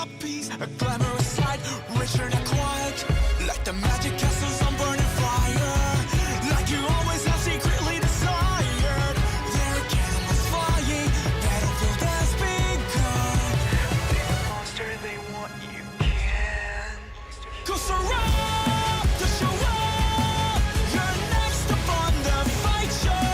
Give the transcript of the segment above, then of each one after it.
about peace, a glamorous sight, richer than quiet, like the magic castles on burning fire, like you always have secretly desired. There are candles flying, battlefield has begun. Big monster, they want you can. Go surround the show up. You're next up on the fight show.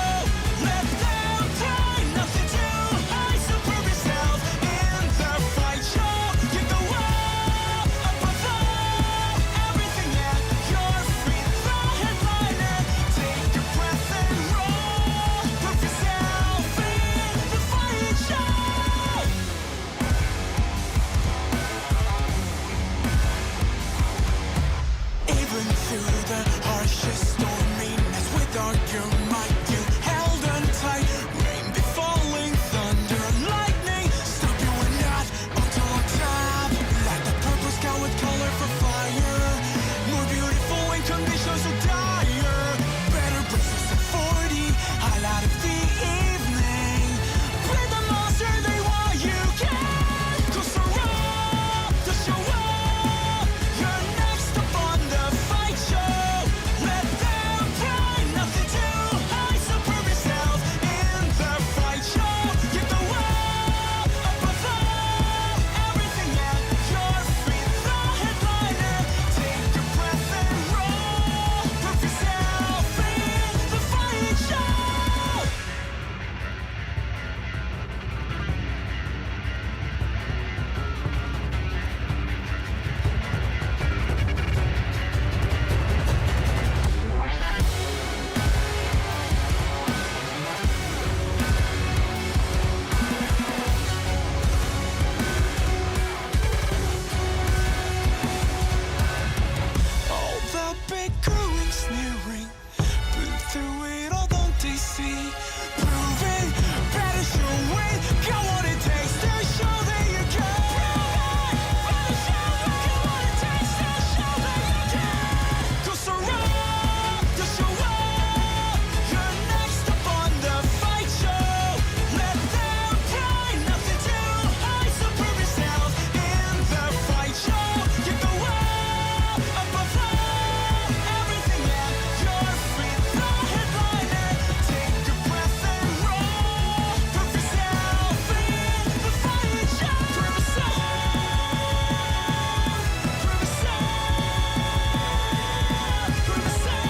Let them try nothing too high, so prove yourself in the fight show. You go up above everything at your feet. The headliner, take a breath and roll. Prove yourself in the fight show. Even through the harshest storminess, with all your might you held on tight. Rain be falling, thunder and lightning, stop you and not until on top. Like the purple sky with color for fire, more beautiful when conditions are dire. Better braces at 40, highlight of the evening. Play the monster they want you can. Go surround the show up. You're next up on the fight show. Let them try nothing too high, so prove yourself in the fight show. You go up above everything at your feet. The headliner, take a breath and roll. Prove yourself in the fight show. All the bickering, sneering, been through it all, don't they see? Proving, better showing, got what it takes to show that you can. Better showing, got what it takes to show that you can. Go surround the show up. You're next up on the fight show. Let them try nothing too high, so prove yourself in the fight show. You go up above everything at your feet. The headliner, take a breath and roll. Prove yourself in the fight show. Prove yourself. Prove yourself. Prove yourself.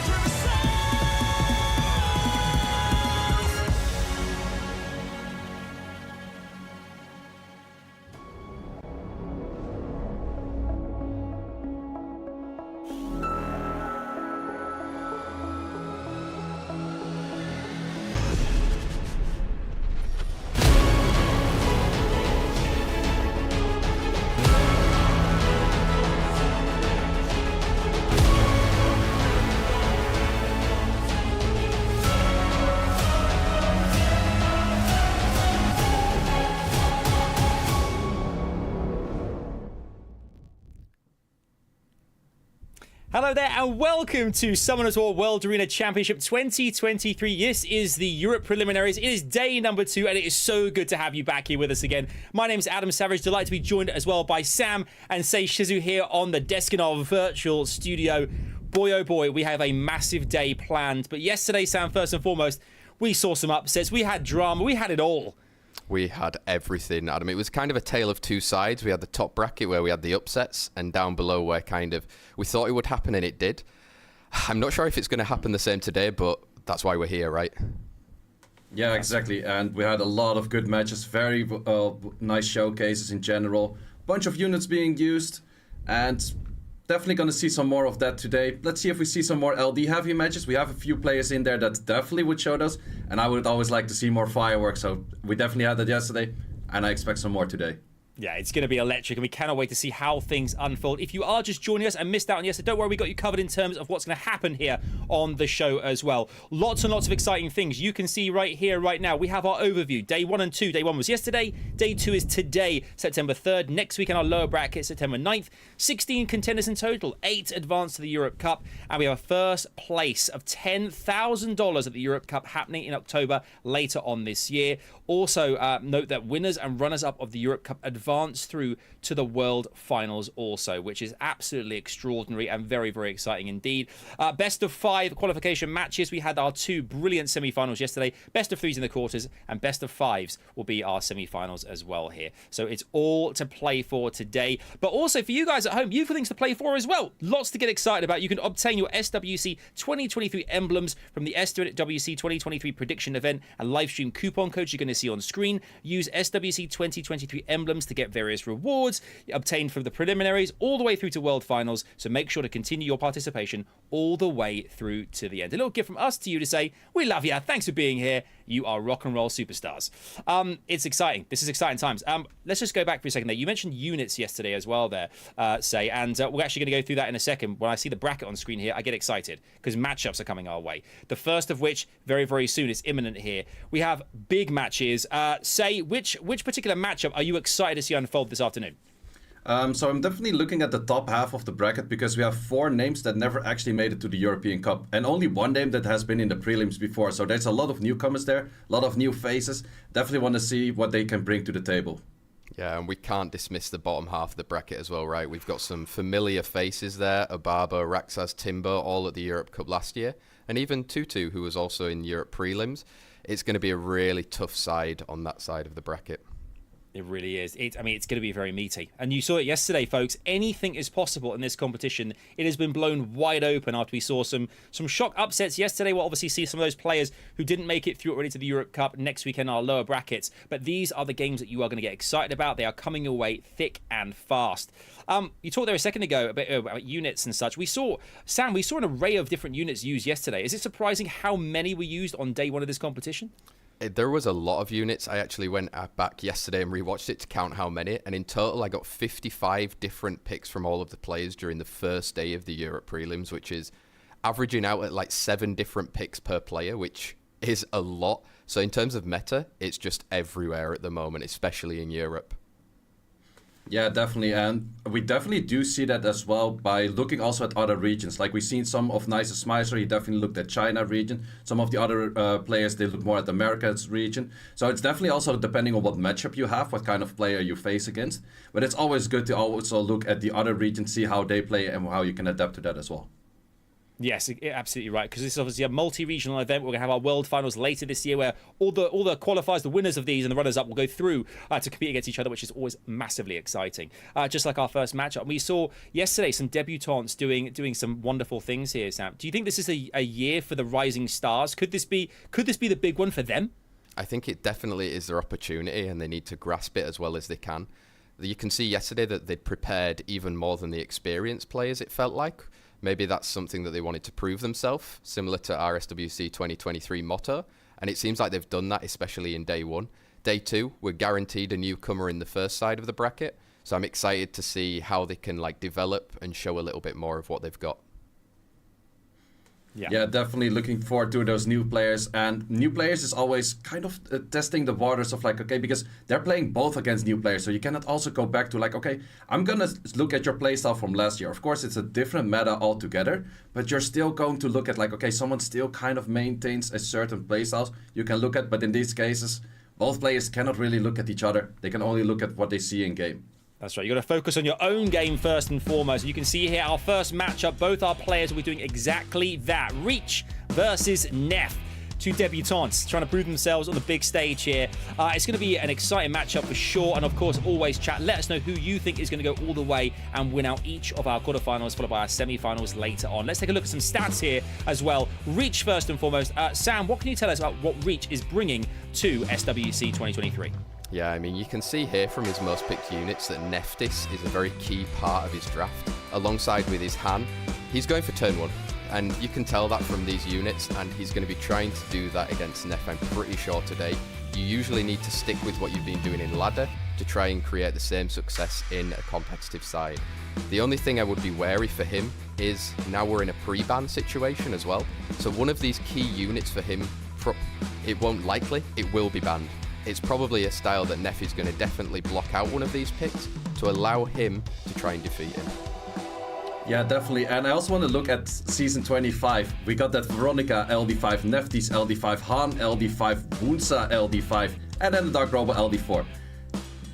Prove yourself. Hello there and welcome to Summoners War World Arena Championship 2023. This is the Europe preliminaries. It is day number 2 and it is so good to have you back here with us again. My name is Adam Savage. Delighted to be joined as well by Sam and Sei Shizu here on the Deskinov virtual studio. Boy oh boy, we have a massive day planned. But yesterday, Sam, first and foremost, we saw some upsets. We had drama. We had it all. We had everything, Adam. It was kind of a tale of two sides. We had the top bracket where we had the upsets, and down below where kind of we thought it would happen, and it did. I'm not sure if it's going to happen the same today, but that's why we're here, right? Yeah, exactly. And we had a lot of good matches, very nice showcases in general. Bunch of units being used, and definitely going to see some more of that today. Let's see if we see some more LD heavy matches. We have a few players in there that definitely would show us, and I would always like to see more fireworks. So we definitely had that yesterday, and I expect some more today. Yeah, it's going to be electric, and we cannot wait to see how things unfold. If you are just joining us and missed out on yesterday, don't worry, we got you covered in terms of what's going to happen here on the show as well. Lots and lots of exciting things you can see right here, right now. We have our overview. Day 1 and 2. Day 1 was yesterday. Day 2 is today, September 3rd. Next week in our lower bracket, September 9th. 16 contenders in total. 8 advance to the Europe Cup. And we have a first place of $10,000 at the Europe Cup happening in October later on this year. Also, note that winners and runners-up of the Europe Cup advance through to the World Finals also, which is absolutely extraordinary and very, very exciting indeed. Best of 5 qualification matches. We had our 2 brilliant semi-finals yesterday. Best of 3s in the quarters, and best of 5s will be our semi-finals as well here. So it's all to play for today. But also for you guys at home, you've got things to play for as well. Lots to get excited about. You can obtain your SWC 2023 emblems from the SWC 2023 prediction event and live stream coupon codes you're going to see on screen. Use SWC 2023 emblems to get various rewards obtained from the preliminaries all the way through to World Finals. So make sure to continue your participation all the way through to the end. A little gift from us to you to say, we love you. Thanks for being here. You are rock and roll superstars. It's exciting. This is exciting times. Let's just go back for a second there. You mentioned units yesterday as well there, Say, and we're actually going to go through that in a second. When I see the bracket on screen here, I get excited because matchups are coming our way. The first of which, very, very soon, is imminent here. We have big matches. Say, which particular matchup are you excited to see unfold this afternoon? So I'm definitely looking at the top half of the bracket because we have 4 names that never actually made it to the European Cup and only 1 name that has been in the prelims before. So there's a lot of newcomers there, a lot of new faces. Definitely want to see what they can bring to the table. Yeah, and we can't dismiss the bottom half of the bracket as well, right? We've got some familiar faces there, OBABO, RAXXAZ, TIMBO, all at the Europe Cup last year, and even TUTUTUH, who was also in Europe prelims. It's going to be a really tough side on that side of the bracket. It really is. I mean, it's going to be very meaty. And you saw it yesterday, folks. Anything is possible in this competition. It has been blown wide open after we saw some shock upsets yesterday. We'll obviously see some of those players who didn't make it through already to the Europe Cup next week in our lower brackets. But these are the games that you are going to get excited about. They are coming your way thick and fast. You talked there a second ago about units and such. Sam, we saw an array of different units used yesterday. Is it surprising how many were used on day 1 of this competition? There was a lot of units. I actually went back yesterday and rewatched it to count how many. And in total, I got 55 different picks from all of the players during the first day of the Europe prelims, which is averaging out at like 7 different picks per player, which is a lot. So in terms of meta, it's just everywhere at the moment, especially in Europe. Yeah, definitely. And we definitely do see that as well by looking also at other regions. Like we've seen some of Nice's Miser, he definitely looked at China region. Some of the other players, they look more at the Americas region. So it's definitely also depending on what matchup you have, what kind of player you face against. But it's always good to also look at the other regions, see how they play and how you can adapt to that as well. Yes, absolutely right. Because this is obviously a multi-regional event. We're going to have our World Finals later this year, where all the qualifiers, the winners of these, and the runners-up will go through to compete against each other, which is always massively exciting. Just like our first matchup, we saw yesterday some debutantes doing some wonderful things here. Sam, do you think this is a year for the rising stars? Could this be the big one for them? I think it definitely is their opportunity, and they need to grasp it as well as they can. You can see yesterday that they'd prepared even more than the experienced players. It felt like. Maybe that's something that they wanted to prove themselves, similar to our SWC 2023 motto. And it seems like they've done that, especially in day 1. Day 2, we're guaranteed a newcomer in the first side of the bracket. So I'm excited to see how they can develop and show a little bit more of what they've got. Yeah, definitely looking forward to those new players. And new players is always kind of testing the waters of okay, because they're playing both against new players. So you cannot also go back to okay, I'm going to look at your playstyle from last year. Of course, it's a different meta altogether, but you're still going to look at okay, someone still kind of maintains a certain playstyle you can look at. But in these cases, both players cannot really look at each other. They can only look at what they see in game. That's right. You've got to focus on your own game first and foremost. You can see here our first matchup. Both our players will be doing exactly that. Reach versus Neff. 2 debutantes trying to prove themselves on the big stage here. It's going to be an exciting matchup for sure. And of course, always chat. Let us know who you think is going to go all the way and win out each of our quarterfinals, followed by our semifinals later on. Let's take a look at some stats here as well. Reach first and foremost. Sam, what can you tell us about what Reach is bringing to SWC 2023? Yeah, I mean, you can see here from his most picked units that Neftis is a very key part of his draft. Alongside with his Han, he's going for turn 1. And you can tell that from these units, and he's going to be trying to do that against Neff, I'm pretty sure today. You usually need to stick with what you've been doing in ladder to try and create the same success in a competitive side. The only thing I would be wary for him is now we're in a pre-ban situation as well. So one of these key units for him, it will be banned. It's probably a style that Neff is going to definitely block out one of these picks to allow him to try and defeat him. Yeah, definitely. And I also want to look at Season 25. We got that Veronica LD5, Neftis LD5, Han LD5, Wunsa LD5, and then the Dark Robo LD4.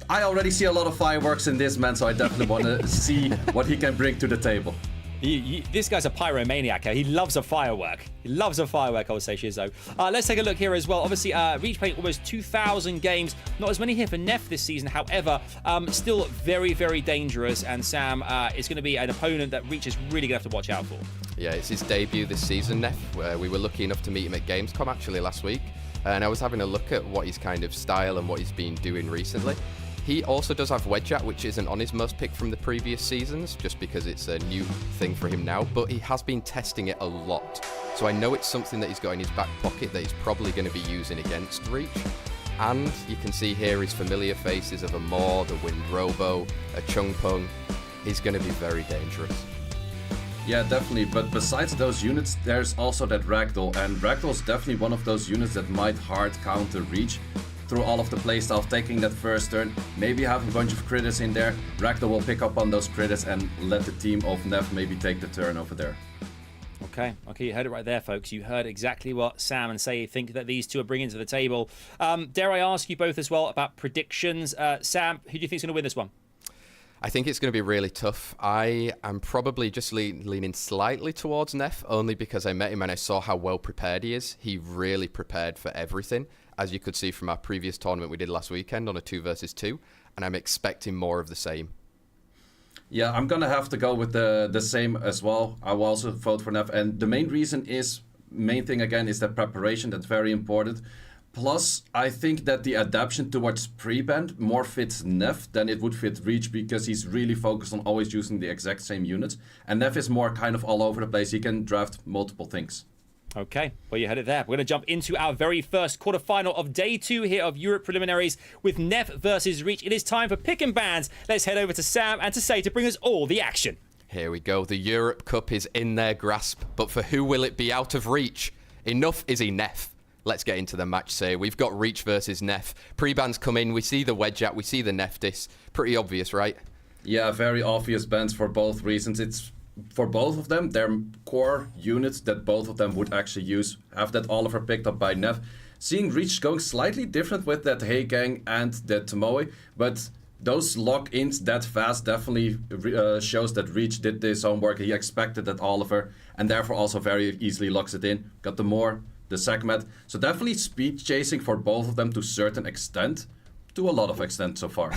I already see a lot of fireworks in this man, so I definitely want to see what he can bring to the table. This guy's a pyromaniac. He loves a firework. He loves a firework, I would say, Shizzo. Let's take a look here as well. Obviously, Reach playing almost 2,000 games. Not as many here for Neff this season. However, still very, very dangerous. And Sam is going to be an opponent that Reach is really going to have to watch out for. Yeah, it's his debut this season, Neff. We were lucky enough to meet him at Gamescom actually last week. And I was having a look at what his kind of style and what he's been doing recently. He also does have Wedge At, which isn't on his most pick from the previous seasons, just because it's a new thing for him now, but he has been testing it a lot. So I know it's something that he's got in his back pocket that he's probably going to be using against Reach. And you can see here his familiar faces of a Maw, the Wind Robo, a Chung Pung. He's going to be very dangerous. Yeah, definitely. But besides those units, there's also that Ragdoll, and Ragdoll is definitely one of those units that might hard counter Reach through all of the playstyle, taking that first turn, maybe have a bunch of critters in there. Ragdoll will pick up on those critters and let the team of Neff maybe take the turn over there. Okay, you heard it right there, folks. You heard exactly what Sam and Say think that these two are bringing to the table. Dare I ask you both as well about predictions? Sam, who do you think is going to win this one? I think it's going to be really tough. I am probably just leaning slightly towards Neff, only because I met him and I saw how well prepared he is. He really prepared for everything, as you could see from our previous tournament we did last weekend on a 2 versus 2, and I'm expecting more of the same. Yeah, I'm gonna have to go with the same as well. I will also vote for Neff, and the main reason is, main thing again, is that preparation. That's very important. Plus, I think that the adaptation towards pre-band more fits Neff than it would fit Reach, because he's really focused on always using the exact same units. And Neff is more kind of all over the place. He can draft multiple things. Okay, well, you heard it there. We're going to jump into our very first quarterfinal of day 2 here of Europe preliminaries with Neff versus Reach. It is time for pick and bans. Let's head over to Sam and to Say to bring us all the action. Here we go. The Europe Cup is in their grasp, but for who will it be out of reach? Enough is enough. Let's get into the match, Say. We've got Reach versus Neff. Pre-bans come in. We see the Wedge At, we see the Neff Dis. Pretty obvious, right? Yeah, very obvious bans for both reasons. It's for both of them, their core units that both of them would actually use. Have that Oliver picked up by Neff. Seeing Reach going slightly different with that Hey Gang and that Tomoe, but those lock-ins that fast definitely shows that Reach did his homework. He expected that Oliver, and therefore also very easily locks it in. Got the Moor, the Segment. So definitely speed chasing for both of them to a certain extent. To a lot of extent so far.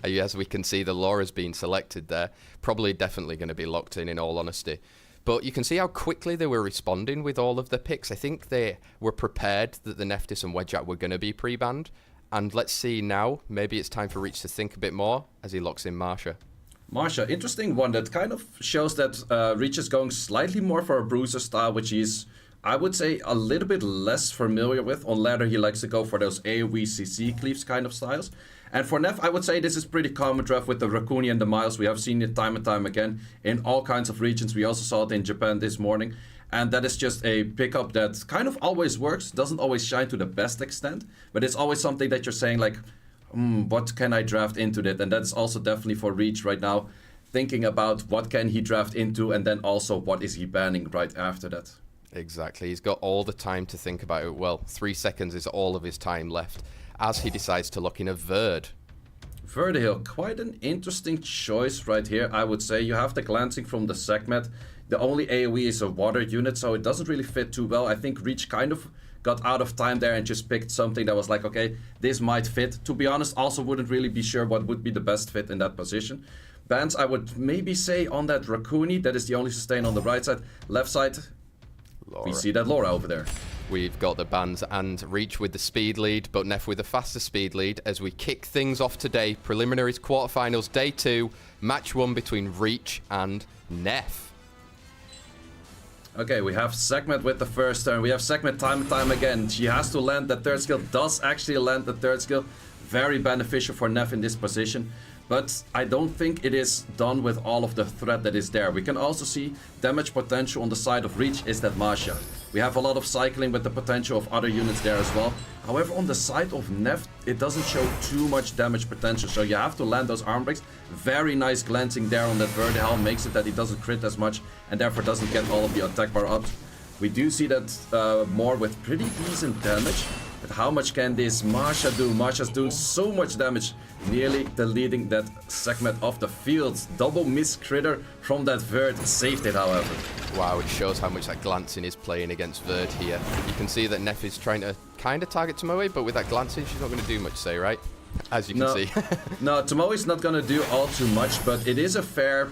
As we can see, the Law has been selected there. Probably definitely going to be locked in all honesty. But you can see how quickly they were responding with all of the picks. I think they were prepared that the Neff Dis and Wedge At were going to be pre-banned. And let's see now, maybe it's time for Reach to think a bit more as he locks in Marsha. Marsha, interesting one that kind of shows that Reach is going slightly more for a bruiser style, which is, I would say, a little bit less familiar with. On ladder, he likes to go for those AoE CC cleaves kind of styles. And for Neff, I would say this is pretty common draft with the Raccoon and the Miles. We have seen it time and time again in all kinds of regions. We also saw it in Japan this morning. And that is just a pickup that kind of always works. Doesn't always shine to the best extent. But it's always something that you're saying like, what can I draft into that? And that's also definitely for Reach right now. Thinking about what can he draft into, and then also what is he banning right after that. Exactly. He's got all the time to think about it. Well, 3 seconds is all of his time left as he decides to lock in a Verd. Verdehill, quite an interesting choice right here, I would say. You have the glancing from the Segment. The only AoE is a water unit, so it doesn't really fit too well. I think Reach kind of got out of time there and just picked something that was like, okay, this might fit. To be honest, also wouldn't really be sure what would be the best fit in that position. Bans, I would maybe say on that Raccoon, that is the only sustain on the right side. Left side, Laura. We see that Laura over there. We've got the bans and Reach with the speed lead, but Neff with the faster speed lead as we kick things off today. Preliminaries, quarterfinals, day 2, match 1 between Reach and Neff. Okay, we have Segment with the first turn. We have Segment time and time again. She has to land that third skill, does actually land the third skill. Very beneficial for Neff in this position. But I don't think it is done with all of the threat that is there. We can also see damage potential on the side of Reach is that Marsha. We have a lot of cycling with the potential of other units there as well. However, on the side of Neff, it doesn't show too much damage potential. So you have to land those arm breaks. Very nice glancing there on that Verdehill makes it that he doesn't crit as much and therefore doesn't get all of the attack bar ups. We do see that more with pretty decent damage. But how much can this Masha do? Masha's doing so much damage, nearly deleting that segment of the field. Double miss critter from that Verd, saved it however. Wow, it shows how much that glancing is playing against Verd here. You can see that Neff is trying to kind of target Tomoe, but with that glancing, she's not going to do much, say, right? As you can see. No, Tomoe is not going to do all too much, but it is a fair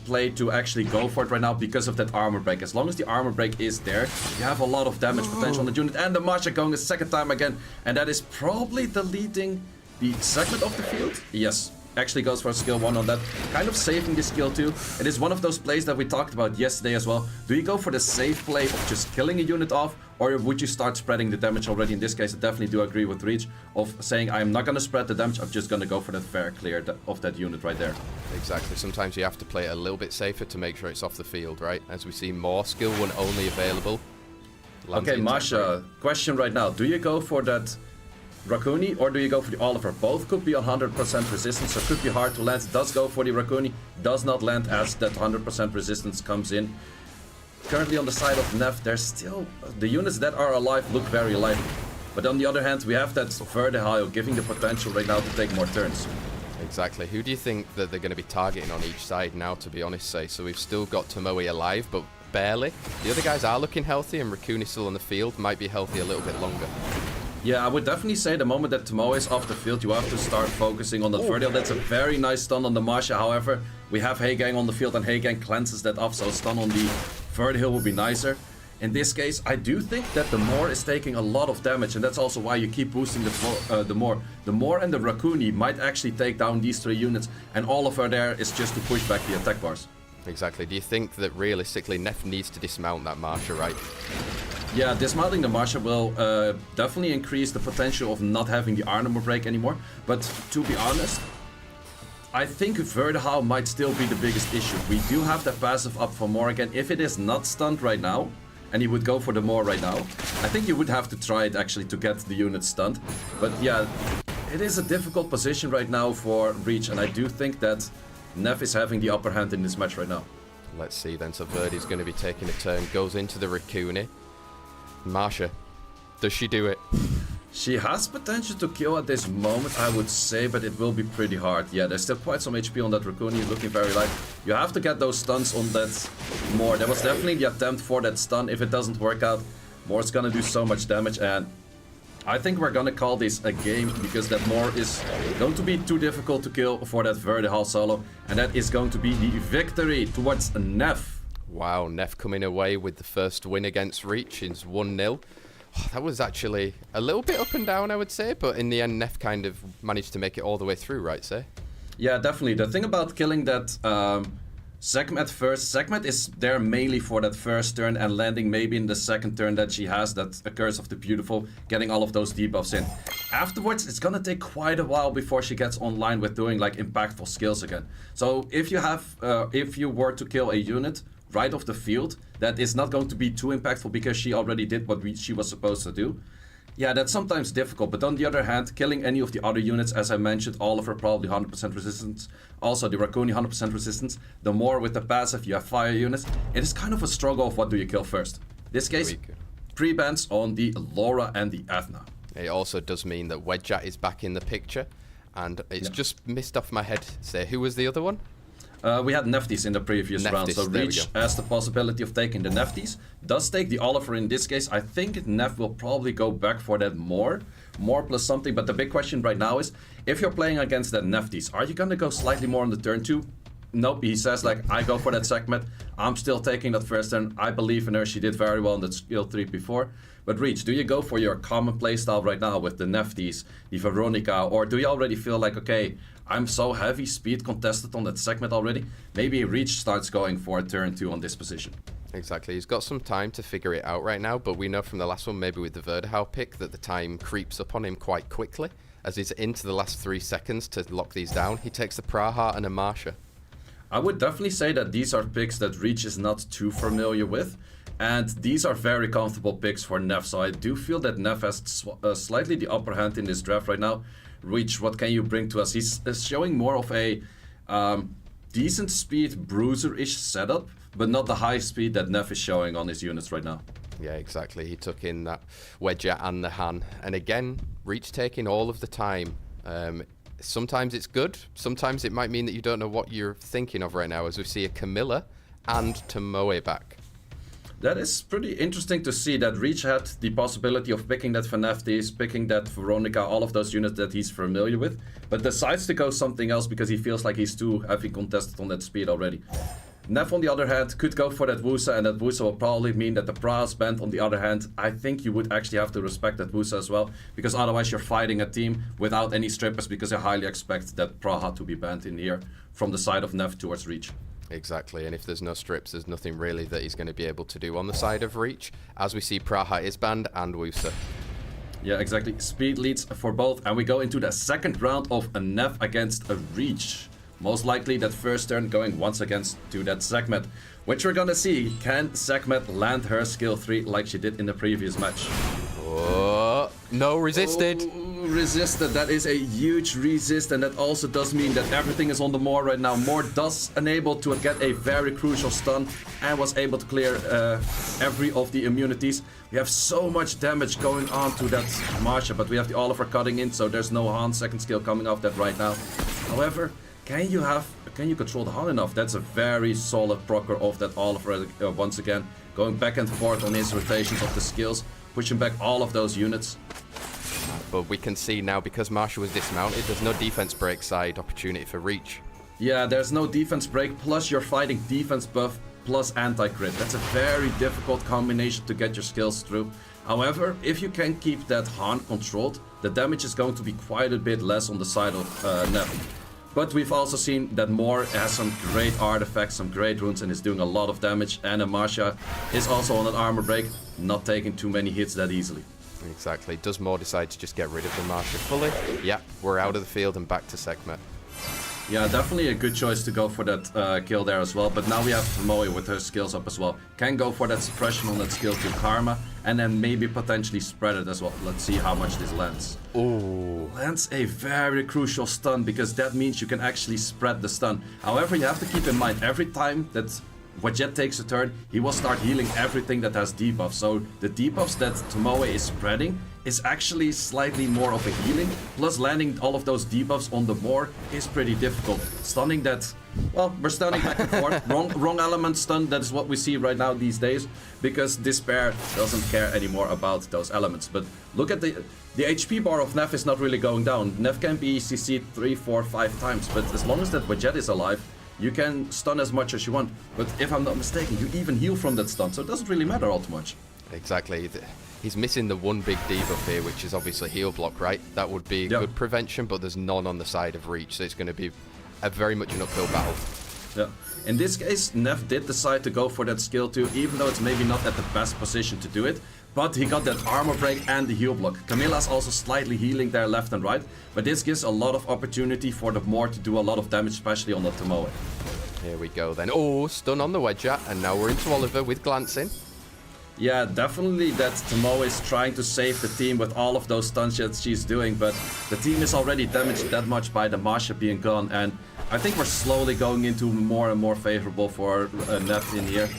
play to actually go for it right now because of that armor break. As long as the armor break is there, you have a lot of damage potential on the unit. And the Masha going a second time again, and that is probably deleting the segment of the field. Yes, actually goes for skill 1 on that, kind of saving the skill 2. It is one of those plays that we talked about yesterday as well. Do you go for the safe play of just killing a unit off, or would you start spreading the damage already? In this case, I definitely do agree with Reach of saying I'm not going to spread the damage, I'm just going to go for that fair clear of that unit right there. Exactly, sometimes you have to play it a little bit safer to make sure it's off the field, right? As we see more skill 1 only available. Okay, Masha, question right now, do you go for that Raccoon or do you go for the Oliver? Both could be 100% resistance, so it could be hard to land. Does go for the Raccoon, does not land as that 100% resistance comes in. Currently on the side of Neff, there's still the units that are alive look very lively. But on the other hand, we have that Verdehaio giving the potential right now to take more turns. Exactly. Who do you think that they're going to be targeting on each side now, to be honest, say? So we've still got Tomoe alive, but barely. The other guys are looking healthy, and Raccoon is still on the field, might be healthy a little bit longer. Yeah, I would definitely say the moment that Tomoe is off the field, you have to start focusing on the Verdehaio. That's a very nice stun on the Masha. However, we have Heigang on the field, and Heigang cleanses that off, so a stun on the Verdehaio would be nicer. In this case, I do think that the Moor is taking a lot of damage, and that's also why you keep boosting the Moor. The Moor and the Raccoon might actually take down these 3 units, and all of her there is just to push back the attack bars. Exactly. Do you think that realistically Neff needs to dismount that Masha, right? Yeah, dismounting the Masha will definitely increase the potential of not having the armor break anymore. But to be honest, I think Verdehaio might still be the biggest issue. We do have the passive up for Moor again. If it is not stunned right now, and he would go for the Moor right now, I think you would have to try it actually to get the unit stunned. But yeah, it is a difficult position right now for Reach, and I do think that Neff is having the upper hand in this match right now. Let's see then. So Verdi's going to be taking a turn, goes into the Raccoon. Masha, does she do it? She has potential to kill at this moment, I would say, but it will be pretty hard. Yeah, there's still quite some HP on that Raccoon, looking very light. You have to get those stuns on that Moor. There was definitely the attempt for that stun. If it doesn't work out, Moor's gonna do so much damage, and I think we're gonna call this a game, because that Moor is going to be too difficult to kill for that Verdehaio solo, and that is going to be the victory towards Neff. Wow, Neff coming away with the first win against Reach. It's 1-0. Oh, that was actually a little bit up and down, I would say, but in the end, Neff kind of managed to make it all the way through, right, say? Yeah, definitely. The thing about killing that Segment first, Segment is there mainly for that first turn and landing maybe in the second turn that she has, that a Curse of the Beautiful, getting all of those debuffs in. Afterwards, it's gonna take quite a while before she gets online with doing like impactful skills again. So if you were to kill a unit right off the field, that is not going to be too impactful because she already did what she was supposed to do. Yeah, that's sometimes difficult, but on the other hand, killing any of the other units, as I mentioned, all of her probably 100% resistance. Also, the Raccoon 100% resistance. The more with the passive, you have fire units. It is kind of a struggle of what do you kill first. This case, pre-bans on the Laura and the Athena. It also does mean that Wedjat is back in the picture, and it's just missed off my head. Say, who was the other one? We had Nefties in the previous round, so Reach has the possibility of taking the Nefties. Does take the Oliver in this case. I think Neff will probably go back for that Moor plus something, but the big question right now is, if you're playing against that Nefties, are you gonna go slightly more on the turn 2? Nope, he says like, I go for that segment, I'm still taking that first turn, I believe in her, she did very well in that skill 3 before. But Reach, do you go for your common playstyle right now with the Nefties, the Veronica, or do you already feel like, okay, I'm so heavy speed contested on that segment already, maybe Reach starts going for a turn 2 on this position? Exactly, he's got some time to figure it out right now, but we know from the last one, maybe with the Verdehaio pick, that the time creeps up on him quite quickly. As he's into the last 3 seconds to lock these down, he takes the Praha and a Marsha. I would definitely say that these are picks that Reach is not too familiar with, and these are very comfortable picks for Neff, so I do feel that Neff has slightly the upper hand in this draft right now. Reach, what can you bring to us? He's showing more of a decent speed bruiser-ish setup, but not the high speed that Neff is showing on his units right now. Yeah, exactly. He took in that Wedja and the Han. And again, Reach taking all of the time. Sometimes it's good. Sometimes it might mean that you don't know what you're thinking of right now, as we see a Camilla and Tomoe back. That is pretty interesting to see that Reach had the possibility of picking that Fnaftis, picking that Veronica, all of those units that he's familiar with, but decides to go something else because he feels like he's too heavy contested on that speed already. Neff, on the other hand, could go for that Wusa, and that Wusa will probably mean that the Pra's banned. On the other hand, I think you would actually have to respect that Wusa as well, because otherwise you're fighting a team without any strippers, because I highly expect that Praha to be banned in here from the side of Neff towards Reach. Exactly, and if there's no strips, there's nothing really that he's going to be able to do on the side of Reach, as we see Praha is banned and Wusa. Yeah, exactly. Speed leads for both, and we go into the second round of a Neff against a Reach. Most likely that first turn going once again to that Sekhmet, which we're gonna see. Can Sekhmet land her skill 3 like she did in the previous match? Oh, no, resisted. Oh, resisted. That is a huge resist, and that also does mean that everything is on the Moor right now. Moor does enable to get a very crucial stun and was able to clear every of the immunities. We have so much damage going on to that Marsha, but we have the Oliver cutting in, so there's no Han second skill coming off that right now. However, can you control the Han enough? That's a very solid procer of that Oliver once again, going back and forth on his rotations of the skills, pushing back all of those units. But we can see now, because Marsha was dismounted, there's no defense break side opportunity for Reach. Yeah, there's no defense break, plus you're fighting defense buff plus anti-crit. That's a very difficult combination to get your skills through. However, if you can keep that Han controlled, the damage is going to be quite a bit less on the side of Neff. But we've also seen that Moor has some great artifacts, some great runes, and is doing a lot of damage. And Marsha is also on an armor break, not taking too many hits that easily. Exactly. Does Moor decide to just get rid of the Marsha fully? Yeah, we're out of the field and back to Sekhmet. Yeah, definitely a good choice to go for that kill there as well. But now we have Tomoe with her skills up as well. Can go for that suppression on that skill to Karma, and then maybe potentially spread it as well. Let's see how much this lands. Ooh. Lands a very crucial stun, because that means you can actually spread the stun. However, you have to keep in mind, every time that Wadjet takes a turn, he will start healing everything that has debuffs. So the debuffs that Tomoe is spreading is actually slightly more of a healing. Plus landing all of those debuffs on the Moor is pretty difficult. Stunning that, well, we're stunning back and forth. Wrong element stun, that is what we see right now these days. Because Despair doesn't care anymore about those elements. But look at the HP bar of Neff is not really going down. Neff can be CC'd 3, 4, 5 times. But as long as that Wadjet is alive, you can stun as much as you want. But if I'm not mistaken, you even heal from that stun. So it doesn't really matter all too much. Exactly. He's missing the one big debuff here, which is obviously heal block, right? That would be good prevention, but there's none on the side of Reach, so it's going to be a very much an uphill battle. Yeah. In this case, Neff did decide to go for that skill too, even though it's maybe not at the best position to do it. But he got that armor break and the heal block. Camilla's also slightly healing there left and right, but this gives a lot of opportunity for the Moor to do a lot of damage, especially on the Tomoe. Here we go then. Oh, stun on the Wedja, and now we're into Oliver with glancing. Yeah, definitely that Tomoe is trying to save the team with all of those stuns that she's doing, but the team is already damaged that much by the Marsha being gone, and I think we're slowly going into more and more favorable for Neff in here.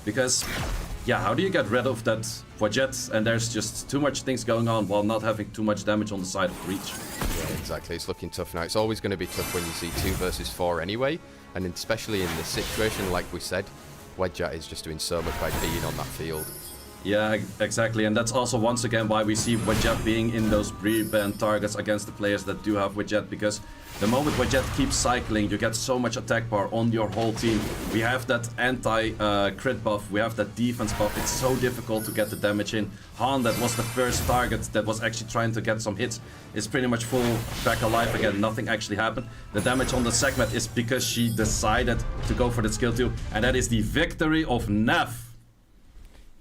Because, yeah, how do you get rid of that Wadjet and there's just too much things going on while not having too much damage on the side of Reach? Yeah, exactly. It's looking tough now. It's always going to be tough when you see 2 versus 4 anyway, and especially in this situation, like we said, Wedja is just doing so much by being on that field. Yeah, exactly, and that's also once again why we see Wadjet being in those pre-ban targets against the players that do have Wadjet, because the moment Wadjet keeps cycling, you get so much attack power on your whole team. We have that anti-crit buff, we have that defense buff, it's so difficult to get the damage in. Han, that was the first target that was actually trying to get some hits, is pretty much full back alive again, nothing actually happened. The damage on the Sekhmet is because she decided to go for the skill 2, and that is the victory of Neff.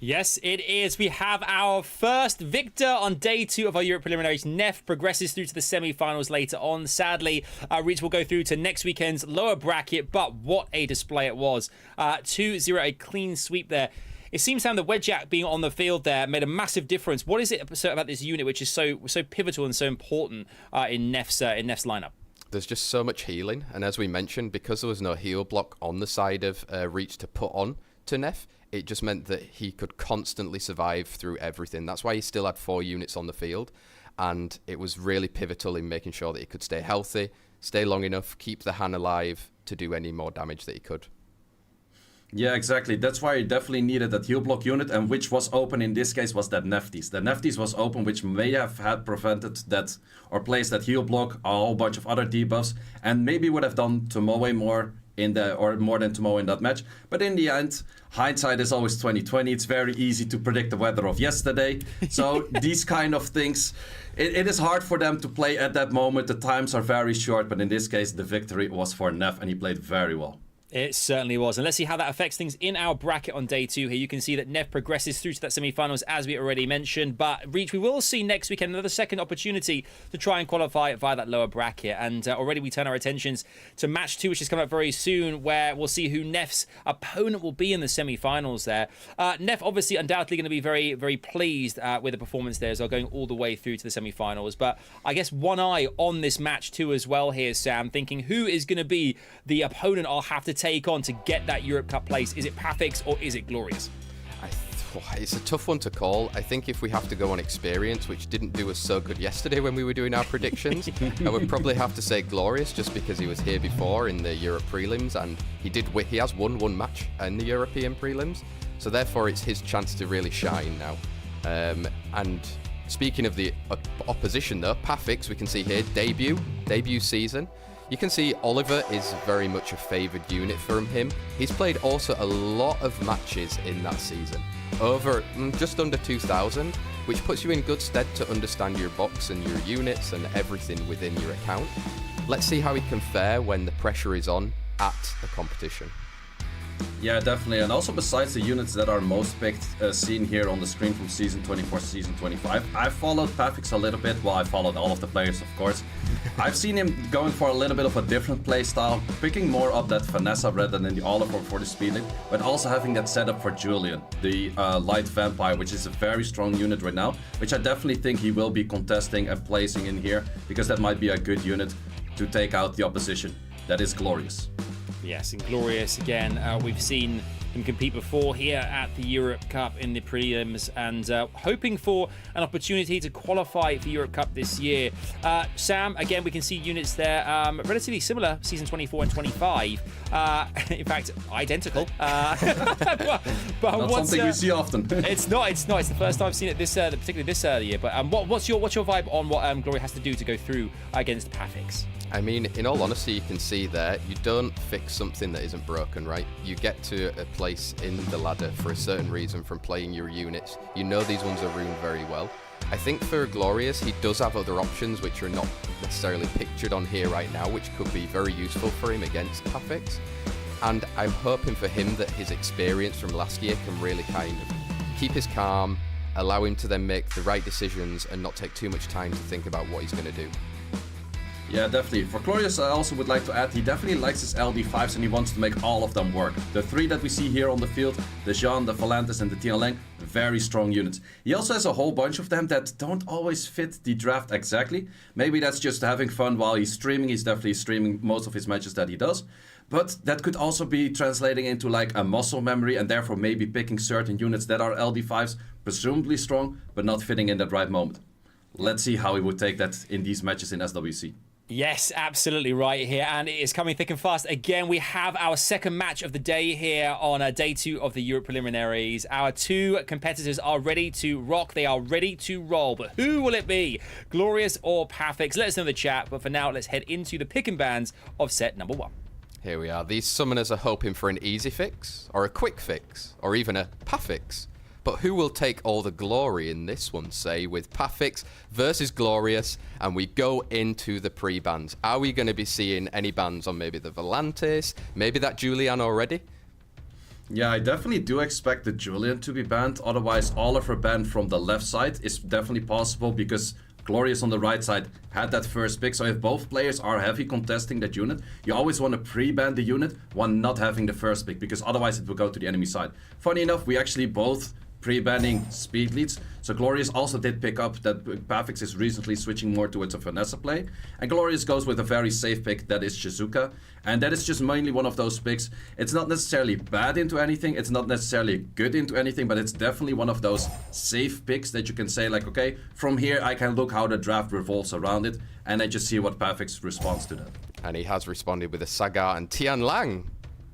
Yes, it is. We have our first victor on day 2 of our Europe preliminaries. Neff progresses through to the semi-finals later on. Sadly, Reach will go through to next weekend's lower bracket, but what a display it was. 2-0, a clean sweep there. It seems, Sam, the Wedjack being on the field there made a massive difference. What is it about this unit which is so pivotal and so important in Neff's lineup? There's just so much healing, and as we mentioned, because there was no heal block on the side of Reach to put on to Neff. It just meant that he could constantly survive through everything. That's why he still had 4 units on the field. And it was really pivotal in making sure that he could stay healthy, stay long enough, keep the Han alive to do any more damage that he could. Yeah, exactly. That's why he definitely needed that heal block unit, and which was open in this case was that Nefties. The Nefties was open, which may have had prevented that or placed that heal block, a whole bunch of other debuffs, and maybe would have done Tomoe more in the, or more than Tomoe in that match. But in the end, hindsight is always 2020. It's very easy to predict the weather of yesterday. So these kind of things, it is hard for them to play at that moment. The times are very short, but in this case, the victory was for Neff, and he played very well. It certainly was. And let's see how that affects things in our bracket on day 2 here. You can see that Neff progresses through to that semi-finals, as we already mentioned. But Reach, we will see next weekend another second opportunity to try and qualify via that lower bracket. And already we turn our attentions to match 2, which is coming up very soon, where we'll see who Neff's opponent will be in the semi-finals there. Neff obviously undoubtedly going to be very, very pleased with the performance there as well, going all the way through to the semi-finals. But I guess one eye on this match 2 as well here, Sam, thinking who is going to be the opponent I'll have to take on to get that Europe Cup place. Is it PAFFIX or is it Glorious? It's a tough one to call. I think if we have to go on experience, which didn't do us so good yesterday when we were doing our predictions, I would probably have to say Glorious, just because he was here before in the Europe prelims, and he has won 1 match in the European prelims, so therefore it's his chance to really shine now. And speaking of the opposition though, PAFFIX, we can see here, debut season. You can see Oliver is very much a favoured unit from him. He's played also a lot of matches in that season, over just under 2,000, which puts you in good stead to understand your box and your units and everything within your account. Let's see how he can fare when the pressure is on at the competition. Yeah, definitely. And also besides the units that are most picked, seen here on the screen from Season 24 to Season 25, I followed PAFFIX a little bit. Well, I followed all of the players, of course. I've seen him going for a little bit of a different play style, picking more up that Vanessa rather than the Oliver for the speeding, but also having that setup for Julian, the light vampire, which is a very strong unit right now, which I definitely think he will be contesting and placing in here, because that might be a good unit to take out the opposition. That is Glorious. Yes, and Glorious again. We've seen him compete before here at the Europe Cup in the prelims, and hoping for an opportunity to qualify for Europe Cup this year. Sam, again, we can see units there relatively similar, Season 24 and 25. In fact, identical. but Not something we see often. It's not. It's the first time I've seen it particularly this year. But what's your vibe on what Glory has to do to go through against PAFFIX? I mean, in all honesty, you can see there, you don't fix something that isn't broken, right? You get to a place in the ladder for a certain reason from playing your units. You know these ones are ruined very well. I think for Glorious, he does have other options which are not necessarily pictured on here right now, which could be very useful for him against PAFFIX. And I'm hoping for him that his experience from last year can really kind of keep his calm, allow him to then make the right decisions and not take too much time to think about what he's going to do. Yeah, definitely. For Glorious, I also would like to add, he definitely likes his LD5s and he wants to make all of them work. The 3 that we see here on the field, the Jean, the Valantis and the Tianlang, very strong units. He also has a whole bunch of them that don't always fit the draft exactly. Maybe that's just having fun while he's streaming. He's definitely streaming most of his matches that he does. But that could also be translating into like a muscle memory, and therefore maybe picking certain units that are LD5s, presumably strong, but not fitting in that right moment. Let's see how he would take that in these matches in SWC. Yes, absolutely right here, and it is coming thick and fast. Again, we have our second match of the day here on day 2 of the Europe preliminaries. Our 2 competitors are ready to rock. They are ready to roll, but who will it be? Glorious or PAFFIX? Let us know in the chat, but for now, let's head into the pick and bans of set number 1. Here we are. These summoners are hoping for an easy fix, or a quick fix, or even a PAFFIX. But who will take all the glory in this one, say, with PAFFIX versus Glorious, and we go into the pre-bans? Are we going to be seeing any bans on maybe the Volantis, maybe that Julian already? Yeah, I definitely do expect the Julian to be banned. Otherwise, Oliver banned from the left side is definitely possible, because Glorious on the right side had that first pick. So if both players are heavy contesting that unit, you always want to pre-ban the unit while not having the first pick, because otherwise it will go to the enemy side. Funny enough, we actually both pre-banning speed leads. So Glorious also did pick up that PAFFIX is recently switching more towards a finesse play. And Glorious goes with a very safe pick, that is Shizuka. And that is just mainly one of those picks. It's not necessarily bad into anything, it's not necessarily good into anything, but it's definitely one of those safe picks that you can say like, okay, from here I can look how the draft revolves around it, and I just see what PAFFIX responds to that. And he has responded with a Sagar and Tian Lang.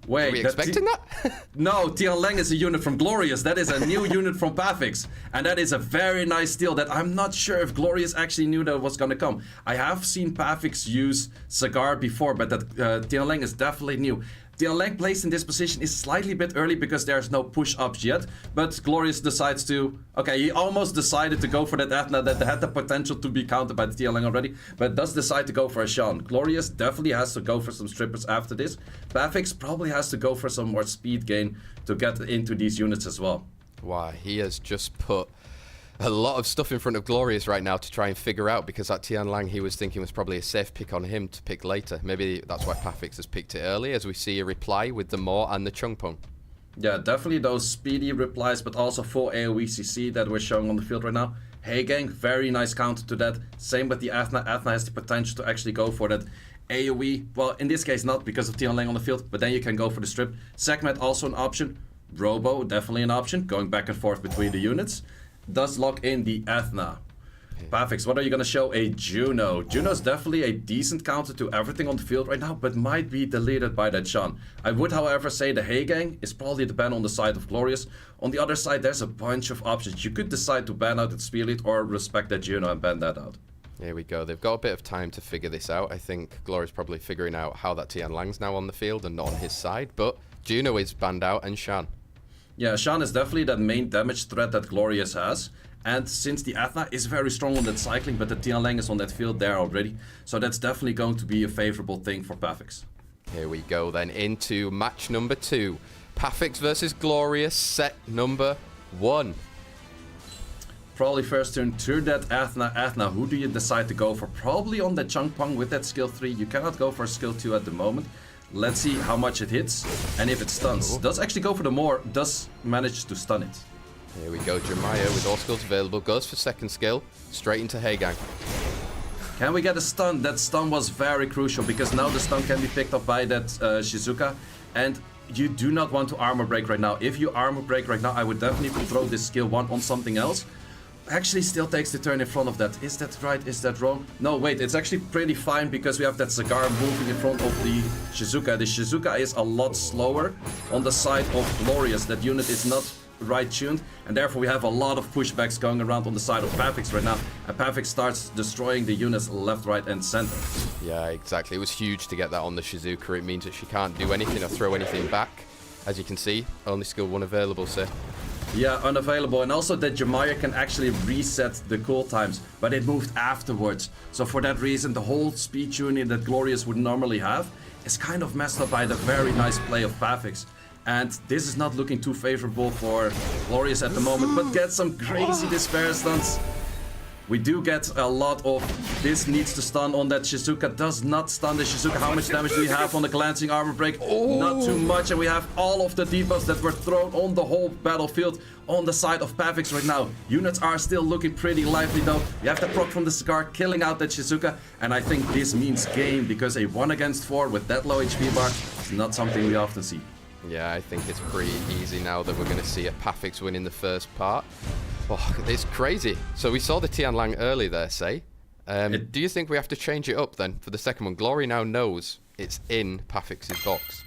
Wait, Were we expecting that? No, Tian Lang is a unit from Glorious. That is a new unit from PAFFIX. And that is a very nice steal that I'm not sure if Glorious actually knew that was going to come. I have seen PAFFIX use Sagar before, but that Tian Lang is definitely new. Tian Lang placed in this position is slightly bit early because there's no push-ups yet. But Glorious decides to... Okay, he almost decided to go for that Athena that had the potential to be countered by the Tian Lang already. But does decide to go for a Shan. Glorious definitely has to go for some strippers after this. PAFFIX probably has to go for some more speed gain to get into these units as well. Wow, he has just put a lot of stuff in front of Glorious right now to try and figure out, because that Tian Lang he was thinking was probably a safe pick on him to pick later. Maybe that's why PAFFIX has picked it early, as we see a reply with the Maw and the Chungpong. Yeah, definitely those speedy replies, but also full AoE CC that we're showing on the field right now. Hey gang, very nice counter to that. Same with the Athena. Athena has the potential to actually go for that AoE. Well, in this case not because of Tian Lang on the field, but then you can go for the strip. Segment also an option. Robo, definitely an option, going back and forth between the units. Does lock in the Athena. PAFFIX, what are you going to show? A Juno. Juno's definitely a decent counter to everything on the field right now, but might be deleted by that Shan. I would, however, say the Hey Gang is probably the ban on the side of Glorious. On the other side, there's a bunch of options. You could decide to ban out that Spear Lead or respect that Juno and ban that out. Here we go. They've got a bit of time to figure this out. I think Glorious probably figuring out how that Tian Lang's now on the field and not on his side, but Juno is banned out and Shan. Yeah, Shan is definitely that main damage threat that Glorious has. And since the Athena is very strong on that cycling, but the Tian Lang is on that field there already. So that's definitely going to be a favorable thing for PAFFIX. Here we go then into match number 2. PAFFIX versus Glorious, set number 1. Probably first turn to that Athena. Athena, who do you decide to go for? Probably on the Chungpong with that skill 3. You cannot go for skill 2 at the moment. Let's see how much it hits and if it stuns. Does actually go for the Maw, does manage to stun it. Here we go, Jeremiah with all skills available, goes for second skill, straight into Heigang. Can we get a stun? That stun was very crucial because now the stun can be picked up by that Shizuka. And you do not want to armor break right now. If you armor break right now, I would definitely throw this skill 1 on something else. Actually still takes the turn in front of that. Is that right? Is that wrong? No, wait, it's actually pretty fine because we have that Sagar moving in front of the Shizuka. The Shizuka is a lot slower on the side of Glorious. That unit is not right tuned, and therefore we have a lot of pushbacks going around on the side of PAFFIX right now, and PAFFIX starts destroying the units left, right and center. Yeah, exactly. It was huge to get that on the Shizuka. It means that she can't do anything or throw anything back. As you can see, only skill 1 available, so... Yeah, unavailable, and also that Jemaya can actually reset the cool times, but it moved afterwards. So for that reason, the whole speed tuning that Glorious would normally have is kind of messed up by the very nice play of PAFFIX. And this is not looking too favorable for Glorious at the moment, but get some crazy despair stuns. We do get a lot of this needs to stun on that Shizuka. Does not stun the Shizuka. How much damage do we have on the glancing armor break? Not too much, and we have all of the debuffs that were thrown on the whole battlefield on the side of PAFFIX right now. Units are still looking pretty lively though. We have the proc from the Sagar killing out that Shizuka, and I think this means game because a 1 against 4 with that low HP bar is not something we often see. Yeah, I think it's pretty easy now that we're going to see a PAFFIX win in the first part. Oh, it's crazy. So we saw the Tian Lang early there, say. Do you think we have to change it up then for the second one? Glory now knows it's in PAFFIX's box.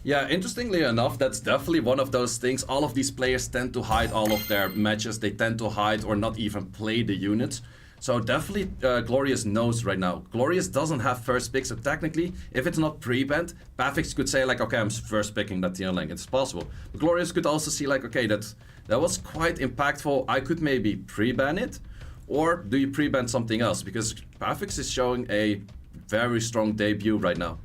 Yeah, interestingly enough, that's definitely one of those things. All of these players tend to hide all of their matches. They tend to hide or not even play the units. So definitely Glorious knows right now. Glorious doesn't have first pick, so technically, if it's not pre-banned, PAFFIX could say like, okay, I'm first picking that Tian Lang. It's possible. But Glorious could also see like, okay, that was quite impactful. I could maybe pre-ban it, or do you pre-ban something else? Because PAFFIX is showing a very strong debut right now.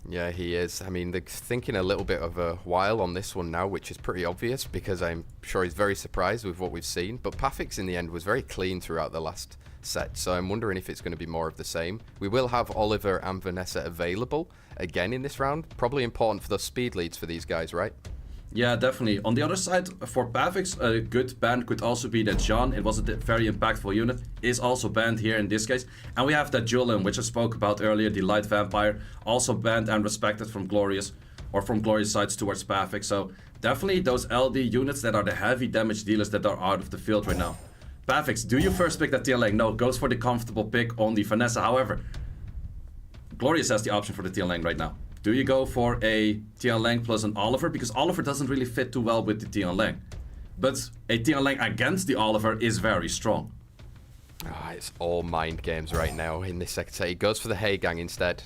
Yeah, he is. I mean, they're thinking a little bit of a while on this one now, which is pretty obvious because I'm sure he's very surprised with what we've seen. But PAFFIX in the end was very clean throughout the last set, so I'm wondering if it's going to be more of the same. We will have Oliver and Vanessa available again in this round. Probably important for those speed leads for these guys, right? Yeah, definitely. On the other side, for PAFFIX, a good ban could also be that John, it was a very impactful unit, is also banned here in this case. And we have that Julian, which I spoke about earlier, the Light Vampire, also banned and respected from Glorious, or from Glorious sides towards PAFFIX. So definitely those LD units that are the heavy damage dealers that are out of the field right now. PAFFIX, do you first pick that Tian Lang? No, goes for the comfortable pick on the Vanessa. However, Glorious has the option for the Tian Lang right now. Do you go for a Tian Lang plus an Oliver? Because Oliver doesn't really fit too well with the Tian Lang. But a Tian Lang against the Oliver is very strong. It's all mind games right now in this sector. He goes for the Heigang instead.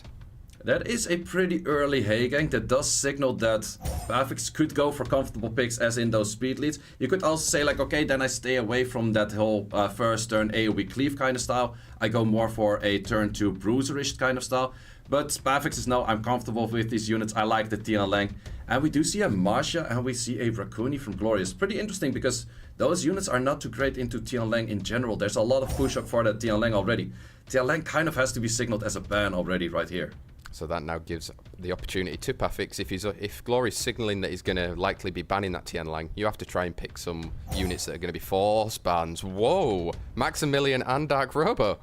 That is a pretty early Heigang that does signal that PAFFIX could go for comfortable picks as in those speed leads. You could also say like, okay, then I stay away from that whole first turn AoE cleave kind of style. I go more for a turn 2 bruiserish kind of style. But PAFFIX is now, I'm comfortable with these units. I like the Tian Lang. And we do see a Masha and we see a Raccoon from Glorious. Pretty interesting because those units are not too great into Tian Lang in general. There's a lot of push-up for that Tian Lang already. Tian Lang kind of has to be signaled as a ban already right here. So that now gives the opportunity to PAFFIX. If Glory's signaling that he's going to likely be banning that Tian Lang, you have to try and pick some units that are going to be force bans. Whoa! Maximilian and Dark Robo.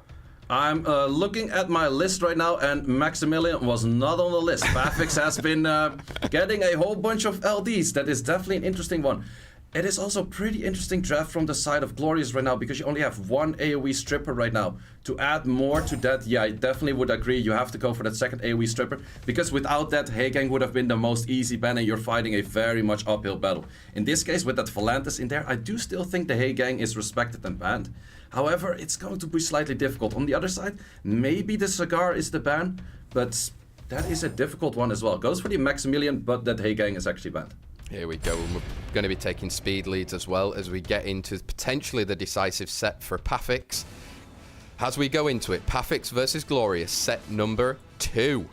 I'm looking at my list right now, and Maximilian was not on the list. PAFFIX has been getting a whole bunch of LDs. That is definitely an interesting one. It is also a pretty interesting draft from the side of Glorious right now, because you only have one AoE stripper right now. To add more to that, yeah, I definitely would agree. You have to go for that second AoE stripper, because without that, Heigang would have been the most easy ban, and you're fighting a very much uphill battle. In this case, with that Volantis in there, I do still think the Heigang is respected and banned. However, it's going to be slightly difficult. On the other side, maybe the Cigar is the ban, but that is a difficult one as well. Goes for the Maximilian, but that Heigang is actually banned. Here we go. We're going to be taking speed leads as well as we get into potentially the decisive set for PAFFIX. As we go into it, PAFFIX versus Glorious, set number 2.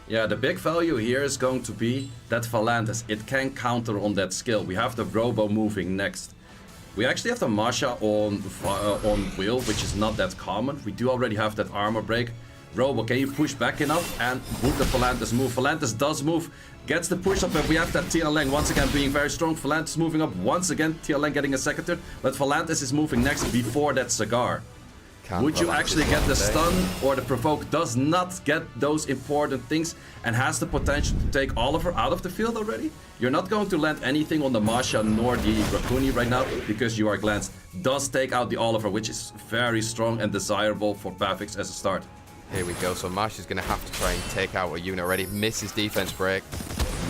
Yeah, the big value here is going to be that Volantis. It can counter on that skill. We have the Robo moving next. We actually have the Masha on wheel, which is not that common. We do already have that armor break. Robo, can you push back enough? And would the Volantis move? Volantis does move, gets the push up, and we have that Tian Lang once again being very strong. Volantis moving up once again, Tian Lang getting a second turn, but Volantis is moving next before that Cigar. Would you actually get the stun or the provoke? Does not get those important things and has the potential to take Oliver out of the field already. You're not going to land anything on the Masha nor the Raccoon right now because you are glanced. Does take out the Oliver, which is very strong and desirable for PAFFIX as a start. Here we go. So Masha's going to have to try and take out a unit already. Misses defense break.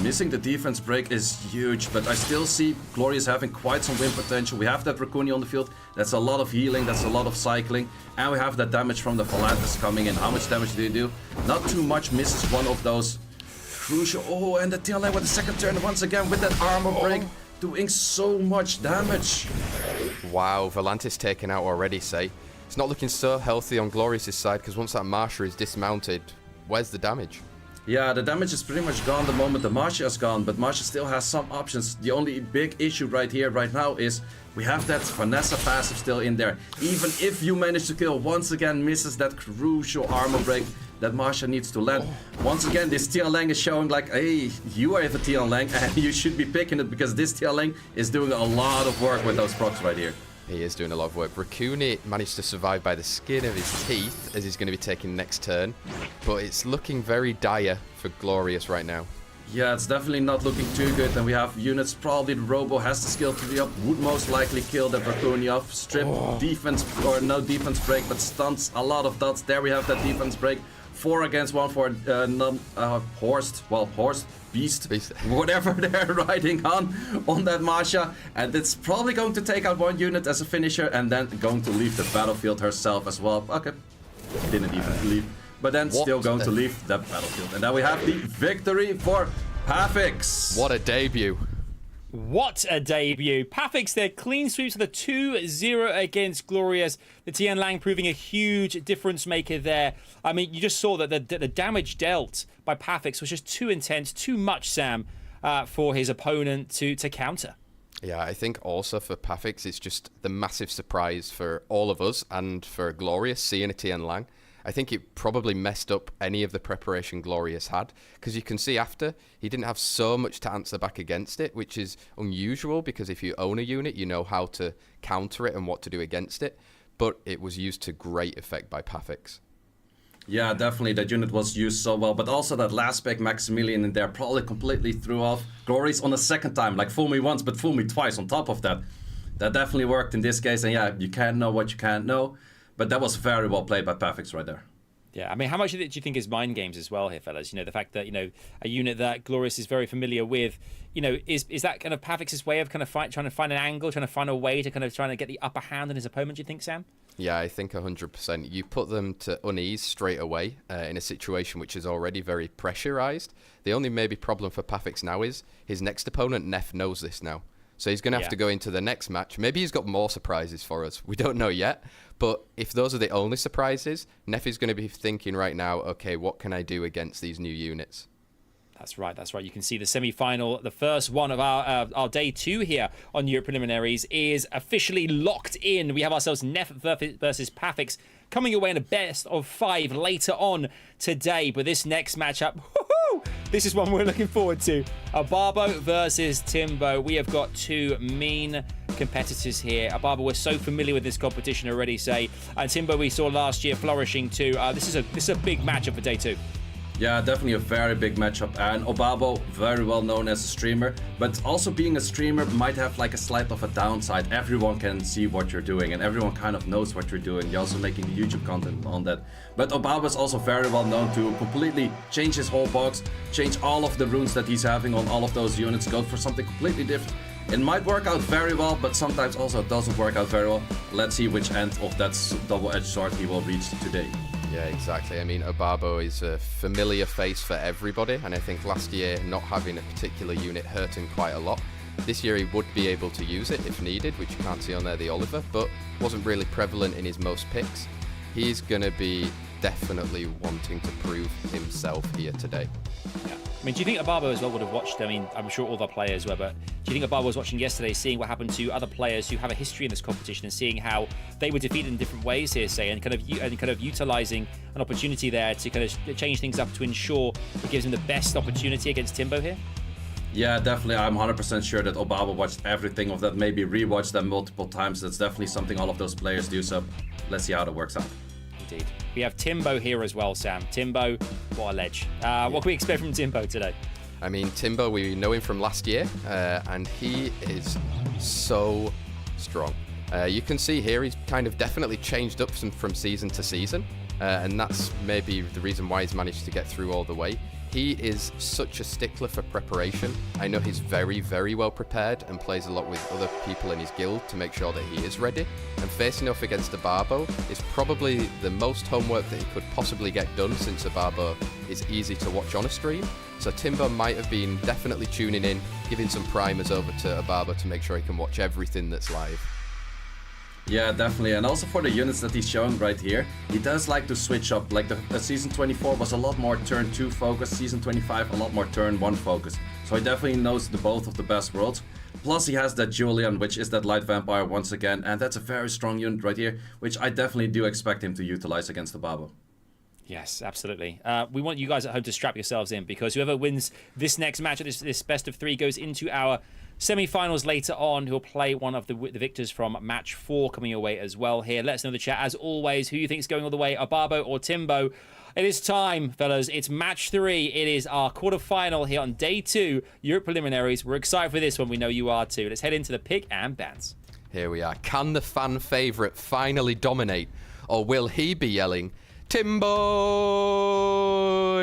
Missing the defense break is huge, but I still see Glorious having quite some win potential. We have that Raccoon on the field. That's a lot of healing, that's a lot of cycling. And we have that damage from the Volantis coming in. How much damage do you do? Not too much, misses one of those crucial... Oh, and the Tian Lang with the second turn once again with that armor break. Doing so much damage. Wow, Volantis taken out already, say. It's not looking so healthy on Glorious's side, because once that Masha is dismounted, where's the damage? Yeah, the damage is pretty much gone the moment the Masha is gone, but Masha still has some options. The only big issue right now is we have that Vanessa passive still in there. Even if you manage to kill, once again misses that crucial armor break that Masha needs to land. Once again, this Tian Lang is showing like, hey, you are the Tian Lang and you should be picking it because this Tian Lang is doing a lot of work with those procs right here. He is doing a lot of work. Raccoon managed to survive by the skin of his teeth as he's going to be taking next turn. But it's looking very dire for Glorious right now. Yeah, it's definitely not looking too good. And we have units, probably the Robo has the skill to be up. Would most likely kill the Raccoon off. Strip, defense, or no defense break, but stunts, a lot of dots. There we have that defense break. 4 against 1 for horse, beast, whatever they're riding on that Masha. And it's probably going to take out one unit as a finisher and then going to leave the battlefield herself as well. Okay, didn't even leave. But then still going to leave the battlefield. And now we have the victory for PAFFIX. What a debut. What a debut. PAFFIX, their clean sweeps with a 2-0 against Glorious. The Tian Lang proving a huge difference maker there. I mean, you just saw that the damage dealt by PAFFIX was just too intense, too much, Sam, for his opponent to counter. Yeah, I think also for PAFFIX, it's just the massive surprise for all of us and for Glorious seeing a Tian Lang. I think it probably messed up any of the preparation Glorious had, because you can see after, he didn't have so much to answer back against it, which is unusual, because if you own a unit, you know how to counter it and what to do against it, but it was used to great effect by PAFFIX. Yeah, definitely, that unit was used so well, but also that last pick Maximilian in there probably completely threw off Glorious on the second time, like fool me once, but fool me twice on top of that. That definitely worked in this case, and yeah, you can't know what you can't know. But that was very well played by PAFFIX right there. Yeah, I mean, how much of it do you think is mind games as well here, fellas? You know, the fact that, you know, a unit that Glorious is very familiar with, you know, is that kind of PAFFIX's way of kind of trying to find an angle, trying to find a way to kind of trying to get the upper hand on his opponent, do you think, Sam? Yeah, I think 100%. You put them to unease straight away in a situation which is already very pressurized. The only maybe problem for PAFFIX now is his next opponent, Neff, knows this now. So he's going to have to go into the next match. Maybe he's got more surprises for us. We don't know yet. But if those are the only surprises, Neff is going to be thinking right now, okay, what can I do against these new units? That's right, that's right. You can see the semi-final, the first one of our day 2 here on Europe Preliminaries is officially locked in. We have ourselves Neff versus PAFFIX coming away in a best of 5 later on today. But this next matchup, this is one we're looking forward to. OBABO versus TIMBO. We have got 2 mean competitors here. OBABO, we're so familiar with this competition already, say. And TIMBO we saw last year flourishing too. This is a big matchup for day 2. Yeah, definitely a very big matchup, and OBABO, very well known as a streamer, but also being a streamer might have like a slight of a downside. Everyone can see what you're doing, and everyone kind of knows what you're doing. You're also making YouTube content on that. But OBABO is also very well known to completely change his whole box, change all of the runes that he's having on all of those units, go for something completely different. It might work out very well, but sometimes also it doesn't work out very well. Let's see which end of that double-edged sword he will reach today. Yeah, exactly. I mean, OBABO is a familiar face for everybody, and I think last year not having a particular unit hurt him quite a lot. This year he would be able to use it if needed, which you can't see on there, the Oliver, but wasn't really prevalent in his most picks. He's going to be definitely wanting to prove himself here today. Yeah. I mean, do you think OBABO as well would have watched, I mean, I'm sure all the players were, but do you think OBABO was watching yesterday, seeing what happened to other players who have a history in this competition and seeing how they were defeated in different ways here, say, and kind of utilizing an opportunity there to kind of change things up to ensure it gives him the best opportunity against TIMBO here? Yeah, definitely. I'm 100% sure that OBABO watched everything of that, maybe rewatched them multiple times. That's definitely something all of those players do, so let's see how that works out. Indeed. We have TIMBO here as well, Sam. TIMBO, what a ledge. What can we expect from TIMBO today? I mean, TIMBO, we know him from last year, and he is so strong. You can see here he's kind of definitely changed up from season to season, and that's maybe the reason why he's managed to get through all the way. He is such a stickler for preparation. I know he's very, very well prepared and plays a lot with other people in his guild to make sure that he is ready. And facing off against OBABO is probably the most homework that he could possibly get done, since OBABO is easy to watch on a stream. So TIMBO might have been definitely tuning in, giving some primers over to OBABO to make sure he can watch everything that's live. Yeah, definitely, and also for the units that he's showing right here, he does like to switch up. Like the season 24 was a lot more turn 2 focus, season 25 a lot more turn 1 focus. So he definitely knows both of the best worlds. Plus he has that Julian, which is that light vampire once again, and that's a very strong unit right here, which I definitely do expect him to utilize against OBABO. Yes, absolutely. We want you guys at home to strap yourselves in, because whoever wins this next match, this best of 3, goes into our semi-finals later on, who'll play one of the victors from match 4 coming away as well here. Let us know in the chat, as always, who you think is going all the way, OBABO or TIMBO. It is time, fellas. It's match 3. It is our quarterfinal here on day 2, Europe Preliminaries. We're excited for this one. We know you are too. Let's head into the pick and bans. Here we are. Can the fan favourite finally dominate, or will he be yelling, TIMBO,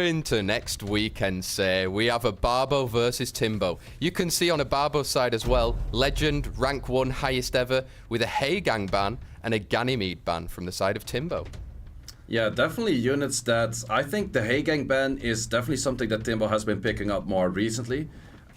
into next weekend, say? We have OBABO versus TIMBO. You can see on OBABO's side as well, Legend, rank 1, highest ever, with a Heigang ban and a Ganymede ban from the side of TIMBO. Yeah, definitely units that I think the Heigang ban is definitely something that TIMBO has been picking up more recently.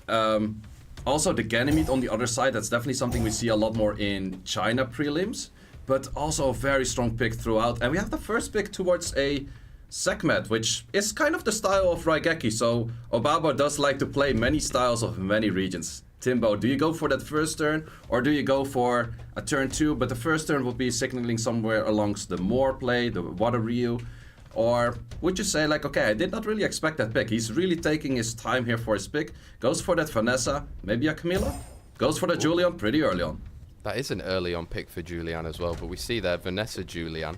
Also the Ganymede on the other side, that's definitely something we see a lot more in China prelims. But also a very strong pick throughout. And we have the first pick towards a Sekhmet, which is kind of the style of Raigeki. So OBABO does like to play many styles of many regions. TIMBO, do you go for that first turn, or do you go for a turn 2? But the first turn would be signaling somewhere alongst the Moor play, the Water Ryu. Or would you say like, okay, I did not really expect that pick. He's really taking his time here for his pick. Goes for that Vanessa, maybe a Camila. Goes for the Julian pretty early on. That is an early on pick for Julian as well, but we see there Vanessa Julian.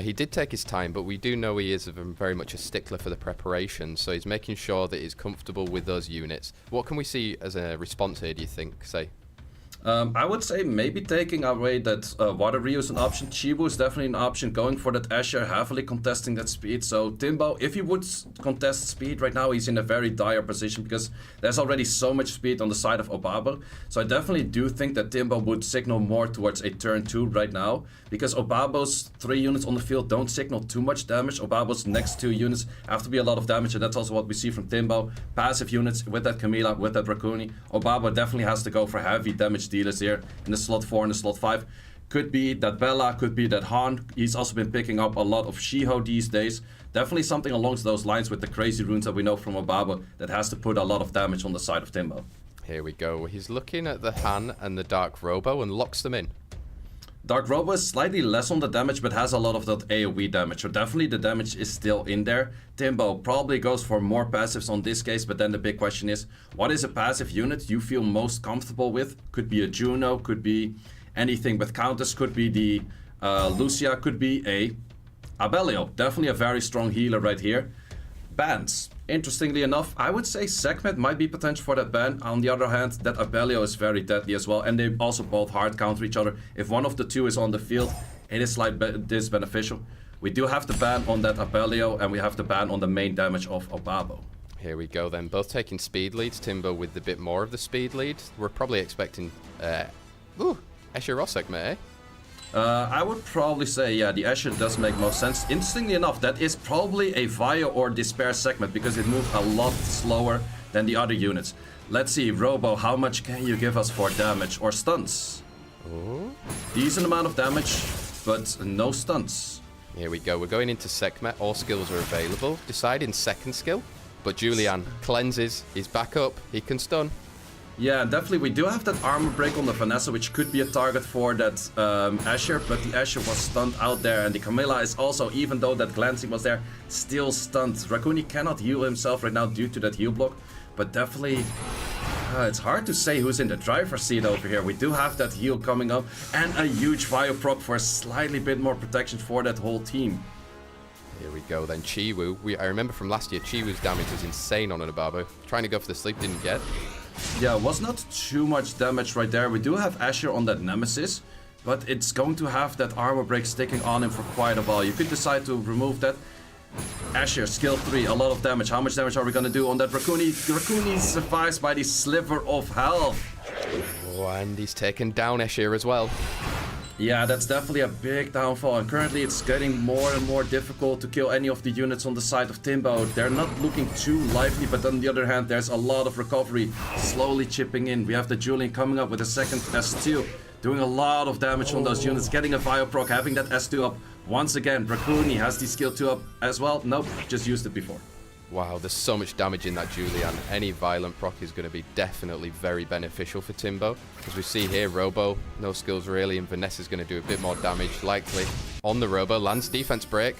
He did take his time, but we do know he is very much a stickler for the preparation, so he's making sure that he's comfortable with those units. What can we see as a response here, do you think, say? I would say maybe taking away that Water Ryu is an option. Chibu is definitely an option. Going for that Asher, heavily contesting that speed. So Timbo, if he would contest speed right now, he's in a very dire position because there's already so much speed on the side of OBABO. So I definitely do think that Timbo would signal more towards a turn 2 right now, because OBABO's 3 units on the field don't signal too much damage. OBABO's next 2 units have to be a lot of damage, and that's also what we see from Timbo. Passive units with that Camila, with that Raccoon. OBABO definitely has to go for heavy damage dealers here in the slot 4 and the slot 5. Could be that Bella, could be that Han. He's also been picking up a lot of Shiho these days. Definitely something along those lines with the crazy runes that we know from OBABO that has to put a lot of damage on the side of Timbo. Here we go. He's looking at the Han and the Dark Robo and locks them in. Dark Robo is slightly less on the damage, but has a lot of that AoE damage. So definitely the damage is still in there. Timbo probably goes for more passives on this case, but then the big question is, what is a passive unit you feel most comfortable with? Could be a Juno, could be anything with counters, could be the Lucia, could be a Abellio. Definitely a very strong healer right here. Bans. Interestingly enough, I would say Sekhmet might be potential for that ban. On the other hand, that Abellio is very deadly as well, and they also both hard counter each other. If one of the two is on the field, it is like this beneficial. We do have the ban on that Abellio, and we have the ban on the main damage of OBABO. Here we go then, both taking speed leads. Timbo with a bit more of the speed lead. We're probably expecting Escher or Sekhmet, eh? I would probably say, yeah, the Asher does make most sense. Interestingly enough, that is probably a Vio or Despair segment because it moves a lot slower than the other units. Let's see, Robo, how much can you give us for damage or stunts? Oh. Decent amount of damage, but no stunts. Here we go, we're going into Sekhmet. All skills are available. Deciding second skill, but Julian cleanses. He's back up. He can stun. Yeah, definitely. We do have that armor break on the Vanessa, which could be a target for that Asher, but the Asher was stunned out there, and the Camilla is also, even though that glancing was there, still stunned. Raccoon cannot heal himself right now due to that heal block, but definitely it's hard to say who's in the driver's seat over here. We do have that heal coming up, and a huge Vio proc for a slightly bit more protection for that whole team. Here we go then, Chiwu. I remember from last year, Chiwu's damage was insane on an OBABO. Trying to go for the sleep, didn't get. Yeah, was not too much damage right there. We do have Asher on that Nemesis, but it's going to have that armor break sticking on him for quite a while. You could decide to remove that. Asher, skill 3, a lot of damage. How much damage are we gonna do on that Raccoon? Raccoon survives by the sliver of health. Oh, and he's taken down Escher as well. Yeah, that's definitely a big downfall, and currently it's getting more and more difficult to kill any of the units on the side of Timbo. They're not looking too lively, but on the other hand, there's a lot of recovery slowly chipping in. We have the Julian coming up with a second S2, doing a lot of damage on those units, getting a Vio proc, having that S2 up. Once again, Raccoon has the skill 2 up as well. Nope, just used it before. Wow, there's so much damage in that Julian. Any violent proc is going to be definitely very beneficial for Timbo. As we see here, Robo, no skills really, and Vanessa's going to do a bit more damage, likely. On the Robo, lands defense break.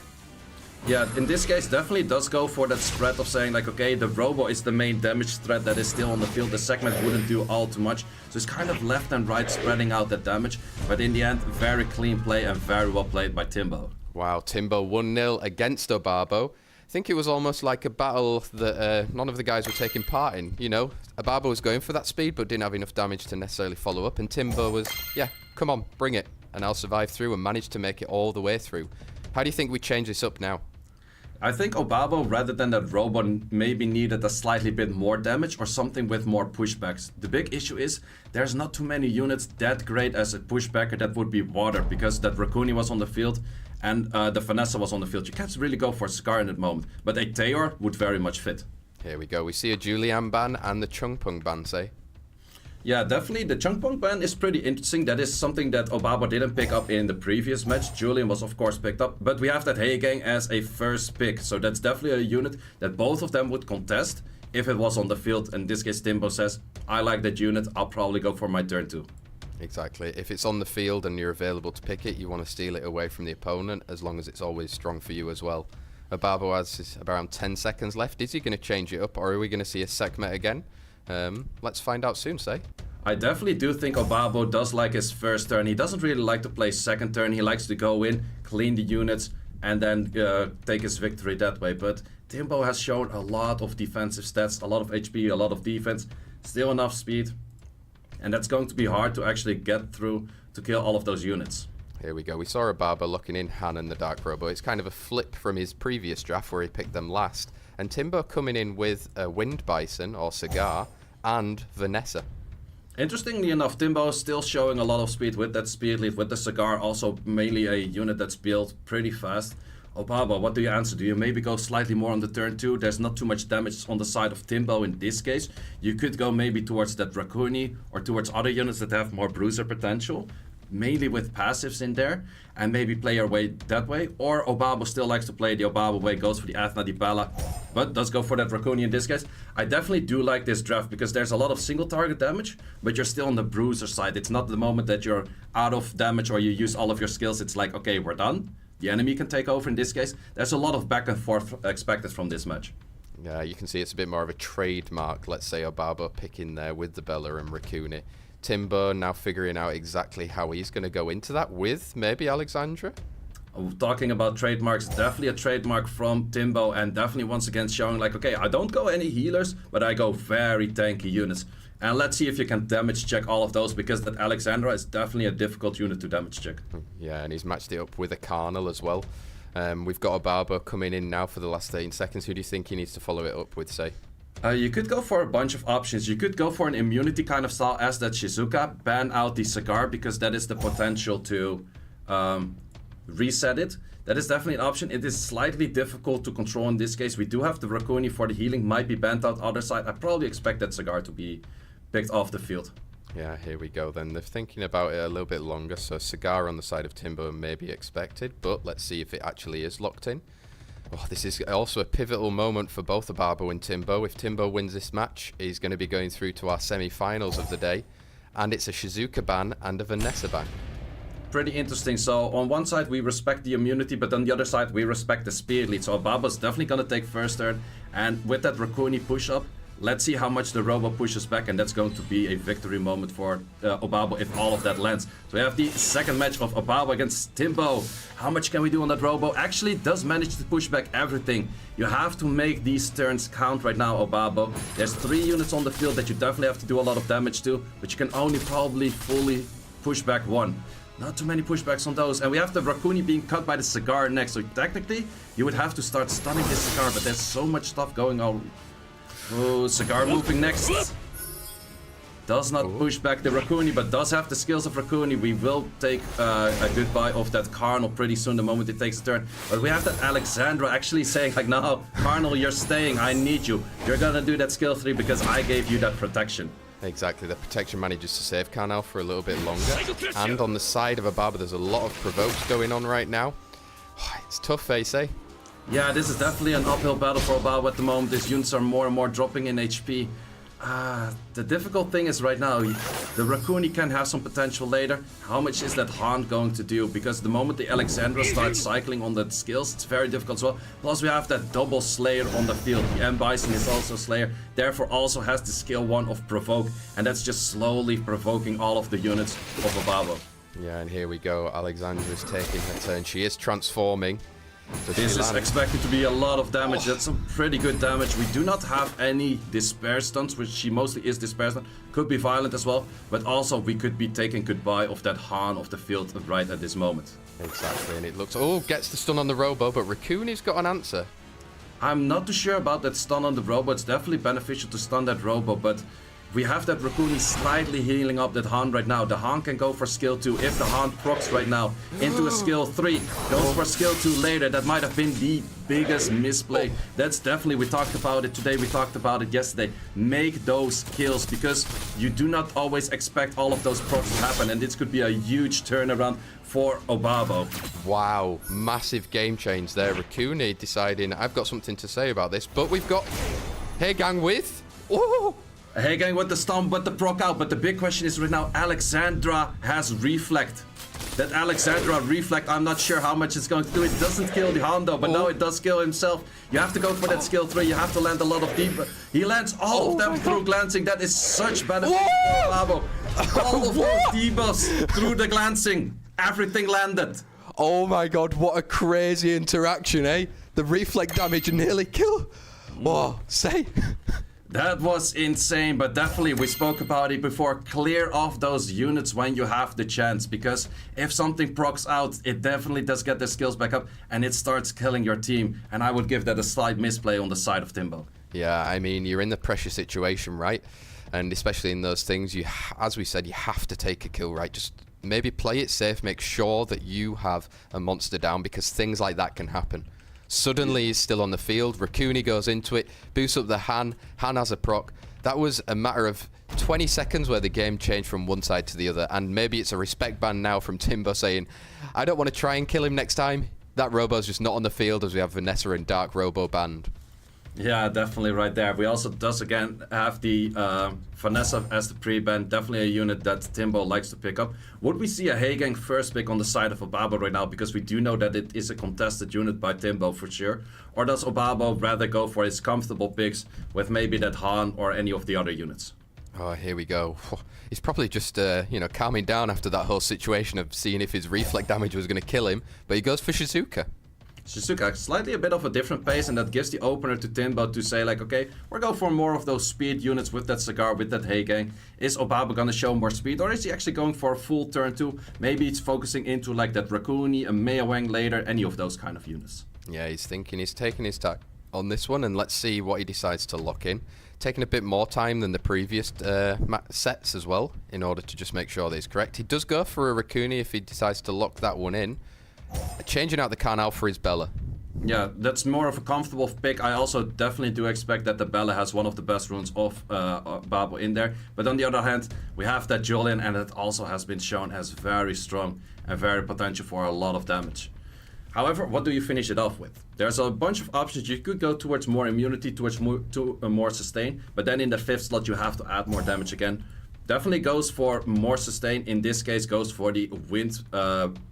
Yeah, in this case, definitely does go for that spread of saying, like, okay, the Robo is the main damage threat that is still on the field. The segment wouldn't do all too much. So it's kind of left and right spreading out that damage. But in the end, very clean play and very well played by Timbo. Wow, Timbo 1-0 against OBABO. I think it was almost like a battle that none of the guys were taking part in. You know, OBABO was going for that speed, but didn't have enough damage to necessarily follow up. And Timbo was, yeah, come on, bring it. And I'll survive through and managed to make it all the way through. How do you think we change this up now? I think OBABO, rather than that Robo, maybe needed a slightly bit more damage or something with more pushbacks. The big issue is there's not too many units that great as a pushbacker that would be Water, because that Raccoon was on the field and the Vanessa was on the field. You can't really go for Scar in that moment, but a Taeor would very much fit. Here we go. We see a Julian ban and the Chungpung ban, say. Yeah, definitely. The Chungpung ban is pretty interesting. That is something that OBABO didn't pick up in the previous match. Julian was, of course, picked up. But we have that Heigang as a first pick. So that's definitely a unit that both of them would contest if it was on the field. In this case, Timbo says, I like that unit. I'll probably go for my turn 2. Exactly. If it's on the field and you're available to pick it, you want to steal it away from the opponent, as long as it's always strong for you as well. OBABO has around 10 seconds left. Is he going to change it up, or are we going to see a Sekhmet again? Let's find out soon, say. I definitely do think OBABO does like his first turn. He doesn't really like to play second turn. He likes to go in, clean the units, and then take his victory that way. But TIMBO has shown a lot of defensive stats, a lot of HP, a lot of defense, still enough speed. And that's going to be hard to actually get through to kill all of those units. Here we go. We saw OBABO locking in Han and the Dark Robo. It's kind of a flip from his previous draft where he picked them last. And TIMBO coming in with a Wind Bison, or Cigar, and Vanessa. Interestingly enough, TIMBO is still showing a lot of speed with that speed lead, with the Cigar, also mainly a unit that's built pretty fast. OBABO, what do you answer? Do you maybe go slightly more on the turn 2? There's not too much damage on the side of TIMBO in this case. You could go maybe towards that Raccoon or towards other units that have more bruiser potential, mainly with passives in there, and maybe play your way that way. Or OBABO still likes to play the OBABO way, goes for the Athena Dipala, but does go for that Raccoon in this case. I definitely do like this draft because there's a lot of single target damage, but you're still on the bruiser side. It's not the moment that you're out of damage or you use all of your skills. It's like, okay, we're done. The enemy can take over in this case. There's a lot of back and forth expected from this match. Yeah, you can see it's a bit more of a trademark. Let's say OBABO picking there with the Bella and Raccoon. TIMBO now figuring out exactly how he's going to go into that with maybe Alexandra. Talking about trademarks, definitely a trademark from TIMBO, and definitely once again showing like, okay, I don't go any healers, but I go very tanky units. And let's see if you can damage check all of those, because that Alexandra is definitely a difficult unit to damage check. Yeah, and he's matched it up with a Carnal as well. We've got OBABO coming in now for the last 13 seconds. Who do you think he needs to follow it up with, say? You could go for a bunch of options. You could go for an immunity kind of style as that Shizuka, ban out the Cigar, because that is the potential to reset it. That is definitely an option. It is slightly difficult to control in this case. We do have the Raccoon for the healing, might be banned out other side. I probably expect that Cigar to be picked off the field. Yeah, here we go then. They're thinking about it a little bit longer, so Cigar on the side of TIMBO may be expected, but let's see if it actually is locked in. Oh, this is also a pivotal moment for both OBABO and TIMBO. If TIMBO wins this match, he's going to be going through to our semi-finals of the day, and it's a Shizuka ban and a Vanessa ban. Pretty interesting. So on one side we respect the immunity, but on the other side we respect the speed lead. So OBABO's definitely going to take first turn, and with that Raccoon push up, let's see how much the Robo pushes back, and that's going to be a victory moment for OBABO if all of that lands. So we have the second match of OBABO against TIMBO. How much can we do on that Robo? Actually does manage to push back everything. You have to make these turns count right now, OBABO. There's 3 units on the field that you definitely have to do a lot of damage to, but you can only probably fully push back 1. Not too many pushbacks on those. And we have the Raccoon being cut by the Cigar next. So technically, you would have to start stunning this Cigar, but there's so much stuff going on. Oh, Cigar moving next. Does not push back the Raccoon, but does have the skills of Raccoon. We will take a goodbye of that Carnal pretty soon, the moment it takes a turn. But we have that Alexandra actually saying like, no, Carnal, you're staying. I need you. You're gonna do that skill 3 because I gave you that protection. Exactly, the protection manages to save Carnal for a little bit longer. And on the side of OBABO, there's a lot of provokes going on right now. It's tough, face, eh? Yeah, this is definitely an uphill battle for OBABO at the moment. These units are more and more dropping in HP. The difficult thing is right now, the Raccoon can have some potential later. How much is that Han going to do? Because the moment the Alexandra starts cycling on the skills, it's very difficult as well. Plus we have that double Slayer on the field. The M Bison is also Slayer, therefore also has the skill 1 of Provoke. And that's just slowly provoking all of the units of OBABO. Yeah, and here we go. Alexandra's taking her turn. She is transforming. This is expected to be a lot of damage. That's some pretty good damage. We do not have any Despair stunts, which she mostly is Despair stun. Could be violent as well, but also we could be taking goodbye of that Han of the field right at this moment. Exactly, and it looks... Oh, gets the stun on the Robo, but Raccoon has got an answer. I'm not too sure about that stun on the Robo. It's definitely beneficial to stun that Robo, but we have that Raccoon slightly healing up that Han right now. The Han can go for skill 2 if the Han procs right now into a skill 3. Goes for skill 2 later. That might have been the biggest misplay. That's definitely, we talked about it today, we talked about it yesterday. Make those kills, because you do not always expect all of those procs to happen, and this could be a huge turnaround for OBABO. Wow, massive game change there. Raccoon deciding, I've got something to say about this, but we've got Hey Gang with... Oh! Hey Gang with the stomp, but the proc out. But the big question is right now, Alexandra has Reflect. That Alexandra reflect, I'm not sure how much it's going to do. It doesn't kill the Hondo, but no, it does kill himself. You have to go for that skill 3. You have to land a lot of deep. He lands all of them through glancing. That is such benefit for OBABO. All of those debuffs through the glancing. Everything landed. Oh my god, what a crazy interaction, eh? The reflect damage nearly killed. Whoa, say. That was insane, but definitely we spoke about it before. Clear off those units when you have the chance, because if something procs out, it definitely does get their skills back up and it starts killing your team. And I would give that a slight misplay on the side of TIMBO. Yeah, I mean, you're in the pressure situation, right? And especially in those things, as we said, you have to take a kill, right? Just maybe play it safe, make sure that you have a monster down, because things like that can happen. Suddenly he's still on the field. Rakuni goes into it, boosts up the Han. Han has a proc. That was a matter of 20 seconds where the game changed from one side to the other. And maybe it's a respect ban now from TIMBO saying, I don't want to try and kill him next time. That Robo's just not on the field, as we have Vanessa and Dark Robo banned. Yeah, definitely right there. We also does again have the Vanessa as the pre-ban. Definitely a unit that TIMBO likes to pick up. Would we see a Hagang first pick on the side of OBABO right now? Because we do know that it is a contested unit by TIMBO for sure. Or does OBABO rather go for his comfortable picks with maybe that Han or any of the other units? Oh, here we go. He's probably just, calming down after that whole situation of seeing if his reflect damage was going to kill him. But he goes for Shizuka. Shizuka, slightly a bit of a different pace, and that gives the opener to TIMBO to say like, okay, we're going for more of those speed units with that Cigar, with that Hagang. Is OBABO going to show more speed, or is he actually going for a full turn 2? Maybe it's focusing into like that Rakuni, a Meowang later, any of those kind of units. Yeah, he's thinking, he's taking his tack on this one, and let's see what he decides to lock in. Taking a bit more time than the previous sets as well, in order to just make sure that he's correct. He does go for a Rakuni if he decides to lock that one in. Changing out the Karnal for his Bella. Yeah, that's more of a comfortable pick. I also definitely do expect that the Bella has one of the best runes of OBABO in there. But on the other hand, we have that Julian, and it also has been shown as very strong and very potential for a lot of damage. However, what do you finish it off with? There's a bunch of options. You could go towards more immunity, towards more sustain, but then in the 5th slot you have to add more damage again. Definitely goes for more sustain. In this case, goes for the Wind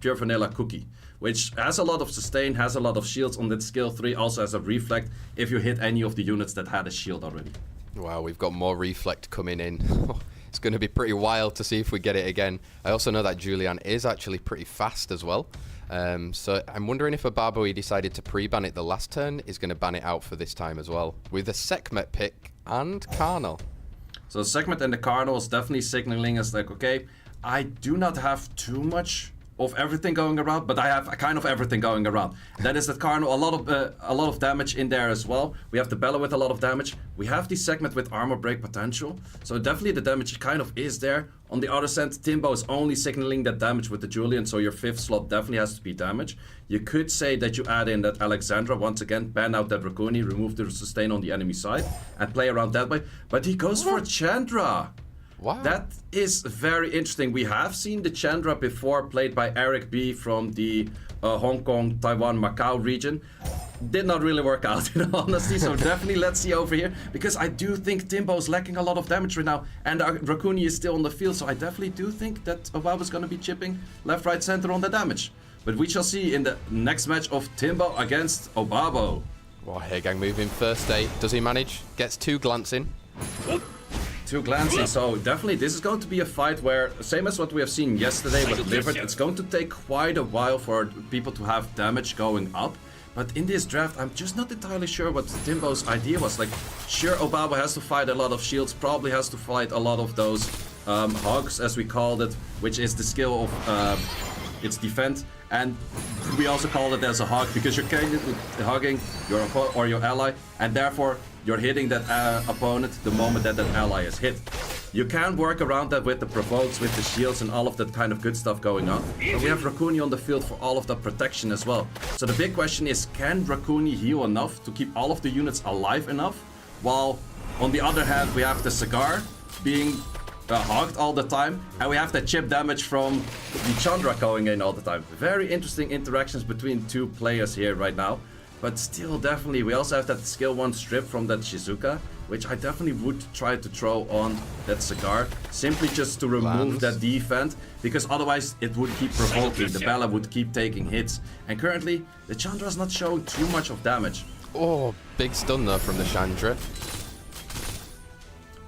Pure Vanilla Cookie, which has a lot of sustain, has a lot of shields on that skill 3, also has a reflect if you hit any of the units that had a shield already. Wow, we've got more reflect coming in. It's going to be pretty wild to see if we get it again. I also know that Julian is actually pretty fast as well. So I'm wondering if OBABO, he decided to pre-ban it the last turn, is going to ban it out for this time as well, with a Sekhmet pick and Karnal. So Sekhmet and the Cardinal is definitely signaling us like, okay, I do not have too much of everything going around, but I have kind of everything going around. That is that Cardinal, a lot of damage in there as well. We have the Bella with a lot of damage. We have the Sekhmet with armor break potential. So definitely the damage kind of is there. On the other side, TIMBO is only signaling that damage with the Julian, so your 5th slot definitely has to be damage. You could say that you add in that Alexandra, once again, ban out that Rakuni, remove the sustain on the enemy side, and play around that way. But he goes for Chandra. Wow. That is very interesting. We have seen the Chandra before, played by Eric B from the Hong Kong, Taiwan, Macau region. Did not really work out, in all honesty. So definitely let's see over here, because I do think TIMBO is lacking a lot of damage right now, and Rakuni is still on the field. So I definitely do think that OBABO is going to be chipping left, right, center on the damage. But we shall see in the next match of TIMBO against OBABO. Well, Hagang moving first 8. Does he manage? Gets 2 glancing. 2 glancing, so definitely this is going to be a fight where, same as what we have seen yesterday with Livered, it's going to take quite a while for people to have damage going up. But in this draft, I'm just not entirely sure what TIMBO's idea was. Like, sure, OBABO has to fight a lot of shields, probably has to fight a lot of those hogs, as we called it, which is the skill of its defense. And we also call it as a hog because you're hugging your opponent or your ally, and therefore you're hitting that opponent the moment that that ally is hit. You can work around that with the provokes, with the shields and all of that kind of good stuff going on. But we have Rakuni on the field for all of that protection as well. So the big question is, can Rakuni heal enough to keep all of the units alive enough? While on the other hand, we have the Cigar being hogged all the time, and we have that chip damage from the Chandra going in all the time. Very interesting interactions between 2 players here right now. But still, definitely, we also have that skill 1 strip from that Shizuka, which I definitely would try to throw on that Cigar, simply just to remove that defense, because otherwise it would keep provoking, the Bella would keep taking hits, and currently the Chandra's not showing too much of damage. Oh, big stun though from the Chandra.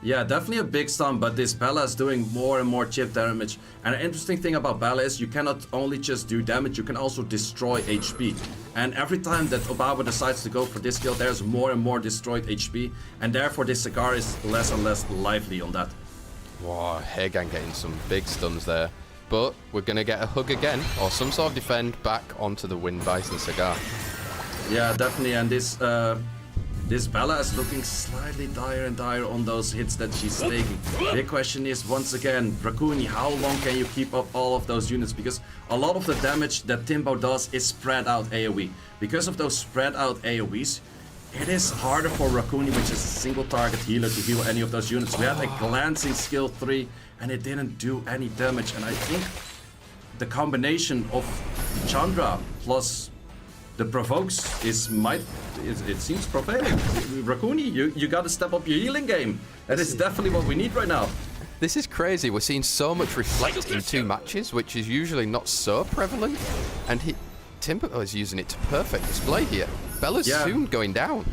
Yeah, definitely a big stun, but this Bella is doing more and more chip damage. And an interesting thing about Bella is you cannot only just do damage, you can also destroy HP. And every time that OBABO decides to go for this kill, there's more and more destroyed HP. And therefore this Cigar is less and less lively on that. Wow, Hagan getting some big stuns there. But we're going to get a hug again, or some sort of defend back onto the Wind Bison Cigar. Yeah, definitely, and this Bella is looking slightly dire and dire on those hits that she's taking. Big question is, once again, Raccoon, how long can you keep up all of those units? Because a lot of the damage that TIMBO does is spread out AoE. Because of those spread out AoEs, it is harder for Raccoon, which is a single target healer, to heal any of those units. We had a glancing skill 3 and it didn't do any damage. And I think the combination of Chandra plus the provokes it seems prevailing. Raccoon, you gotta step up your healing game. That is definitely what we need right now. This is crazy. We're seeing so much reflect in 2 matches, which is usually not so prevalent. And TIMBO is using it to perfect display here. Bella's soon going down.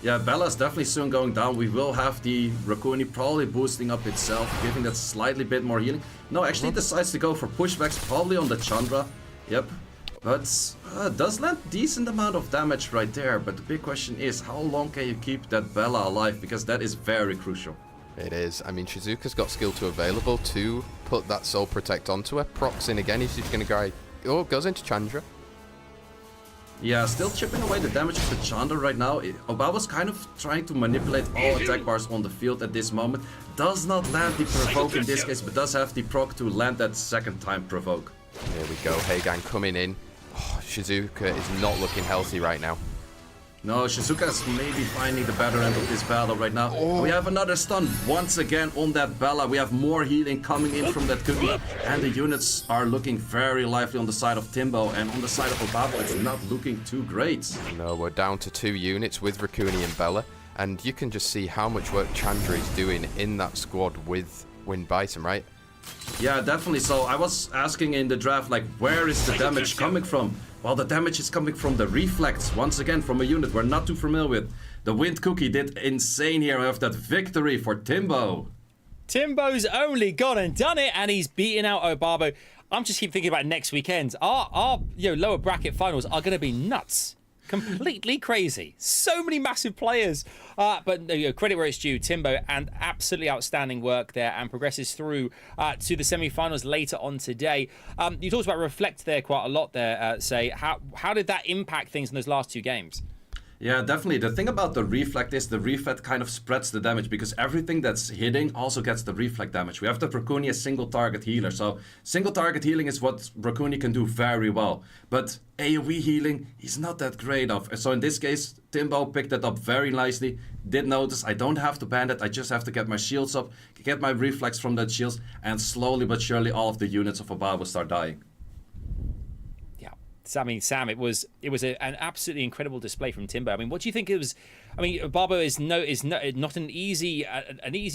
Yeah, Bella's definitely soon going down. We will have the Raccoon probably boosting up itself, giving that slightly bit more healing. No, actually decides to go for pushbacks, probably on the Chandra. Yep. But does land decent amount of damage right there. But the big question is, how long can you keep that Bella alive? Because that is very crucial. It is. I mean, Shizuka's got skill 2 available to put that Soul Protect onto her. Procs in again. He's just going to go... Oh, goes into Chandra. Yeah, still chipping away the damage of the Chandra right now. OBABO's kind of trying to manipulate all attack bars on the field at this moment. Does not land the provoke in this case, but does have the proc to land that second time provoke. Here we go. Hagan coming in. Oh, Shizuka is not looking healthy right now. No, Shizuka's maybe finding the better end of this battle right now. We have another stun once again on that Bella. We have more healing coming in from that cookie. And the units are looking very lively on the side of TIMBO. And on the side of OBABO, it's not looking too great. No, we're down to 2 units with Raccoon and Bella. And you can just see how much work Chandra is doing in that squad with Wind Bison, right? Yeah, definitely. So I was asking in the draft, like, where is the damage coming from? Well, the damage is coming from the reflex, once again, from a unit we're not too familiar with. The Wind Cookie did insane here. We have that victory for TIMBO. TIMBO's only gone and done it, and he's beaten out OBABO. I'm just keep thinking about next weekend. Our lower bracket finals are going to be nuts. Completely crazy. So many massive players. But credit where it's due. TIMBO, and absolutely outstanding work there, and progresses through to the semi-finals later on today. You talked about Reflect there quite a lot there, Say. How did that impact things in those last 2 games? Yeah, definitely. The thing about the Reflect is the Reflect kind of spreads the damage, because everything that's hitting also gets the Reflect damage. We have the Raccoon as single target healer, so single target healing is what Raccoon can do very well. But AoE healing, he's not that great of. So in this case, TIMBO picked that up very nicely. Did notice, I don't have to bandit, I just have to get my shields up, get my Reflex from that shields, and slowly but surely all of the units of OBABO start dying. I mean, Sam, it was an absolutely incredible display from TIMBO. I mean, what do you think it was? I mean, OBABO is not an easy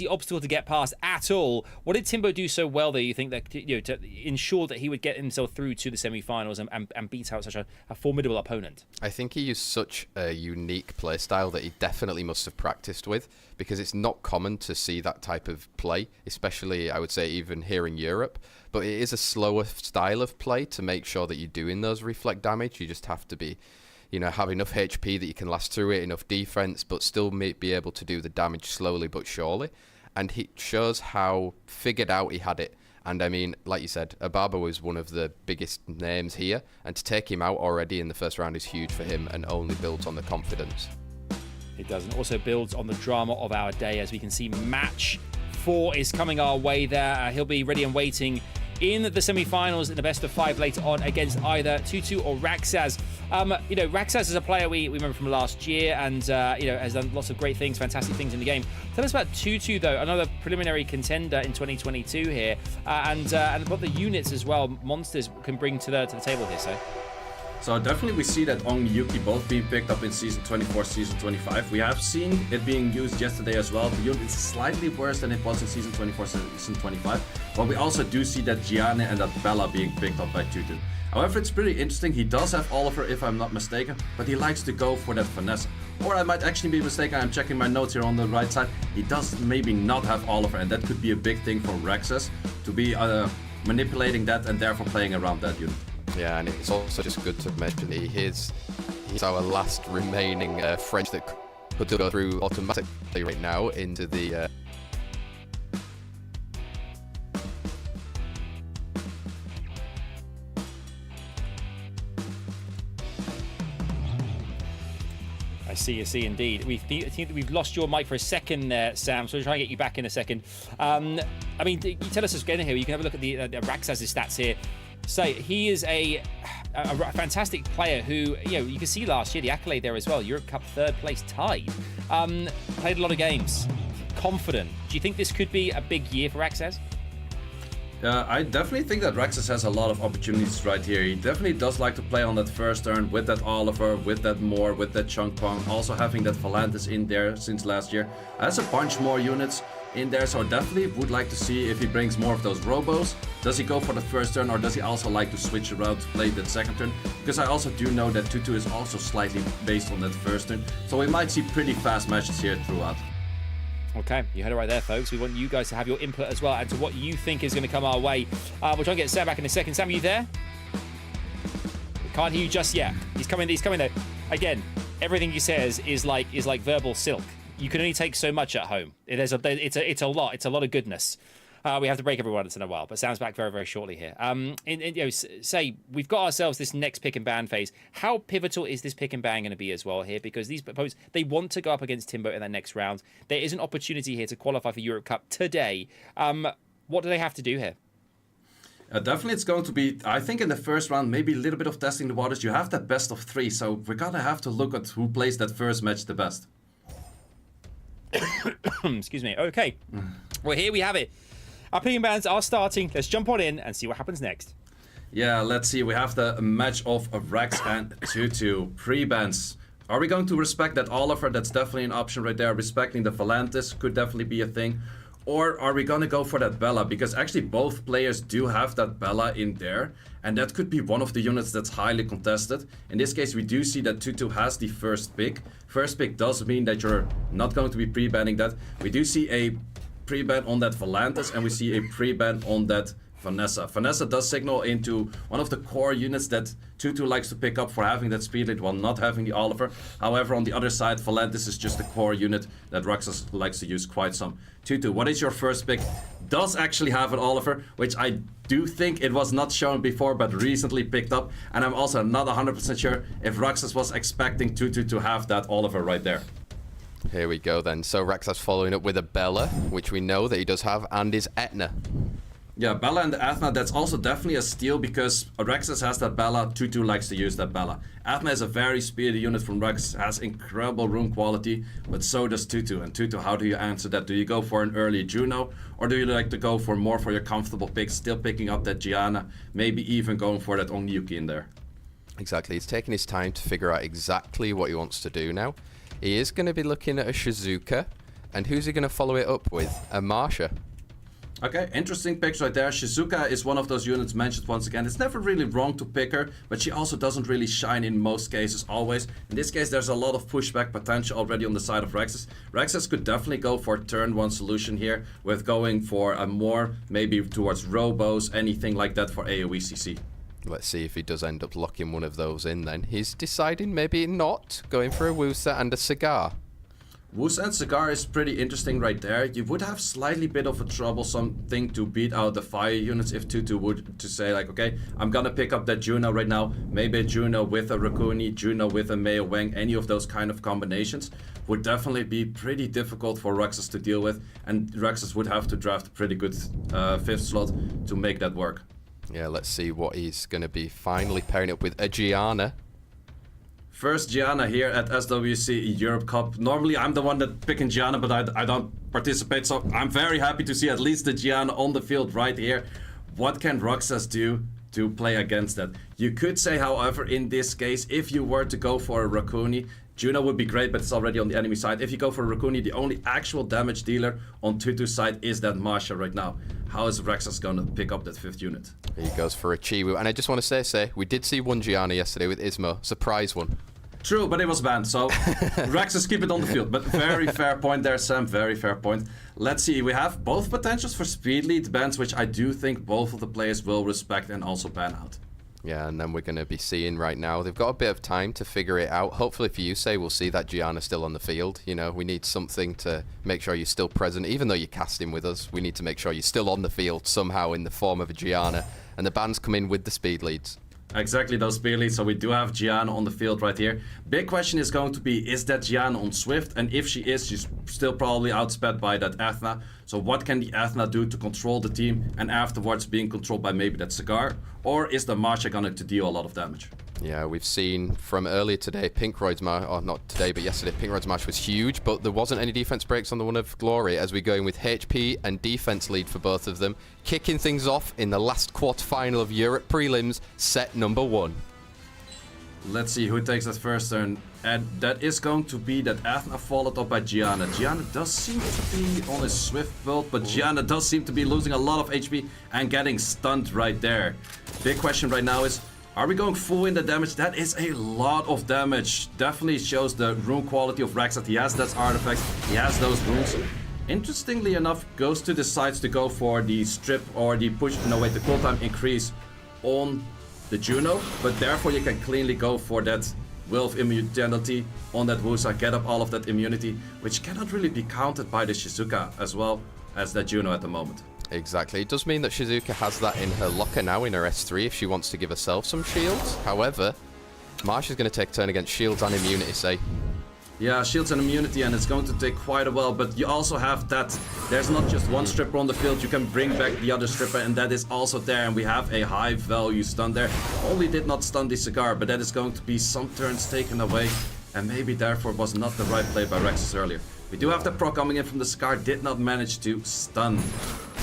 obstacle to get past at all. What did TIMBO do so well that you think that to ensure that he would get himself through to the semi-finals and beat out such a formidable opponent? I think he used such a unique playstyle that he definitely must have practiced with, because it's not common to see that type of play, especially, I would say, even here in Europe. But it is a slower style of play to make sure that you're doing those reflect damage. You just have to be, have enough HP that you can last through it, enough defense, but still be able to do the damage slowly but surely. And he shows how figured out he had it. And I mean, like you said, OBABO is one of the biggest names here, and to take him out already in the first round is huge for him, and only builds on the confidence. It does, and also builds on the drama of our day. As we can see, match 4 is coming our way there. He'll be ready and waiting in the semi-finals in the best of 5 later on against either TUTUTUH or RAXXAZ. RAXXAZ is a player we remember from last year, and has done lots of great things, fantastic things in the game. Tell us about TUTUTUH, though, another preliminary contender in 2022 here, and what the units as well, monsters, can bring to the table here, so. So definitely we see that Ong Yuki both being picked up in Season 24, Season 25. We have seen it being used yesterday as well. The unit is slightly worse than it was in Season 24, Season 25. But we also do see that Gianna and that Bella being picked up by TUTUTUH. However, it's pretty interesting. He does have Oliver, if I'm not mistaken, but he likes to go for that finesse. Or I might actually be mistaken. I'm checking my notes here on the right side. He does maybe not have Oliver, and that could be a big thing for RAXXAZ to be manipulating that and therefore playing around that unit. Yeah, and it's also just good to mention he's our last remaining French that could go through automatically right now into the I see indeed. I think that we've lost your mic for a second there, Sam, so we'll try and get you back in a second. I mean, you tell us again here, you can have a look at the RAXXAZ's stats here. So he is a fantastic player who, you can see last year, the accolade there as well, Europe Cup 3rd place tied. Played a lot of games, confident. Do you think this could be a big year for RAXXAZ? I definitely think that RAXXAZ has a lot of opportunities right here. He definitely does like to play on that first turn with that Oliver, with that Moore, with that Chung Pong. Also having that Volantis in there since last year. Has a bunch more units in there, so definitely would like to see if he brings more of those Robos. Does he go for the first turn, or does he also like to switch around to play that second turn? Because I also do know that TUTUTUH is also slightly based on that first turn. So we might see pretty fast matches here throughout. Okay, you heard it right there, folks. We want you guys to have your input as well and to what you think is going to come our way. We'll try and get Sam back in a second. Sam, are you there? We can't hear you just yet. He's coming though. Again, everything he says is like verbal silk. You can only take so much at home. It's a lot. It's a lot of goodness. We have to break every once in a while, but Sam's back very, very shortly here. Say we've got ourselves this next pick and ban phase. How pivotal is this pick and ban going to be as well here? Because these opponents, they want to go up against TIMBO in their next round. There is an opportunity here to qualify for Europe Cup today. What do they have to do here? Definitely it's going to be, I think in the first round, maybe a little bit of testing the waters. You have that best of 3, so we're going to have to look at who plays that first match the best. Excuse me. Okay. Well, here we have it. Our picking bans are starting. Let's jump on in and see what happens next. Yeah, let's see. We have the match of RAXXAZ and TUTUTUH pre-bans. Are we going to respect that Oliver? That's definitely an option right there. Respecting the Volantis could definitely be a thing. Or are we going to go for that Bella? Because actually both players do have that Bella in there. And that could be one of the units that's highly contested. In this case, we do see that TUTUTUH has the first pick. First pick does mean that you're not going to be pre-banning that. We do see a pre-ban on that Volantis, and we see a pre-ban on that Vanessa. Vanessa does signal into one of the core units that TUTUTUH likes to pick up for having that speed lead while not having the Oliver. However, on the other side, Volantis is just a core unit that RAXXAZ likes to use quite some. TUTUTUH, what is your first pick? Does actually have an Oliver, which I do think it was not shown before, but recently picked up. And I'm also not 100% sure if RAXXAZ was expecting TUTUTUH to have that Oliver right there. Here we go then. So RAXXAZ following up with a Bella, which we know that he does have, and his Etna. Yeah, Bella and the Athena, that's also definitely a steal because RAXXAZ has that Bella, TUTUTUH likes to use that Bella. Athena is a very speedy unit from RAXXAZ, has incredible room quality, but so does TUTUTUH. And TUTUTUH, how do you answer that? Do you go for an early Juno, or do you like to go for more for your comfortable picks, still picking up that Gianna, maybe even going for that Onyuki in there? Exactly, he's taking his time to figure out exactly what he wants to do now. He is going to be looking at a Shizuka, and who's he going to follow it up with? A Marsha. Okay, interesting picks right there. Shizuka is one of those units mentioned once again. It's never really wrong to pick her, but she also doesn't really shine in most cases, always. In this case, there's a lot of pushback potential already on the side of RAXXAZ. RAXXAZ could definitely go for a turn 1 solution here, with going for a more, maybe towards Robos, anything like that for AoE CC. Let's see if he does end up locking one of those in then. He's deciding maybe not, going for a Wusa and a Cigar. Wusa and Cigar is pretty interesting right there. You would have slightly bit of a troublesome thing to beat out the fire units if TUTUTUH would to say like, okay, I'm gonna pick up that Juno right now. Maybe a Juno with a Rakuni, Juno with a Mei Wang, any of those kind of combinations would definitely be pretty difficult for RAXXAZ to deal with. And RAXXAZ would have to draft a pretty good 5th slot to make that work. Yeah, let's see what he's going to be finally pairing up with a Gianna. First Gianna here at SWC Europe Cup. Normally I'm the one that picking Gianna, but I don't participate, so I'm very happy to see at least the Gianna on the field right here. What can RAXXAZ do to play against that. You could say, however, in this case, if you were to go for a Rakuni, Juno would be great, but it's already on the enemy side. If you go for a Rakuni, the only actual damage dealer on TUTUTUH's side is that Masha right now. How is RAXXAZ going to pick up that 5th unit? He goes for a Chiwu. And I just want to say, we did see one Gianna yesterday with Ismo. Surprise one. True, but it was banned, so RAXXAZ keep it on the field. But very fair point there, Sam. Very fair point. Let's see, we have both potentials for speed lead bans, which I do think both of the players will respect and also ban out. Yeah, and then we're going to be seeing right now, they've got a bit of time to figure it out. Hopefully for you, say, we'll see that Gianna still on the field. You know, we need something to make sure you're still present. Even though you're casting with us, we need to make sure you're still on the field somehow in the form of a Gianna. And the bans come in with the speed leads. Exactly, those speed leads. So we do have Gianna on the field right here. Big question is going to be, is that Gianna on Swift? And if she is, she's still probably outsped by that Athena. So what can the Athena do to control the team and afterwards being controlled by maybe that Cigar? Or is the Marsha going to deal a lot of damage? Yeah, we've seen from earlier today, Pinkroyd's march, or not today, but yesterday, Pinkroyd's march was huge, but there wasn't any defense breaks on the one of Glory, as we go in with HP and defense lead for both of them, kicking things off in the last quarterfinal of Europe prelims, set number 1. Let's see who takes that first turn, and that is going to be that Athena followed up by Gianna. Gianna does seem to be on a swift build, but Gianna does seem to be losing a lot of HP and getting stunned right there. Big question right now is, are we going full in the damage? That is a lot of damage. Definitely shows the rune quality of RAXXAZ. He has that artifact, he has those runes. Interestingly enough, Ghost 2 decides to go for the strip or the push, no wait, the cooldown increase on the Juno, but therefore you can cleanly go for that Will of Immunity on that Wusa, get up all of that immunity, which cannot really be countered by the Shizuka as well as that Juno at the moment. Exactly. It does mean that Shizuka has that in her locker now in her S3 if she wants to give herself some shields. However, Marsha's going to take a turn against shields and immunity, say. Yeah, shields and immunity, and it's going to take quite a while, but you also have that, there's not just one stripper on the field, you can bring back the other stripper, and that is also there, and we have a high value stun there. Only did not stun the Cigar, but that is going to be some turns taken away, and maybe therefore was not the right play by RAXXAZ earlier. We do have the proc coming in from the Cigar, did not manage to stun.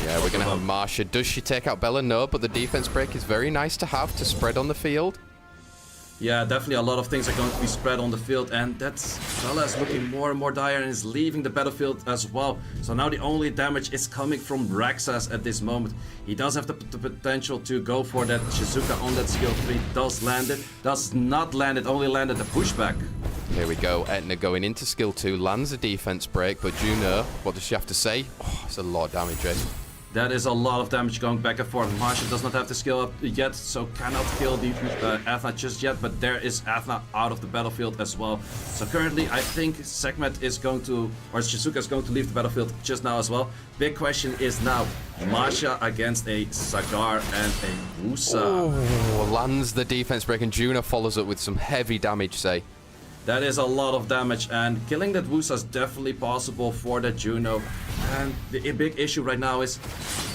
Yeah, we're going to have Marsha. Does she take out Bella? No, but the defense break is very nice to have to spread on the field. Yeah, definitely a lot of things are going to be spread on the field, and that Bella is looking more and more dire and is leaving the battlefield as well. So now the only damage is coming from RAXXAZ at this moment. He does have the potential to go for that Shizuka on that skill 3, does land it, does not land it, only landed the pushback. Here we go, Etna going into skill 2, lands a defense break, but Juno, what does she have to say? Oh, it's a lot of damage, eh? That is a lot of damage going back and forth. Marsha does not have the skill up yet, so cannot kill the Athena just yet, but there is Athena out of the battlefield as well. So currently, I think Sekhmet is going to, or Shizuka is going to leave the battlefield just now as well. Big question is now, Marsha against a Sagar and a Wusa. Oh, lands the defense break, and Juno follows up with some heavy damage, say. That is a lot of damage, and killing that Wusa is definitely possible for that Juno. And the big issue right now is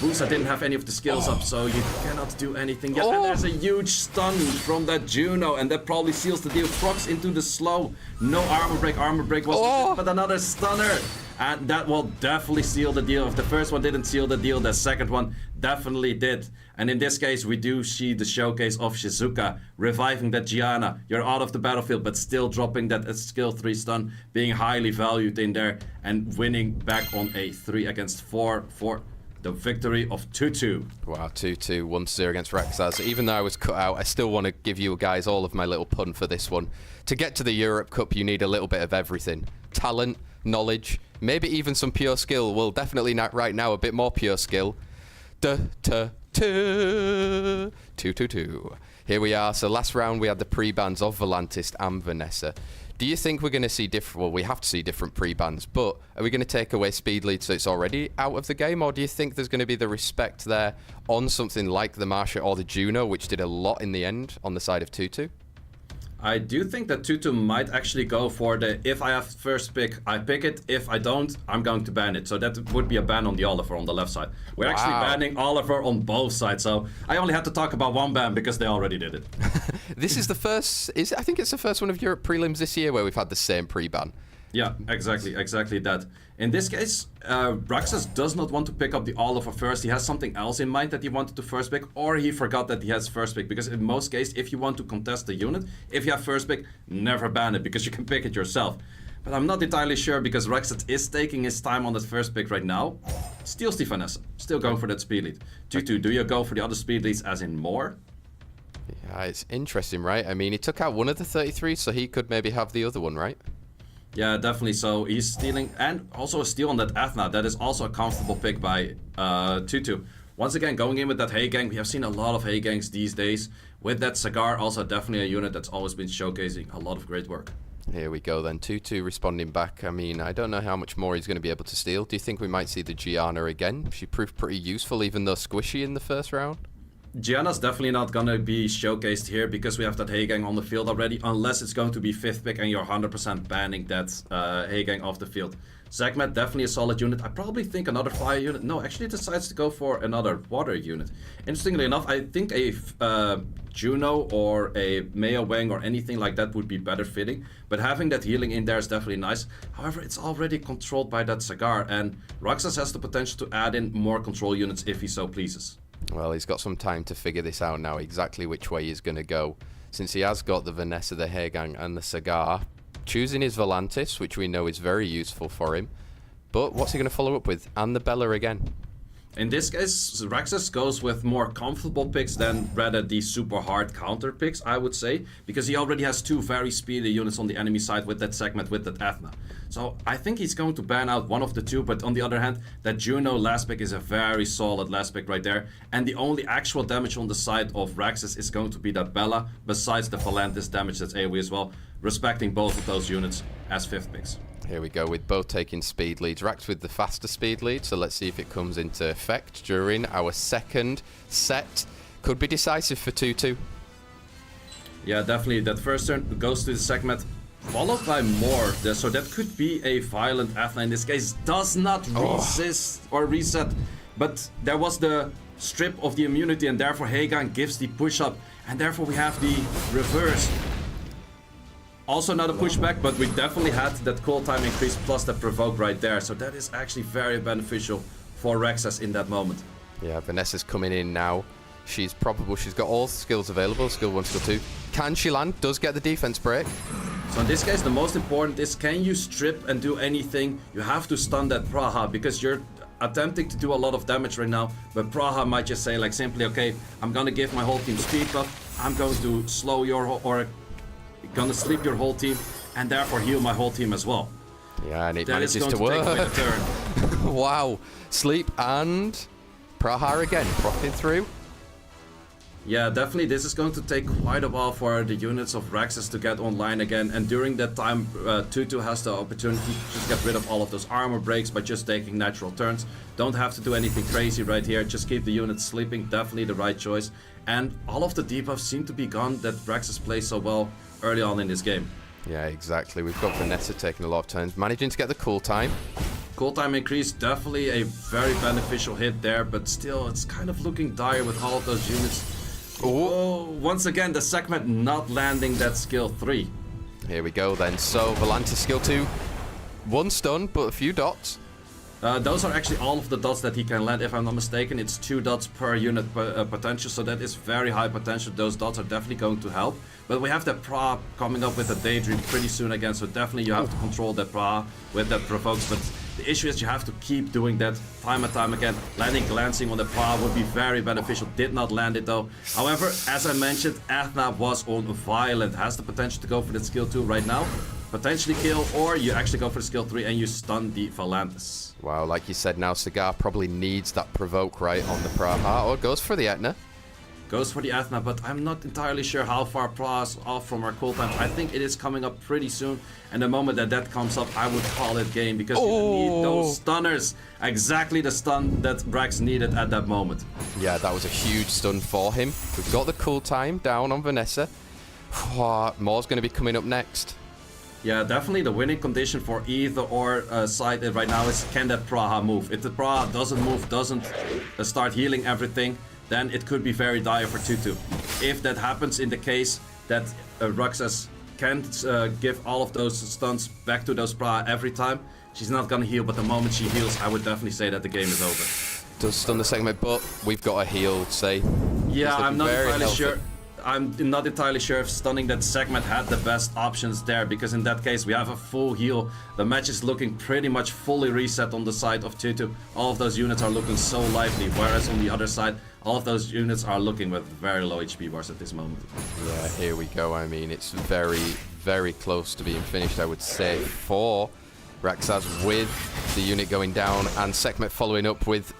Wusa didn't have any of the skills up, so you cannot do anything yet. And there's a huge stun from that Juno, and that probably seals the deal. Procs into the slow. No armor break was but another stunner. And that will definitely seal the deal. If the first one didn't seal the deal, the second one definitely did. And in this case, we do see the showcase of Shizuka reviving that Gianna. You're out of the battlefield, but still dropping that skill 3 stun, being highly valued in there, and winning back on a 3 against 4 for the victory of TUTUTUH. Wow, 2-2, 1-0 against RAXXAZ. Even though I was cut out, I still want to give you guys all of my little pun for this one. To get to the Europe Cup, you need a little bit of everything. Talent, knowledge, maybe even some pure skill. Well, definitely not right now, a bit more pure skill. TUTUTUH. Here we are. So last round we had the pre-bans of Volantis and Vanessa. Do you think we're going to see different, well, we have to see different pre-bans, but are we going to take away speed lead so it's already out of the game, or do you think there's going to be the respect there on something like the Marsha or the Juno, which did a lot in the end on the side of TUTUTUH? I do think that TUTUTUH might actually go for the, if I have first pick, I pick it. If I don't, I'm going to ban it. So that would be a ban on the Oliver on the left side. We're actually banning Oliver on both sides. So I only had to talk about one ban because they already did it. This is the first, I think it's the first one of Europe prelims this year where we've had the same pre-ban. Yeah, exactly that. In this case, RAXXAZ does not want to pick up the Oliver first. He has something else in mind that he wanted to first pick, or he forgot that he has first pick. Because in most cases, if you want to contest the unit, if you have first pick, never ban it, because you can pick it yourself. But I'm not entirely sure, because RAXXAZ is taking his time on that first pick right now. Steals the Vanessa, still going for that speed lead. TUTUTUH, do you go for the other speed leads as in more? Yeah, it's interesting, right? I mean, he took out one of the 33, so he could maybe have the other one, right? Yeah, definitely. So he's stealing, and also a steal on that Athena. That is also a comfortable pick by TUTUTUH. Once again, going in with that Hay Gang. We have seen a lot of Hay Gangs these days. With that Cigar, also definitely a unit that's always been showcasing a lot of great work. Here we go then. TUTUTUH responding back. I mean, I don't know how much more he's going to be able to steal. Do you think we might see the Gianna again? She proved pretty useful, even though squishy in the first round. Gianna's definitely not going to be showcased here, because we have that Hay Gang on the field already, unless it's going to be 5th pick and you're 100% banning that Hay Gang off the field. Zagmat, definitely a solid unit. I probably think another fire unit. No, actually decides to go for another water unit. Interestingly enough, I think a Juno or a Maya Wang or anything like that would be better fitting. But having that healing in there is definitely nice. However, it's already controlled by that Cigar, and RAXXAZ has the potential to add in more control units if he so pleases. Well, he's got some time to figure this out now, exactly which way he's going to go. Since he has got the Vanessa, the Hay Gang, and the Cigar, choosing his Volantis, which we know is very useful for him. But what's he going to follow up with? And the Bella again. In this case, RAXXAZ goes with more comfortable picks than rather the super hard counter picks, I would say. Because he already has 2 very speedy units on the enemy side with that Segment, with that Athena. So I think he's going to ban out one of the 2, but on the other hand, that Juno last pick is a very solid last pick right there. And the only actual damage on the side of RAXXAZ is going to be that Bella, besides the Volantis damage that's AoE as well, respecting both of those units as 5th picks. Here we go, with both taking speed leads. Rax with the faster speed lead, so let's see if it comes into effect during our second set. Could be decisive for TUTUTUH. Yeah, definitely. That first turn goes to the Segment, followed by more. So that could be a violent Athena in this case. Does not resist or reset, but there was the strip of the immunity, and therefore Hay Gang gives the push-up, and therefore we have the reverse. Also not a pushback, but we definitely had that cool time increase plus that provoke right there. So that is actually very beneficial for RAXXAZ in that moment. Yeah, Vanessa's coming in now. She's got all skills available, skill 1, skill 2. Can she land? Does get the defense break. So in this case, the most important is, can you strip and do anything? You have to stun that Praha, because you're attempting to do a lot of damage right now, but Praha might just say like simply, okay, I'm gonna give my whole team speed buff, I'm going to slow your or gonna sleep your whole team, and therefore heal my whole team as well. Yeah, and it that manages is going to work. Take a bit of turn. Wow. Sleep and Praha again, propping through. Yeah, definitely this is going to take quite a while for the units of RAXXAZ to get online again, and during that time TUTUTUH has the opportunity to just get rid of all of those armor breaks by just taking natural turns. Don't have to do anything crazy right here, just keep the units sleeping, definitely the right choice. And all of the debuffs seem to be gone that RAXXAZ plays so well early on in this game. Yeah, exactly. We've got Vanessa taking a lot of turns, managing to get the cool time. Cool time increase, definitely a very beneficial hit there, but still it's kind of looking dire with all of those units. Oh, once again, the Segment not landing that skill 3. Here we go then. So, Volantis skill 2. 1 stun, but a few dots. Those are actually all of the dots that he can land, if I'm not mistaken. It's 2 dots per unit potential, so that is very high potential. Those dots are definitely going to help. But we have that Pra coming up with a Daydream pretty soon again, so definitely you have to control that Pra with that provokes. But the issue is you have to keep doing that time and time again. Landing glancing on the Pra would be very beneficial. Did not land it though. However, as I mentioned, Athena was on Violent. Has the potential to go for that skill 2 right now. Potentially kill, or you actually go for the skill 3 and you stun the Volantis. Wow, like you said now, Cigar probably needs that provoke right on the Praha, or goes for the Etna. Goes for the Athena, but I'm not entirely sure how far Pra is off from our cooltime. I think it is coming up pretty soon, and the moment that that comes up, I would call it game, because you need those stunners. Exactly the stun that Brax needed at that moment. Yeah, that was a huge stun for him. We've got the cool time down on Vanessa. More's going to be coming up next. Yeah, definitely the winning condition for either or side right now is, can that Praha move? If the Praha doesn't move, doesn't start healing everything, then it could be very dire for TUTUTUH. If that happens in the case that RAXXAZ can't give all of those stuns back to those Pra every time, she's not gonna heal. But the moment she heals, I would definitely say that the game is over. Does stun the segment, but we've got a heal, say. Yeah, I'm not entirely healthy. sure. I'm not entirely sure if stunning that segment had the best options there, because in that case we have a full heal. The match is looking pretty much fully reset on the side of TUTUTUH. All of those units are looking so lively, whereas on the other side, all of those units are looking with very low HP bars at this moment. Yeah, here we go. I mean, it's very, very close to being finished, I would say, for RAXXAZ, with the unit going down and Sekhmet following up with...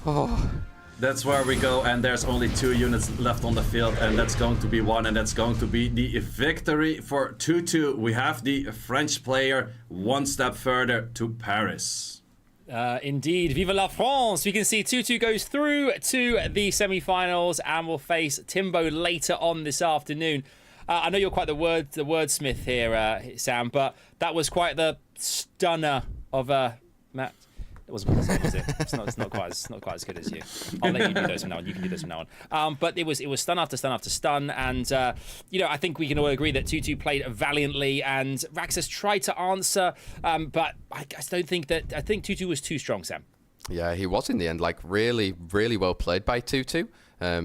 Oh... That's where we go, and there's only 2 units left on the field, and that's going to be one, and that's going to be the victory for TUTUTUH. We have the French player one step further to Paris. Indeed, vive la France! We can see TUTUTUH goes through to the semi-finals and will face TIMBO later on this afternoon. I know you're quite the wordsmith here, Sam, but that was quite the stunner of a match. It wasn't quite the same, was it? It's not quite as good as you. I'll let you do those from now on. You can do those from now on. But it was stun after stun after stun, and I think we can all agree that TUTUTUH played valiantly, and RAXXAZ tried to answer, but I don't think that. I think TUTUTUH was too strong, Sam. Yeah, he was in the end. Like, really, really well played by TUTUTUH.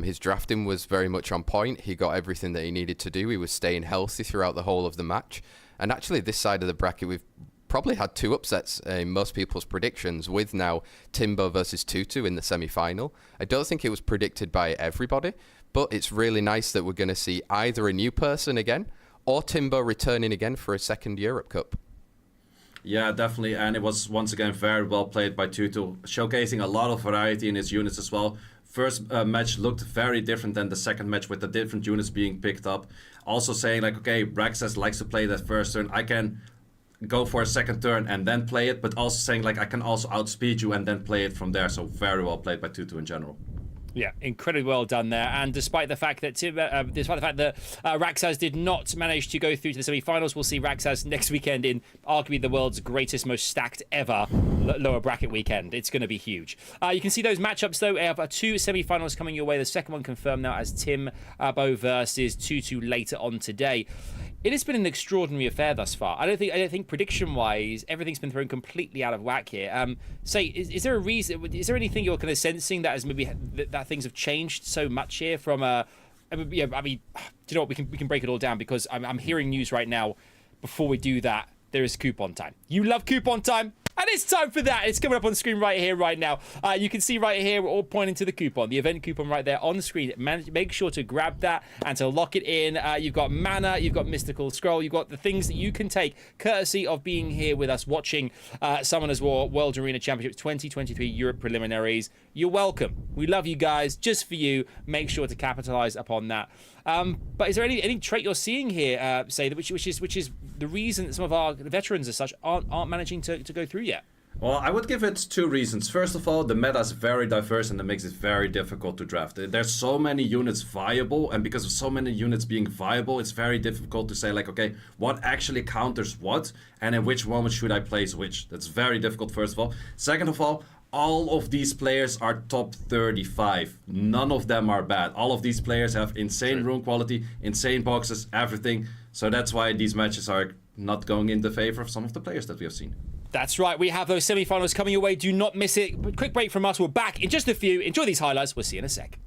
His drafting was very much on point. He got everything that he needed to do. He was staying healthy throughout the whole of the match. And actually, this side of the bracket, we've probably had 2 upsets in most people's predictions, with now TIMBO versus TUTUTUH in the semi-final. I don't think it was predicted by everybody, but it's really nice that we're going to see either a new person again or TIMBO returning again for a second Europe Cup. Yeah, definitely, and it was once again very well played by TUTUTUH, showcasing a lot of variety in his units as well. First match looked very different than the second match, with the different units being picked up. Also saying like, okay, RAXXAZ likes to play that first turn. I can go for a second turn and then play it, but also saying like I can also outspeed you and then play it from there. So very well played by TUTUTUH in general. Yeah, incredibly well done there. And despite the fact that RAXXAZ did not manage to go through to the semi-finals, we'll see RAXXAZ next weekend in arguably the world's greatest, most stacked ever lower bracket weekend. It's going to be huge. You can see those matchups though. We have 2 semi-finals coming your way. The second one confirmed now as TIMBO versus TUTUTUH later on today. It has been an extraordinary affair thus far. I don't think prediction-wise, everything's been thrown completely out of whack here. Is there a reason? Is there anything you're kind of sensing that has maybe that things have changed so much here from I mean, do you know what? We can break it all down, because I'm hearing news right now. Before we do that, there is coupon time. You love coupon time? And it's time for that. It's coming up on the screen right here, right now. You can see right here, we're all pointing to the coupon, the event coupon right there on the screen. Make sure to grab that and to lock it in. You've got mana, you've got Mystical Scroll, you've got the things that you can take courtesy of being here with us watching Summoners War World Arena Championships 2023 Europe Preliminaries. You're welcome. We love you guys. Just for you. Make sure to capitalize upon that. But is there any trait you're seeing here, which is the reason that some of our veterans as such aren't managing to go through yet? Well, I would give it 2 reasons. First of all, the meta is very diverse and it makes it very difficult to draft. There's so many units viable, and because of so many units being viable, it's very difficult to say like, okay, what actually counters what, and in which moment should I place which. That's very difficult, first of all. Second of all of these players are top 35. None of them are bad. All of these players have insane rune quality, insane boxes, everything. So that's why these matches are not going in the favor of some of the players that we have seen. That's right. We have those semi-finals coming your way. Do not miss it. Quick break from us. We're back in just a few. Enjoy these highlights. We'll see you in a sec.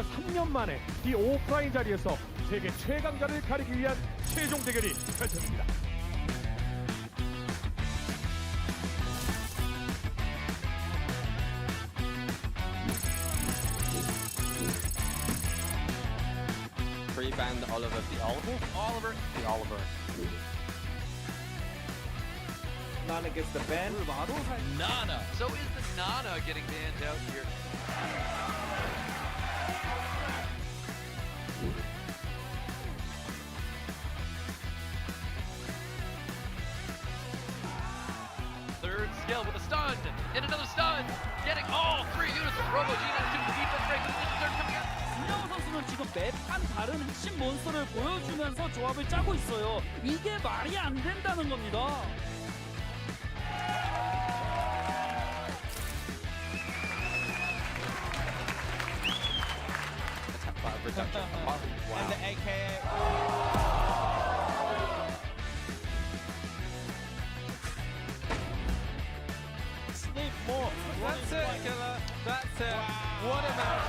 무려 3년 만에 이 오프라인 자리에서 세계 최강자를 가리기 위한 최종 대결이 펼쳐집니다. Pre-banned Oliver. The Oliver? The Oliver. Nana gets the ban. Nana. So is the Nana getting banned out here? Third skill with a stun and another stun. Getting all 3 units of Robo Gina to the defense break. Third coming out. 진영호 선수는 지금 맵한 다른 핵심 몬스터를 보여주면서 조합을 짜고 있어요. 이게 말이 안 된다는 겁니다. Reduction. Wow. And the AKA. Sleep more. That's it, killer. That's it. Wow. What a match.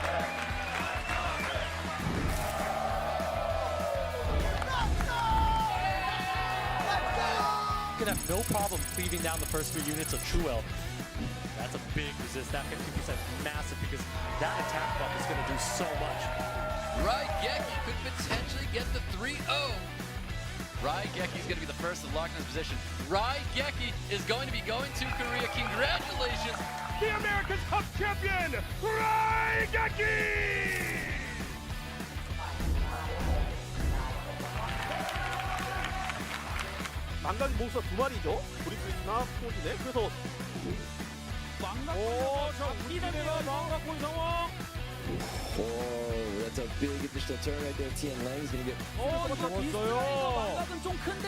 Can have no problem cleaving down the first 3 units of Truel. That's a big resist. That 50% massive because that attack buff is going to do so much. Raigeki could potentially get the 3-0. Raigeki's going to be the first to lock in his position. Raigeki is going to be going to Korea. Congratulations. The America's Cup champion, RAXXAZ! 망가진 몬스터 2마리죠? 브리프리나 코디네. 그래서 자 우리나라가 망가본 상황. Oh, that's a big additional turn right there. Tian Lang's gonna get. 이거 비스트라이더 망각은 좀 큰데.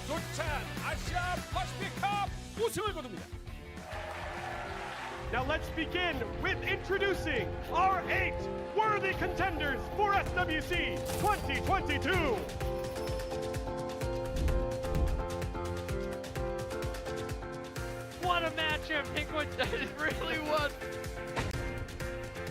조찬 아시아 퍼시픽컵 우승을 거둡니다. Now let's begin with introducing our 8 worthy contenders for SWC 2022. What a matchup! Penguin Really was.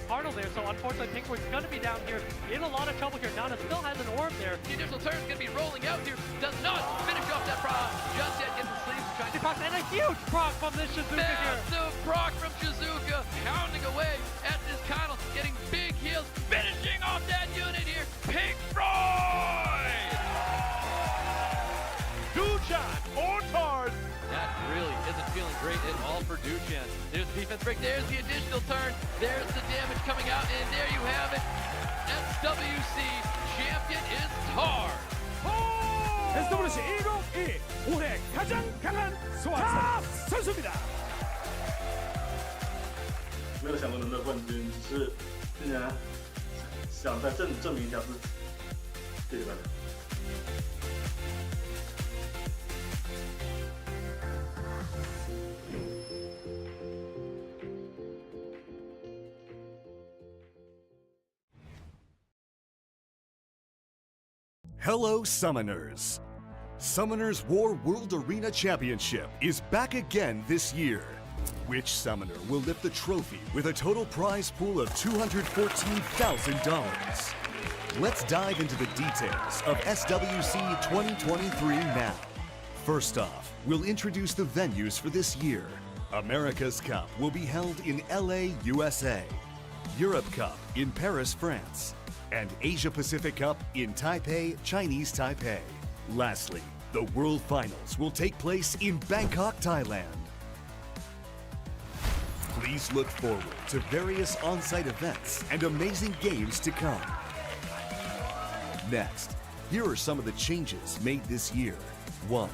Cardinal there, so unfortunately Penguin's gonna be down here in a lot of trouble here. Nana still has an orb there. The initial turn is going to be rolling out here. Does not finish off that proc. Just yet getting the sleeves. Trying to And a huge proc from this Shizuka here. massive proc from Shizuka. Pounding away at this Connell. Getting big heals. Finishing off that unit here. Pink Floyd! Duchan or Tard. That really isn't feeling great at all for Duchan. There's the defense break. There's the additional turn. There's the damage coming out. And there you have it. SWC champion is Tar. SWC 2022 올해 가장 강한 소환사 선수입니다. 没有想过能得冠军，只是今年想再证明一下自己。谢谢大家。Hello, Summoners! Summoners War World Arena Championship is back again this year. Which summoner will lift the trophy with a total prize pool of $214,000? Let's dive into the details of SWC 2023 now. First off, we'll introduce the venues for this year. America's Cup will be held in LA, USA. Europe Cup in Paris, France. And Asia Pacific Cup in Taipei, Chinese Taipei. Lastly, the World Finals will take place in Bangkok, Thailand. Please look forward to various on-site events and amazing games to come. Next, here are some of the changes made this year. 1.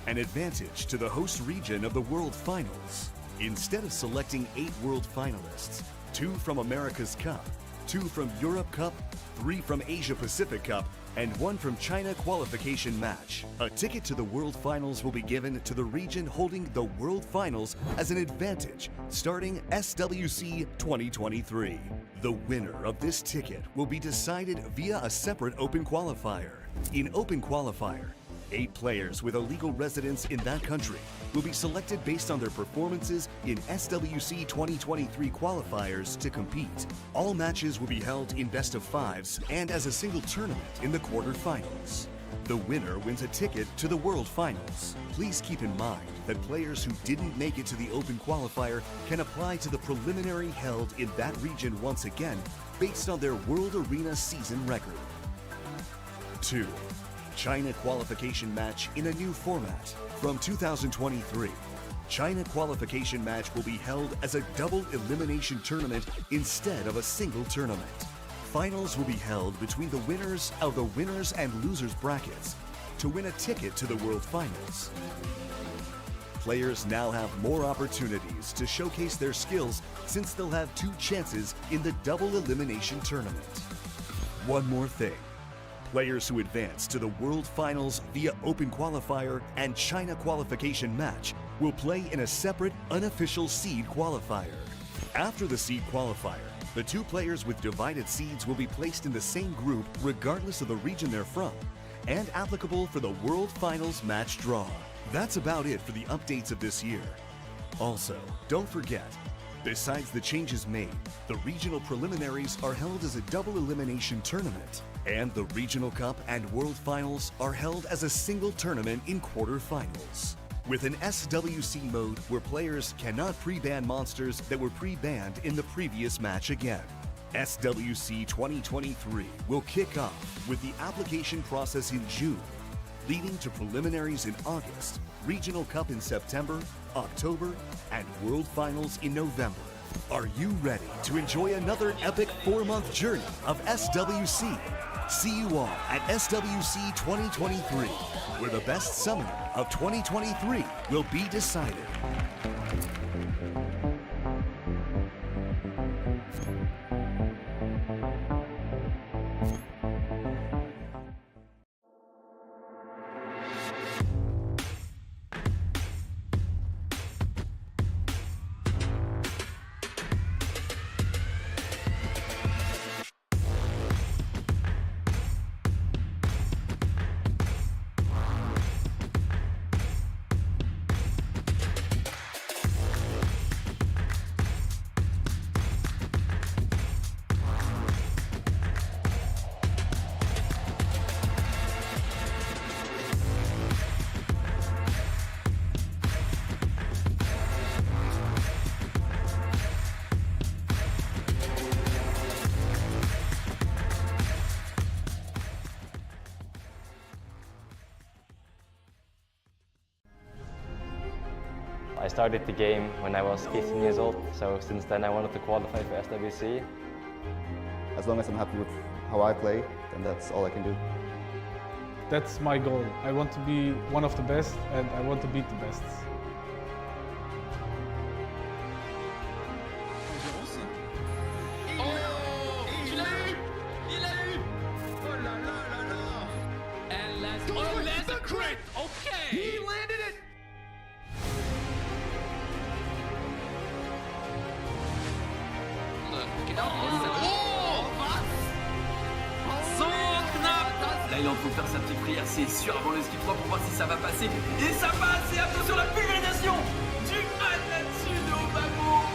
An advantage to the host region of the World Finals. Instead of selecting 8 World finalists, 2 from America's Cup, 2 from Europe Cup, 3 from Asia Pacific Cup, and 1 from China qualification match. A ticket to the World Finals will be given to the region holding the World Finals as an advantage starting SWC 2023. The winner of this ticket will be decided via a separate open qualifier. In open qualifier, 8 players with a legal residence in that country will be selected based on their performances in SWC 2023 qualifiers to compete. All matches will be held in best-of-5s and as a single tournament in the quarterfinals. The winner wins a ticket to the World Finals. Please keep in mind that players who didn't make it to the Open Qualifier can apply to the preliminary held in that region once again based on their World Arena season record. 2. China qualification match in a new format. From 2023, China qualification match will be held as a double elimination tournament instead of a single tournament. Finals will be held between the winners of the winners and losers brackets to win a ticket to the World Finals. Players now have more opportunities to showcase their skills since they'll have 2 chances in the double elimination tournament. One more thing. Players who advance to the World Finals via Open Qualifier and China qualification match will play in a separate unofficial seed qualifier. After the seed qualifier, the 2 players with divided seeds will be placed in the same group regardless of the region they're from, and applicable for the World Finals match draw. That's about it for the updates of this year. Also, don't forget, besides the changes made, the regional preliminaries are held as a double elimination tournament, and the Regional Cup and World Finals are held as a single tournament in quarterfinals. With an SWC mode where players cannot pre-ban monsters that were pre-banned in the previous match again. SWC 2023 will kick off with the application process in June, leading to preliminaries in August, Regional Cup in September, October, and World Finals in November. Are you ready to enjoy another epic 4-month journey of SWC? See you all at SWC 2023, where the best summoner of 2023 will be decided. I started the game when I was 15 years old, so since then I wanted to qualify for SWC. As long as I'm happy with how I play, then that's all I can do. That's my goal. I want to be one of the best and I want to beat the best. Okay! He landed it! Là, il est en train de faire sa petite prière, c'est sûr, avant le skip 3 pour voir si ça va passer. Et ça passe! Et attention, la pulvérisation du mal là-dessus de OBABO!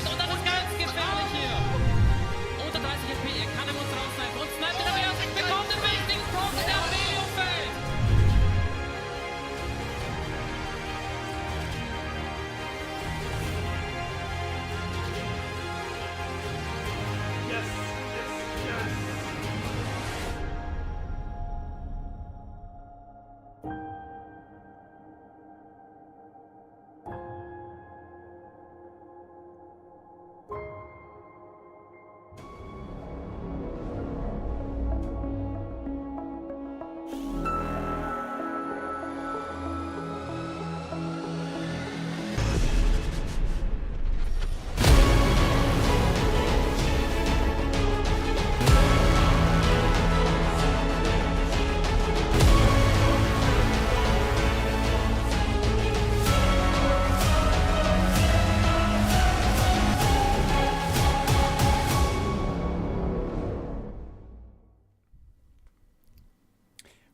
Und das ist ganz gefährlich hier. Unter 30 HP, er kann im uns rausnehmen. Und sniped in der Basic, bekommt den wichtigen Sprung in der Mediumfeld.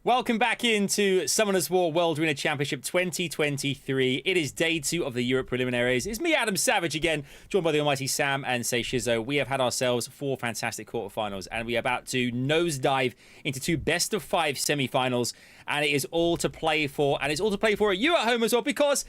Welcome back into Summoners War World Arena Championship 2023. It is day 2 of the Europe preliminaries. It's me, Adam Savage, again, joined by the almighty Sam and Say Shizzo. We have had ourselves 4 fantastic quarterfinals, and we are about to nosedive into 2 best-of-5 semifinals, and it is all to play for, and it's all to play for at you at home as well, because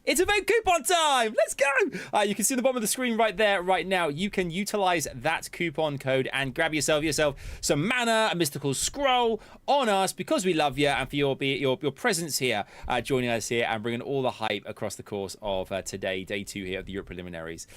it's event coupon time. Let's go. You can see the bottom of the screen right there, right now. You can utilize that coupon code and grab yourself some mana, a mystical scroll on us, because we love you, and for your presence here, joining us here and bringing all the hype across the course of today, day 2 here of the Europe preliminaries.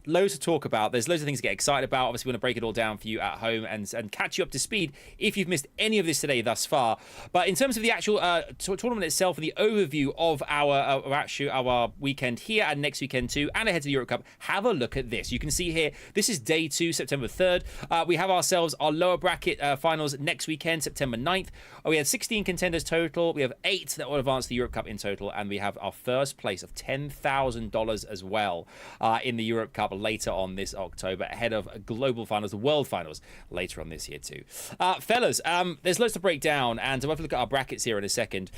Loads to talk about. There's loads of things to get excited about. Obviously, we want to break it all down for you at home and catch you up to speed if you've missed any of this today thus far. But in terms of the actual tournament itself, and the overview of our weekend here and next weekend too, and ahead to the Euro Cup, have a look at this. You can see here, this is day 2, September 3rd. We have ourselves our lower bracket finals next weekend, September 9th. We had 16 contenders total. We have 8 that will advance the Europe Cup in total, and we have our first place of $10,000 as well in the Europe Cup later on this October, ahead of global finals, the world finals later on this year too. Fellas, there's loads to break down, and we'll have to look at our brackets here in a second.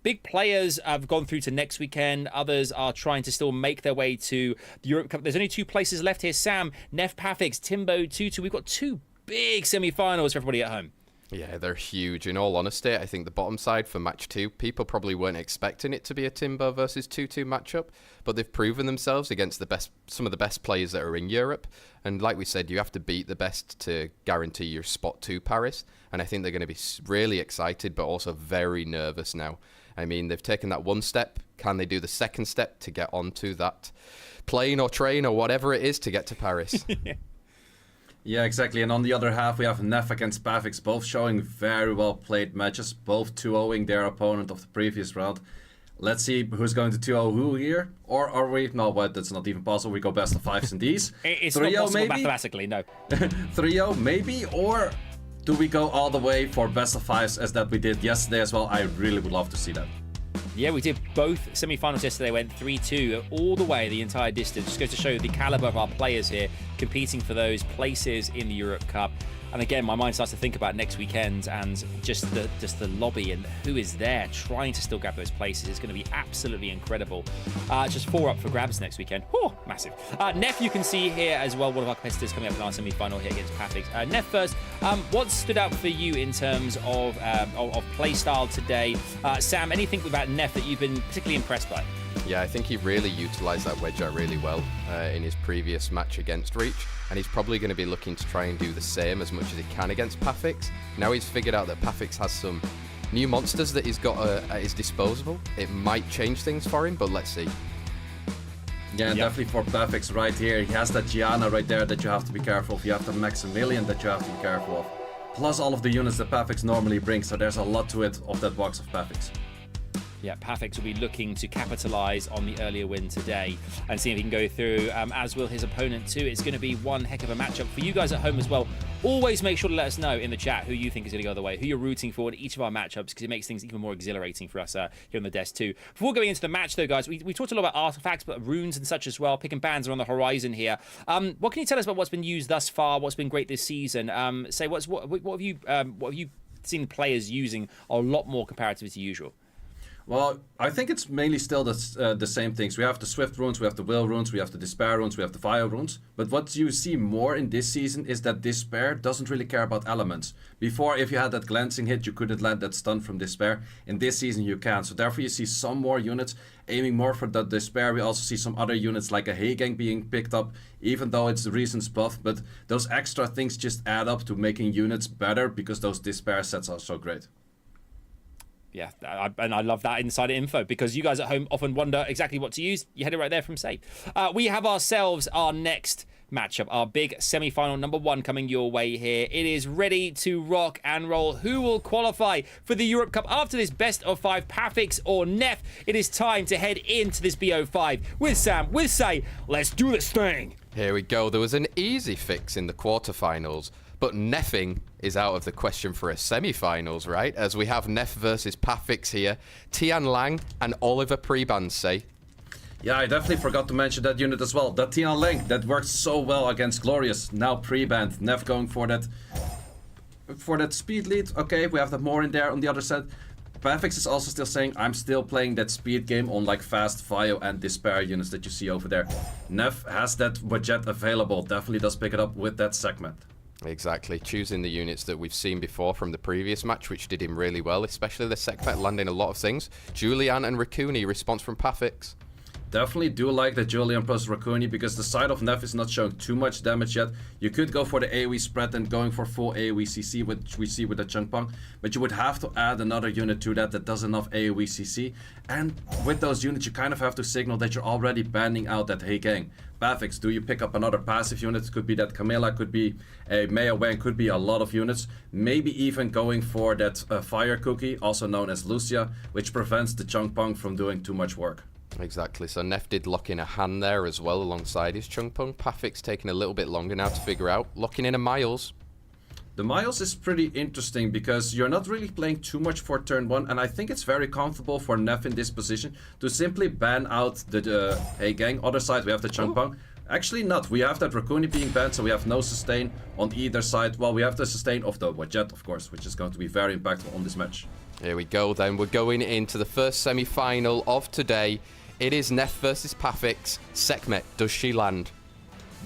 Big players have gone through to next weekend. Others are trying to still make their way to the Europe Cup. There's only 2 places left here. Sam, Neff, PAFFIX, TIMBO, TUTUTUH. We've got 2 big semi-finals for everybody at home. Yeah, they're huge. In all honesty, I think the bottom side for match 2, people probably weren't expecting it to be a TIMBO versus TUTUTUH matchup, but they've proven themselves against some of the best players that are in Europe. And like we said, you have to beat the best to guarantee your spot to Paris. And I think they're going to be really excited, but also very nervous now. I mean, they've taken that 1 step. Can they do the 2nd step to get onto that plane or train or whatever it is to get to Paris? Yeah, exactly. And on the other half, we have Neff against PAFFIX, both showing very well played matches, both 2-0ing their opponent of the previous round. Let's see who's going to 2-0 who here. Or are we? No, but that's not even possible. We go best of 5s in these. It's not possible mathematically, no. 3-0 maybe? Or do we go all the way for best of 5s as that we did yesterday as well? I really would love to see that. Yeah, we did both semi-finals yesterday. Went 3-2 all the way, the entire distance. Just goes to show the caliber of our players here, competing for those places in the Europe Cup. And again, my mind starts to think about next weekend and just the lobby and who is there trying to still grab those places. It's going to be absolutely incredible. Just 4 up for grabs next weekend. Whew, massive. Neff, you can see here as well, one of our competitors coming up in our semi-final here against PAFFIX. Neff first, what stood out for you in terms of play style today? Sam, anything about Neff that you've been particularly impressed by? Yeah, I think he really utilised that wedge out really well in his previous match against Reach, and he's probably going to be looking to try and do the same as much as he can against PAFFIX. Now he's figured out that PAFFIX has some new monsters that he's got at his disposal. It might change things for him, but let's see. Yeah, and definitely for PAFFIX right here. He has that Gianna right there that you have to be careful of. You have the Maximilian that you have to be careful of. Plus all of the units that PAFFIX normally brings, so there's a lot to it of that box of PAFFIX. Yeah, PAFFIX will be looking to capitalise on the earlier win today and see if he can go through, as will his opponent too. It's going to be one heck of a matchup for you guys at home as well. Always make sure to let us know in the chat who you think is going to go the way, who you're rooting for in each of our matchups, because it makes things even more exhilarating for us here on the desk too. Before going into the match though, guys, we talked a lot about artifacts, but runes and such as well. Pick and bans are on the horizon here. What can you tell us about what's been used thus far? What's been great this season? Say what have you seen players using a lot more comparatively to usual? Well, I think it's mainly still the same things. We have the Swift runes, we have the Will runes, we have the Despair runes, we have the Fire runes. But what you see more in this season is that Despair doesn't really care about elements. Before, if you had that glancing hit, you couldn't land that stun from Despair. In this season, you can. So therefore, you see some more units aiming more for the Despair. We also see some other units like a Heigang being picked up, even though it's the Reason's buff. But those extra things just add up to making units better because those Despair sets are so great. Yeah, and I love that insider info, because you guys at home often wonder exactly what to use. You had it right there from Safe. We have ourselves our next matchup, our big semi-final number 1 coming your way here. It is ready to rock and roll. Who will qualify for the Europe Cup after this best of 5, PAFFIX or Neff? It is time to head into this BO5 with Sam, with Say. Let's do this thing. Here we go. There was an easy fix in the quarterfinals, but Neffing is out of the question for a semi-finals, right? As we have Neff versus PAFFIX here. Tian Lang and Oliver Preband say. Yeah, I definitely forgot to mention that unit as well. That Tian Lang that worked so well against Glorious. Now Preband. Neff going for that for that speed lead, okay, we have that more in there on the other side. PAFFIX is also still saying, I'm still playing that speed game on like fast Vio and Despair units that you see over there. Neff has that budget available, definitely does pick it up with that segment. Exactly, choosing the units that we've seen before from the previous match, which did him really well, especially the segment landing a lot of things. Julian and Raccoon, response from PAFFIX. Definitely do like the Julian plus Raccoon because the side of Neff is not showing too much damage yet. You could go for the AoE spread and going for full AoE CC, which we see with the Chungpong, but you would have to add another unit to that does enough AoE CC. And with those units, you kind of have to signal that you're already banning out that Hey Gang. PAFFIX, do you pick up another passive unit? Could be that Camilla, could be a Maya Wang, could be a lot of units. Maybe even going for that Fire Cookie, also known as Lucia, which prevents the Chungpong from doing too much work. Exactly, so Neff did lock in a Han there as well alongside his Chungpong. PAFFIX taking a little bit longer now to figure out. Locking in a Miles. The Miles is pretty interesting because you're not really playing too much for turn 1, and I think it's very comfortable for Neff in this position to simply ban out the Hey Gang. Other side we have the Chungpong. Actually not, we have that Raccoon being banned, so we have no sustain on either side. Well, we have the sustain of the Wadjet, of course, which is going to be very impactful on this match. Here we go then, we're going into the first semi-final of today. It is Neff versus PAFFIX. Sekhmet, does she land?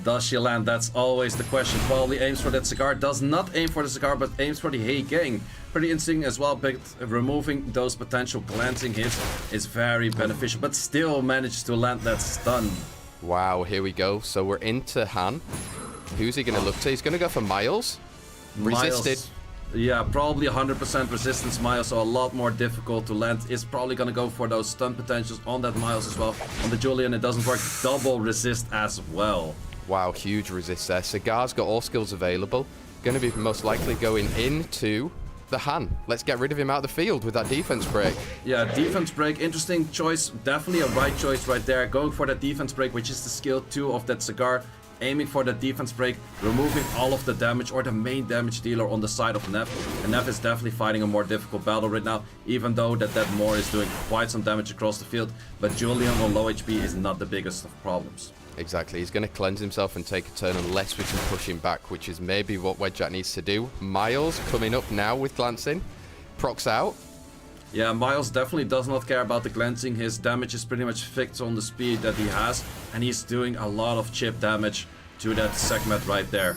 Does she land? That's always the question. Probably aims for that cigar. Does not aim for the cigar, but aims for the Hey Gang. Pretty interesting as well, but removing those potential glancing hits is very beneficial, but still manages to land that stun. Wow, here we go. So we're into Han. Who's he going to look to? He's going to go for Miles. Resisted. Miles, yeah, probably 100% resistance Miles, so a lot more difficult to land. Is probably going to go for those stun potentials on that Miles as well. On the Julian, it doesn't work. Double resist as well. Wow, huge resist there. Cigar's got all skills available. Going to be most likely going into the Han. Let's get rid of him out of the field with that defense break. Yeah, defense break, interesting choice. Definitely a right choice right there. Going for that defense break, which is the skill 2 of that Cigar. Aiming for the defense break, removing all of the damage or the main damage dealer on the side of Neff. And Neff is definitely fighting a more difficult battle right now, even though that Moore is doing quite some damage across the field. But Julian on low HP is not the biggest of problems. Exactly, he's going to cleanse himself and take a turn unless we can push him back, which is maybe what Wedjack needs to do. Miles coming up now with glancing. Procs out. Yeah, Miles definitely does not care about the glancing. His damage is pretty much fixed on the speed that he has, and he's doing a lot of chip damage to that Sekhmet right there.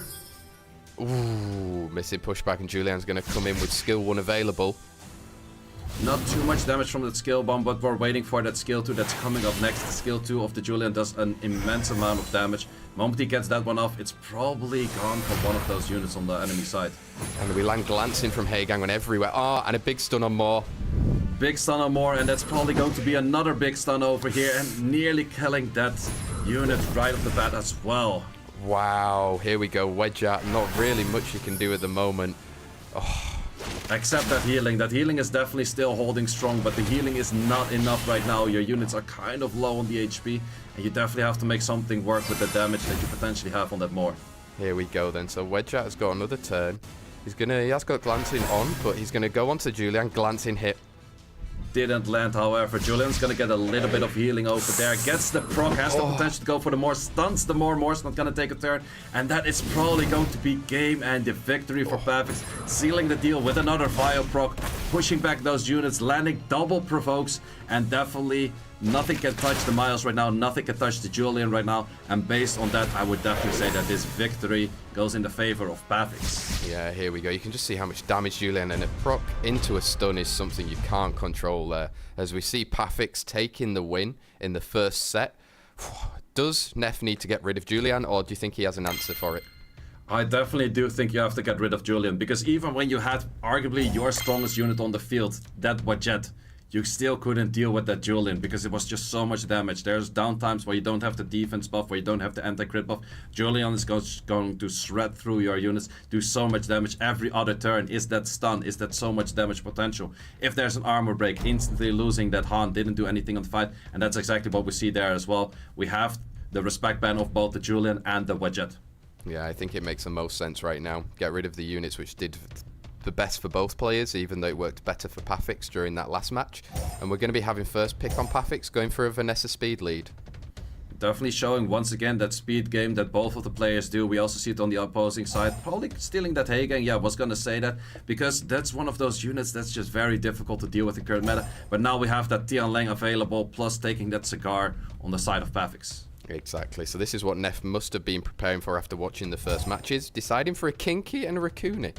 Ooh, missing pushback, and Julian's going to come in with skill 1 available. Not too much damage from that skill bomb, but we're waiting for that skill 2 that's coming up next. The skill 2 of the Julian does an immense amount of damage. The moment he gets that one off, it's probably gone for one of those units on the enemy side. And we land glancing from Hey Gang on everywhere. Oh, and a big stun on Moore. Big stun on Moore, and that's probably going to be another big stun over here, and nearly killing that unit right off the bat as well. Wow, here we go. Wedjack, not really much you can do at the moment. Oh. Except that healing. That healing is definitely still holding strong, but the healing is not enough right now. Your units are kind of low on the HP, and you definitely have to make something work with the damage that you potentially have on that Moore. Here we go then. So Wedjack has got another turn. He has got glancing on, but he's going to go onto Julian. Glancing hit. Didn't land, however. Julian's gonna get a little bit of healing over there. Gets the proc, has the potential to go for the Moore. Stuns the Moore. Moore's not gonna take a turn. And that is probably going to be game and the victory for PAFFIX. Sealing the deal with another Vile proc. Pushing back those units. Landing double provokes. And definitely nothing can touch the Miles right now. Nothing can touch the Julian right now. And based on that, I would definitely say that this victory goes in the favor of PAFFIX. Yeah, here we go. You can just see how much damage Julian, and a proc into a stun is something you can't control there. As we see PAFFIX taking the win in the first set. Does Neff need to get rid of Julian, or do you think he has an answer for it? I definitely do think you have to get rid of Julian, because even when you had arguably your strongest unit on the field, that Wadjet, you still couldn't deal with that Julian because it was just so much damage. There's downtimes where you don't have the defense buff, where you don't have the anti-crit buff. Julian is going to shred through your units, do so much damage every other turn. Is that stun? Is that so much damage potential? If there's an armor break, instantly losing that Han didn't do anything on the fight, and that's exactly what we see there as well. We have the respect ban of both the Julian and the Wadjet. Yeah, I think it makes the most sense right now. Get rid of the units which did the best for both players, even though it worked better for PAFFIX during that last match. And we're going to be having first pick on PAFFIX, going for a Vanessa speed lead. definitely showing once again that speed game that both of the players do. We also see it on the opposing side. Probably stealing that Hay Gang. Yeah, I was gonna say that because that's one of those units that's just very difficult to deal with in current meta. But now we have that Tian Lang available, plus taking that Cigar on the side of PAFFIX. Exactly. So this is what Neff must have been preparing for after watching the first matches, deciding for a Kinky and a Raccoony.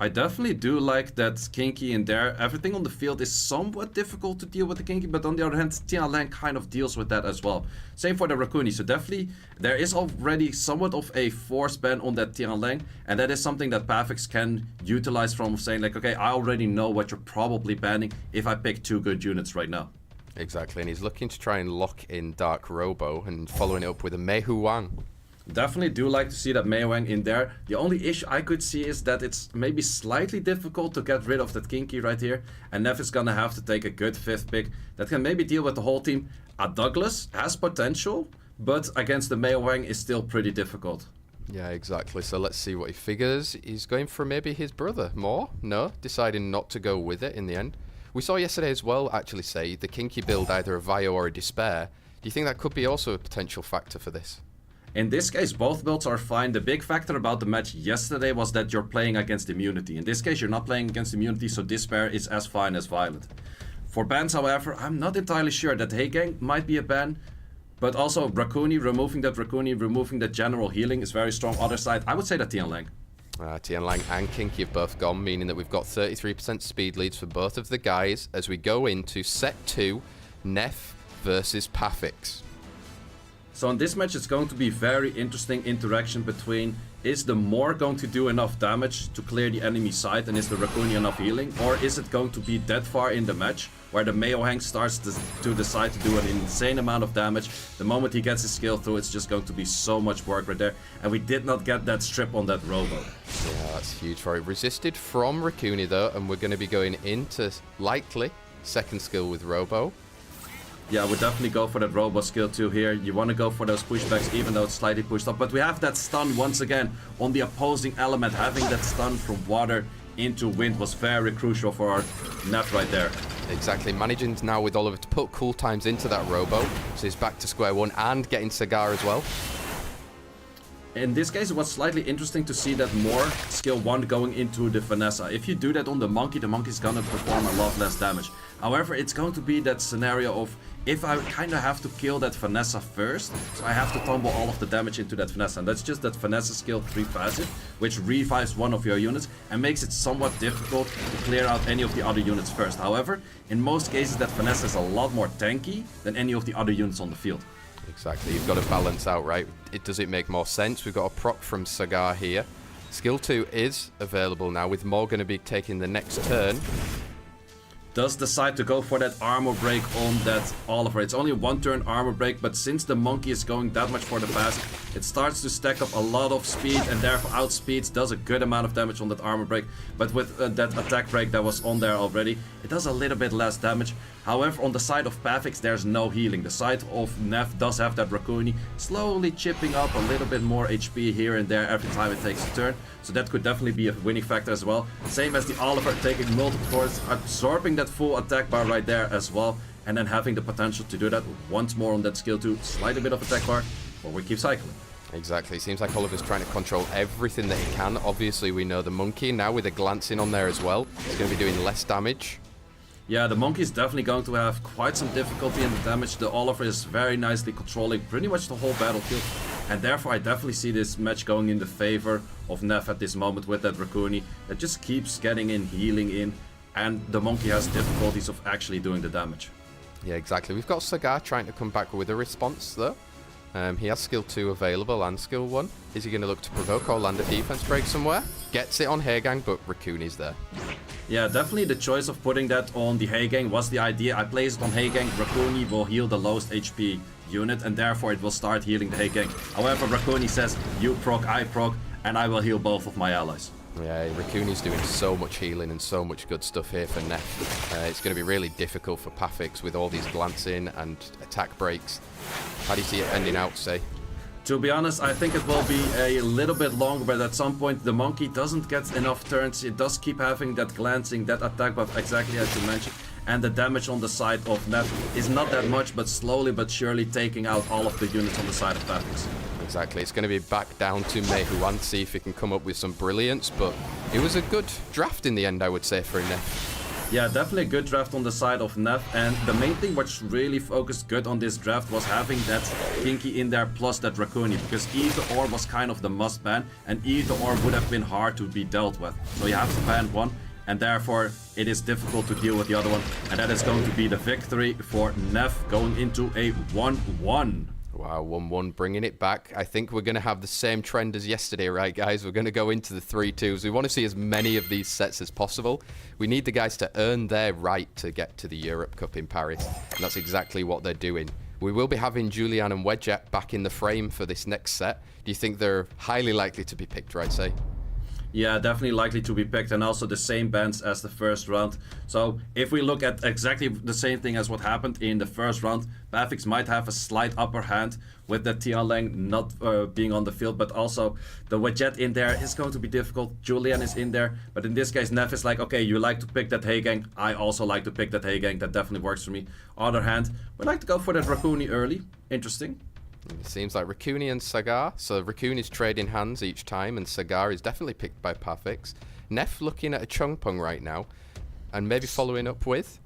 I definitely do like that Kinky in there. Everything on the field is somewhat difficult to deal with the Kinky, but on the other hand, Tian Lang kind of deals with that as well. Same for the Raccoony. So definitely, there is already somewhat of a force ban on that Tian Lang, and that is something that PAFFIX can utilize from saying like, okay, I already know what you're probably banning if I pick 2 good units right now. Exactly, and he's looking to try and lock in Dark Robo and following it up with a Mei Hu Wang. Definitely do like to see that Mei Wang in there. The only issue I could see is that it's maybe slightly difficult to get rid of that Kinky right here. And Neff is gonna have to take a good 5th pick that can maybe deal with the whole team. A Douglas has potential, but against the Mei Wang is still pretty difficult. Yeah, exactly. So let's see what he figures. He's going for maybe his brother more? No, deciding not to go with it in the end. We saw yesterday as well actually say the Kinky build either a Vio or a Despair. Do you think that could be also a potential factor for this? In this case, both builds are fine. The big factor about the match yesterday was that you're playing against Immunity. In this case, you're not playing against Immunity, so Despair is as fine as Violent. For bans, however, I'm not entirely sure. That Hay Gang might be a ban, but also Raccoony, removing that general healing is very strong. Other side, I would say that Tian Lang. Tian Lang and Kinky have both gone, meaning that we've got 33% speed leads for both of the guys as we go into set 2, Neff versus PAFFIX. So in this match, it's going to be very interesting interaction between, is the Moor going to do enough damage to clear the enemy side, and is the Raccoony enough healing? Or is it going to be that far in the match where the Mei Wang starts to decide to do an insane amount of damage? The moment he gets his skill through, it's just going to be so much work right there. And we did not get that strip on that Robo. Yeah, that's huge for it. Resisted from Raccoony though, and we're going to be going into likely second skill with Robo. Yeah, I would definitely go for that Robo skill too here. You want to go for those pushbacks even though it's slightly pushed up. But we have that stun once again on the opposing element. Having that stun from water into wind was very crucial for our Neff right there. Exactly. Managing now with Oliver to put cool times into that Robo. So he's back to square one and getting Cigar as well. In this case, it was slightly interesting to see that more skill 1 going into the Vanessa. If you do that on the monkey's gonna perform a lot less damage. However, it's going to be that scenario of, if I kind of have to kill that Vanessa first, so I have to tumble all of the damage into that Vanessa. And that's just that Vanessa skill 3 passive, which revives one of your units and makes it somewhat difficult to clear out any of the other units first. However, in most cases, that Vanessa is a lot more tanky than any of the other units on the field. Exactly, you've got to balance out, right? Does it make more sense? We've got a proc from Cigar here. Skill 2 is available now, with Mo going to be taking the next turn. Does decide to go for that armor break on that Oliver. It's only 1 turn armor break, but since the monkey is going that much for the passive, it starts to stack up a lot of speed and therefore outspeeds, does a good amount of damage on that armor break. But with that attack break that was on there already, it does a little bit less damage. However, on the side of PAFFIX, there's no healing. The side of Neff does have that Raccoony, slowly chipping up a little bit more HP here and there every time it takes a turn. So that could definitely be a winning factor as well. Same as the Oliver, taking multiple cores, absorbing that full attack bar right there as well. And then having the potential to do that once more on that skill 2. Slightly bit of attack bar, or we keep cycling. Exactly. Seems like Oliver's trying to control everything that he can. Obviously, we know the monkey now with a glancing on there as well. He's going to be doing less damage. Yeah, the monkey is definitely going to have quite some difficulty in the damage. The Oliver is very nicely controlling pretty much the whole battlefield. And therefore, I definitely see this match going in the favor of Neff at this moment with that Raccoony. That just keeps getting in, healing in. And the monkey has difficulties of actually doing the damage. Yeah, exactly. We've got Cigar trying to come back with a response, though. He has skill 2 available and skill 1. Is he going to look to provoke or land a defense break somewhere? Gets it on Hay Gang, but Raccoony's there. Yeah, definitely the choice of putting that on the Hay Gang was the idea. I place it on Hay Gang, Raccoony will heal the lowest HP unit, and therefore it will start healing the Hay Gang. However, Raccoony says, you proc, I proc, and I will heal both of my allies. Yeah, Raccoony's doing so much healing and so much good stuff here for Neff. It's going to be really difficult for PAFFIX with all these glancing and attack breaks. How do you see it ending out, say? To be honest, I think it will be a little bit longer, but at some point the monkey doesn't get enough turns. It does keep having that glancing, that attack buff, exactly as you mentioned. and the damage on the side of Neff is not that much, but slowly but surely taking out all of the units on the side of PAFFIX. Exactly, it's going to be back down to Mehuan, see if he can come up with some brilliance, but it was a good draft in the end, I would say, for Neff. Yeah, definitely a good draft on the side of Neff, and the main thing which really focused good on this draft was having that Kinky in there plus that Draconi, because either or was kind of the must ban, and either or would have been hard to be dealt with. So you have to ban one, and therefore it is difficult to deal with the other one, and that is going to be the victory for Neff going into a 1-1. Wow, 1-1, bringing it back. I think we're going to have the same trend as yesterday, right, guys? We're going to go into the 3-2s. We want to see as many of these sets as possible. We need the guys to earn their right to get to the Europe Cup in Paris, and that's exactly what they're doing. We will be having Julian and Wedget back in the frame for this next set. Do you think they're highly likely to be picked, right, say? Yeah, definitely likely to be picked, and also the same bans as the first round. So if we look at exactly the same thing as what happened in the first round, PAFFIX might have a slight upper hand with the Tianlang not being on the field, but also the Wedget in there is going to be difficult. Julian is in there, but in this case Neff is like, okay, you like to pick that Hey Gang, I also like to pick that Hey Gang, that definitely works for me. Other hand, we like to go for that Raccoon early, interesting. It seems like Raccoon and Sagar. So Raccoon is trading hands each time, and Sagar is definitely picked by PAFFIX. Neff looking at a Chongpeng right now, and maybe following up with...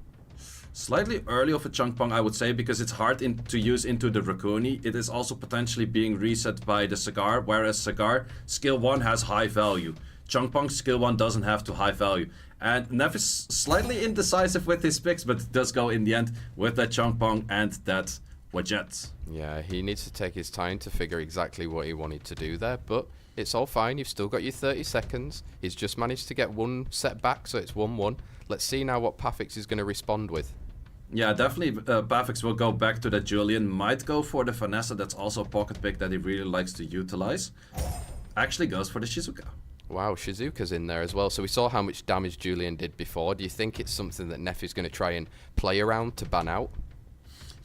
Slightly early of a Chongpeng, I would say, because it's hard to use into the Raccoon. It is also potentially being reset by the Sagar, whereas Sagar, skill 1 has high value. Chongpeng, skill 1 doesn't have to high value. And Neff is slightly indecisive with his picks, but does go in the end with that Chongpeng and that Wedget. Yeah, he needs to take his time to figure exactly what he wanted to do there, but it's all fine. You've still got your 30 seconds. He's just managed to get one set back, so it's 1-1. Let's see now what PAFFIX is going to respond with. Yeah, definitely PAFFIX will go back to the Julian. Might go for the Vanessa, that's also a pocket pick that he really likes to utilize. Actually goes for the Shizuka. Wow, Shizuka's in there as well. So we saw how much damage Julian did before. Do you think it's something that Neff is going to try and play around to ban out?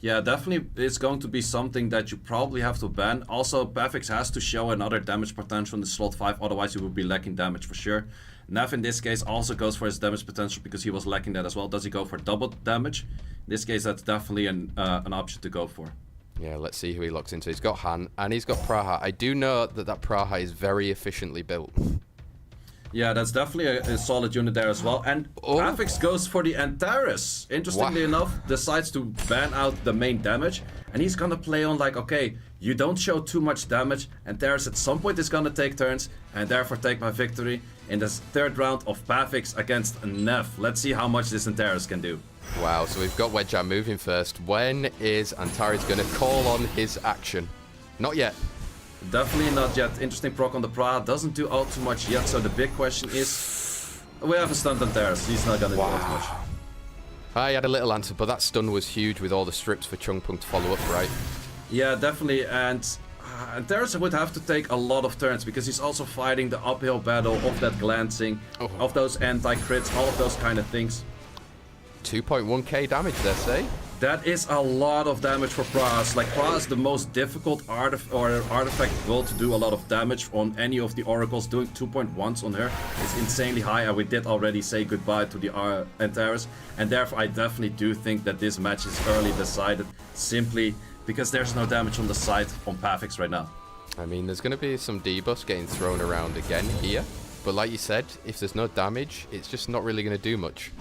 Yeah, definitely it's going to be something that you probably have to ban. Also, PAFFIX has to show another damage potential in the slot 5, otherwise he will be lacking damage for sure. Neff in this case also goes for his damage potential because he was lacking that as well. Does he go for double damage? In this case, that's definitely an option to go for. Yeah, let's see who he locks into. He's got Han, and he's got Praha. I do know that Praha is very efficiently built. Yeah, that's definitely a solid unit there as well. And PAFFIX goes for the Antares. Interestingly enough, decides to ban out the main damage. And he's gonna play on like, okay, you don't show too much damage. Antares at some point is gonna take turns and therefore take my victory in this third round of PAFFIX against Neff. Let's see how much this Antares can do. Wow, so we've got Wedja moving first. When is Antares gonna call on his action? Not yet. Definitely not yet. Interesting proc on the Praha. Doesn't do all too much yet. So the big question is, we have a stun on Terrace. He's not gonna do all too much. I had a little answer, but that stun was huge with all the strips for Chongpeng to follow up, right? Yeah, definitely. And Terrace would have to take a lot of turns because he's also fighting the uphill battle of that glancing, of those anti-crits, all of those kind of things. 2.1k damage there, say? That is a lot of damage for Praha. Like, Praha is the most difficult artifact build to do a lot of damage on any of the oracles. Doing 2.1s on her is insanely high, and we did already say goodbye to the Antares. And therefore, I definitely do think that this match is early decided, simply because there's no damage on the side on PAFFIX right now. I mean, there's going to be some debuffs getting thrown around again here. But like you said, if there's no damage, it's just not really going to do much.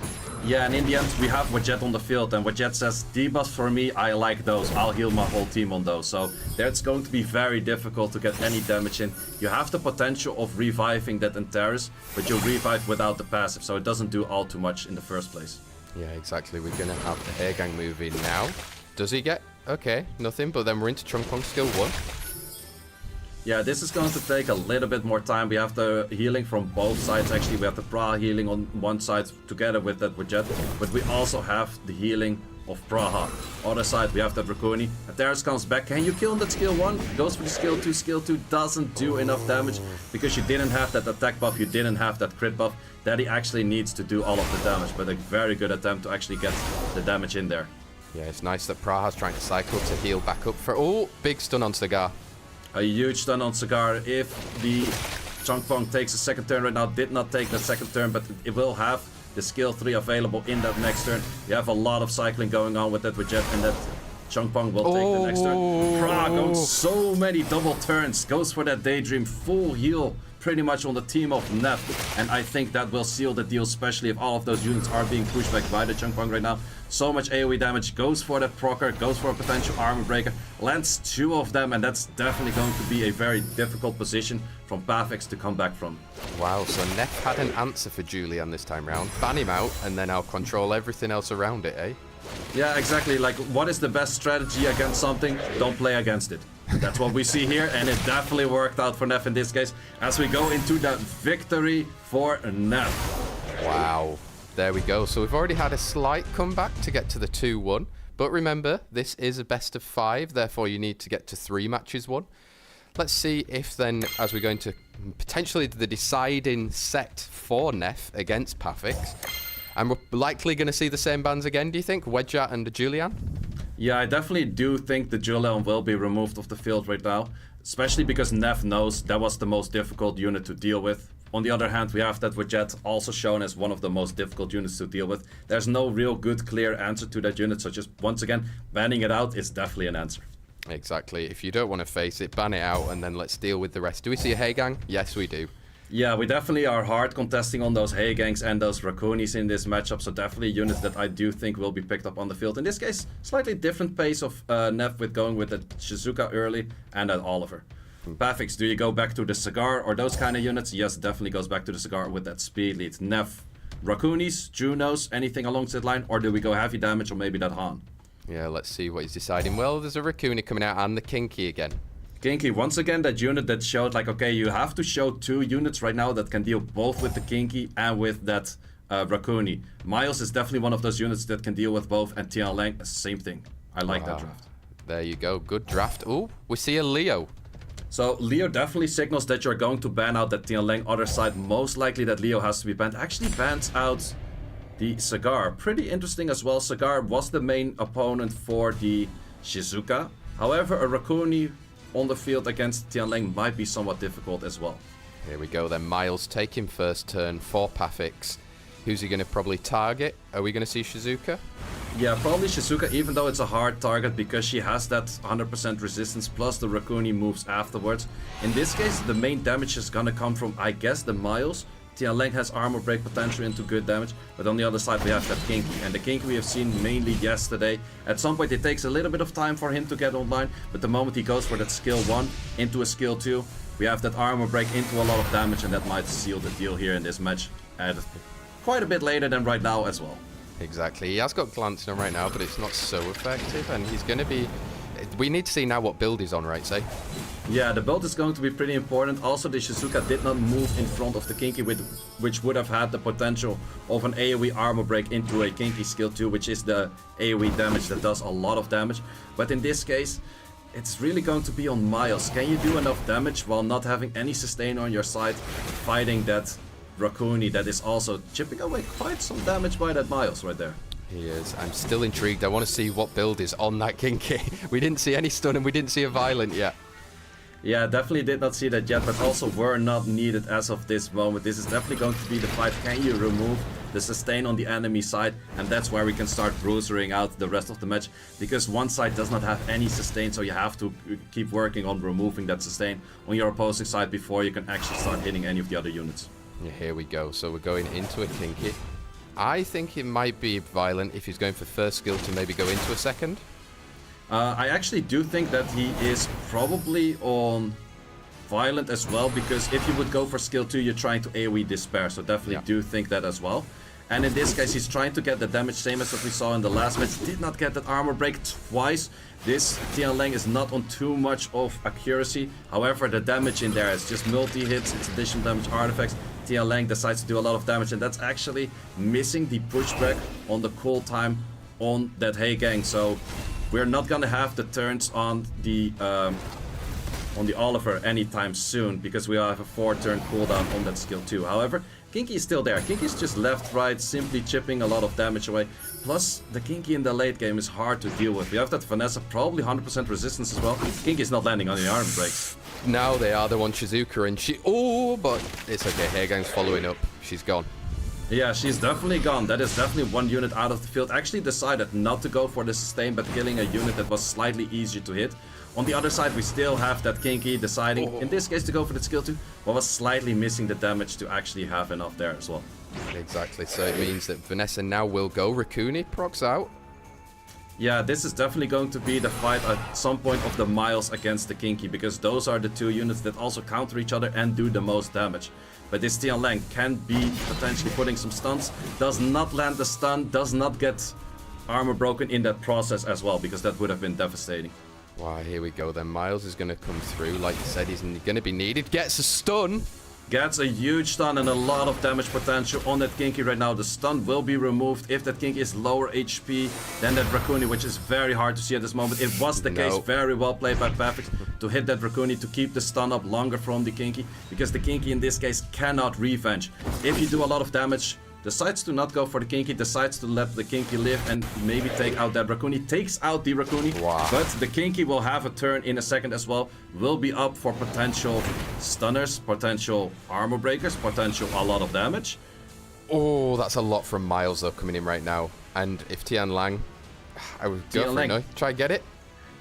Yeah, and in the end, we have Wedget on the field, and Wedget says, debuffs for me, I like those. I'll heal my whole team on those. So that's going to be very difficult to get any damage in. You have the potential of reviving that Antares, but you'll revive without the passive, so it doesn't do all too much in the first place. Yeah, exactly. We're going to have the Air Gang move in now. Does he get... Okay, nothing, but then we're into Chongpeng skill 1. Yeah, this is going to take a little bit more time. We have the healing from both sides, actually. We have the Praha healing on one side together with that Wedget, but we also have the healing of Praha. Other side, we have that Draconi. Antares comes back. Can you kill him at skill 1? Goes for the skill 2. Skill 2 doesn't do enough damage because you didn't have that attack buff, you didn't have that crit buff. That he actually needs to do all of the damage, but a very good attempt to actually get the damage in there. Yeah, it's nice that Praha's trying to cycle to heal back up for... Oh, big stun on Sagar. A huge stun on Sagar. If the Chongpeng takes a second turn right now, did not take that second turn, but it will have the skill 3 available in that next turn. You have a lot of cycling going on with that with Jet, and that Chongpong will take the next turn. Pra goes so many double turns, goes for that Daydream, full heal pretty much on the team of Neff, and I think that will seal the deal, especially if all of those units are being pushed back by the Chongpong right now. So much AoE damage, goes for that procer, goes for a potential armor breaker, lands 2 of them, and that's definitely going to be a very difficult position from PAFFIX to come back from. Wow, so Neff had an answer for Julian this time round. Ban him out, and then I'll control everything else around it, eh? Yeah, exactly. Like, what is the best strategy against something? Don't play against it. That's what we see here, and it definitely worked out for Neff in this case, as we go into that victory for Neff. Wow, there we go. So we've already had a slight comeback to get to the 2-1, but remember, this is a best of 5, therefore you need to get to 3 matches won. Let's see if then, as we're going to potentially the deciding set for Neff against PAFFIX, and we're likely going to see the same bans again, do you think? Wedja and Julian? Yeah, I definitely do think the Julian will be removed off the field right now, especially because Neff knows that was the most difficult unit to deal with. On the other hand, we have that with Jet also shown as one of the most difficult units to deal with. There's no real good, clear answer to that unit, so just once again, banning it out is definitely an answer. Exactly. If you don't want to face it, ban it out, and then let's deal with the rest. Do we see a Heigang? Yes, we do. Yeah, we definitely are hard contesting on those Heigangs and those Rakunis in this matchup, so definitely units that I do think will be picked up on the field. In this case, slightly different pace of Neff with going with the Shizuka early and that Oliver. PAFFIX, do you go back to the Cigar or those kind of units? Yes, definitely goes back to the Cigar with that speed lead. Neff, Rakunis, Junos, anything along that line, or do we go heavy damage or maybe that Han? Yeah, let's see what he's deciding. Well, there's a Rakuni coming out and the Kinky again. Kinky, once again, that unit that showed like, okay, you have to show 2 units right now that can deal both with the Kinky and with that Rakuni. Miles is definitely one of those units that can deal with both, and Tian Lang, same thing. I like that draft. There you go, good draft. Oh, we see a Leo. So Leo definitely signals that you're going to ban out that Tian Lang. Other side, most likely that Leo has to be banned. Actually bans out the Cigar. Pretty interesting as well. Cigar was the main opponent for the Shizuka. However, a Rakuni on the field against Tian Lang might be somewhat difficult as well. Here we go then. Miles taking first turn for PAFFIX. Who's he going to probably target? Are we going to see Shizuka? Yeah, probably Shizuka, even though it's a hard target because she has that 100% resistance plus the Rakuni moves afterwards. In this case, the main damage is going to come from, I guess, the Miles. Tian Lang has armor break potential into good damage, but on the other side we have that Kinky, and the Kinky we have seen mainly yesterday. At some point it takes a little bit of time for him to get online, but the moment he goes for that skill 1 into a skill 2, we have that armor break into a lot of damage, and that might seal the deal here in this match, and quite a bit later than right now as well. Exactly, he has got glancing on right now, but it's not so effective, and he's going to be... We need to see now what build he's on, right, Say? Yeah, the build is going to be pretty important. Also, the Shizuka did not move in front of the Kinky, which would have had the potential of an AoE armor break into a Kinky skill 2, which is the AoE damage that does a lot of damage. But in this case, it's really going to be on Miles. Can you do enough damage while not having any sustain on your side, fighting that Rakuni that is also chipping away quite some damage by that Miles right there? He is. I'm still intrigued. I want to see what build is on that Kinky. We didn't see any stun and we didn't see a violent yet. Yeah, definitely did not see that yet, but also were not needed as of this moment. This is definitely going to be the fight. Can you remove the sustain on the enemy side? And that's where we can start bruisering out the rest of the match, because one side does not have any sustain, so you have to keep working on removing that sustain on your opposing side before you can actually start hitting any of the other units. Yeah, here we go. So we're going into a Kinky. I think it might be violent if he's going for first skill to maybe go into a second. I actually do think that he is probably on violent as well, because if you would go for skill 2, you're trying to AoE despair, so definitely do think that as well. And in this case, he's trying to get the damage, same as what we saw in the last match. Did not get that armor break twice. This Tian Lang is not on too much of accuracy. However, the damage in there is just multi-hits, it's additional damage artifacts. Tian Lang decides to do a lot of damage, and that's actually missing the pushback on the cool time on that Heigang. So we're not gonna have the turns on the Oliver anytime soon, because we have a 4-turn cooldown on that skill too. However, Kinky is still there. Kinky is just left, right, simply chipping a lot of damage away. Plus, the Kinky in the late game is hard to deal with. We have that Vanessa, probably 100% resistance as well. Kinky is not landing on the armor breaks. Now they are the one Shizuka, and she... Oh, but it's okay. Heigang's following up. She's gone. Yeah, she's definitely gone. That is definitely one unit out of the field. Actually decided not to go for the sustain, but killing a unit that was slightly easier to hit. On the other side, we still have that Kinky deciding, in this case, to go for the skill 2, but was slightly missing the damage to actually have enough there as well. Exactly, so it means that Vanessa now will go. Rakuni procs out. Yeah, this is definitely going to be the fight at some point of the Miles against the Kinky, because those are the two units that also counter each other and do the most damage. But this Tian Lang can be potentially putting some stuns, does not land the stun, does not get armor broken in that process as well, because that would have been devastating. Wow, here we go then. Miles is going to come through. Like you said, he's going to be needed. Gets a stun. Gets a huge stun and a lot of damage potential on that Kinky right now. The stun will be removed if that Kinky is lower HP than that Rakuni, which is very hard to see at this moment. It was the case. Very well played by PAFFIX to hit that Rakuni to keep the stun up longer from the Kinky, because the Kinky in this case cannot revenge. If you do a lot of damage, decides to not go for the Kinky, decides to let the Kinky live and maybe take out that Rakuni. Takes out the Rakuni, but the Kinky will have a turn in a second as well. Will be up for potential stunners, potential armor breakers, potential a lot of damage. Oh, that's a lot from Miles though coming in right now. And if Tian Lang, I would go for it, no? Try get it.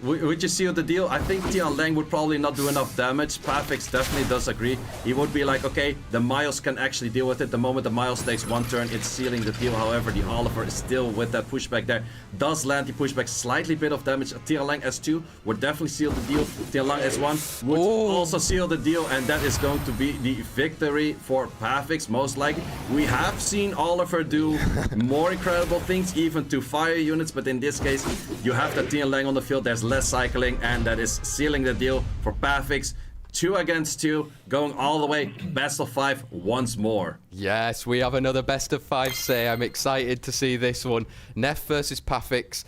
Would you seal the deal? I think Tian Lang would probably not do enough damage. PAFFIX definitely does agree. He would be like, okay, the Miles can actually deal with it. The moment the Miles takes one turn, it's sealing the deal. However, the Oliver is still with that pushback there. Does land the pushback, slightly bit of damage. Tian Lang S2 would definitely seal the deal. Tian Lang S1 would also seal the deal. And that is going to be the victory for PAFFIX, most likely. We have seen Oliver do more incredible things, even to fire units. But in this case, you have that Tian Lang on the field. There's less cycling, and that is sealing the deal for PAFFIX. 2 against 2, going all the way best of 5 once more. Yes, we have another best of 5 say. I'm excited to see this one. Neff versus PAFFIX.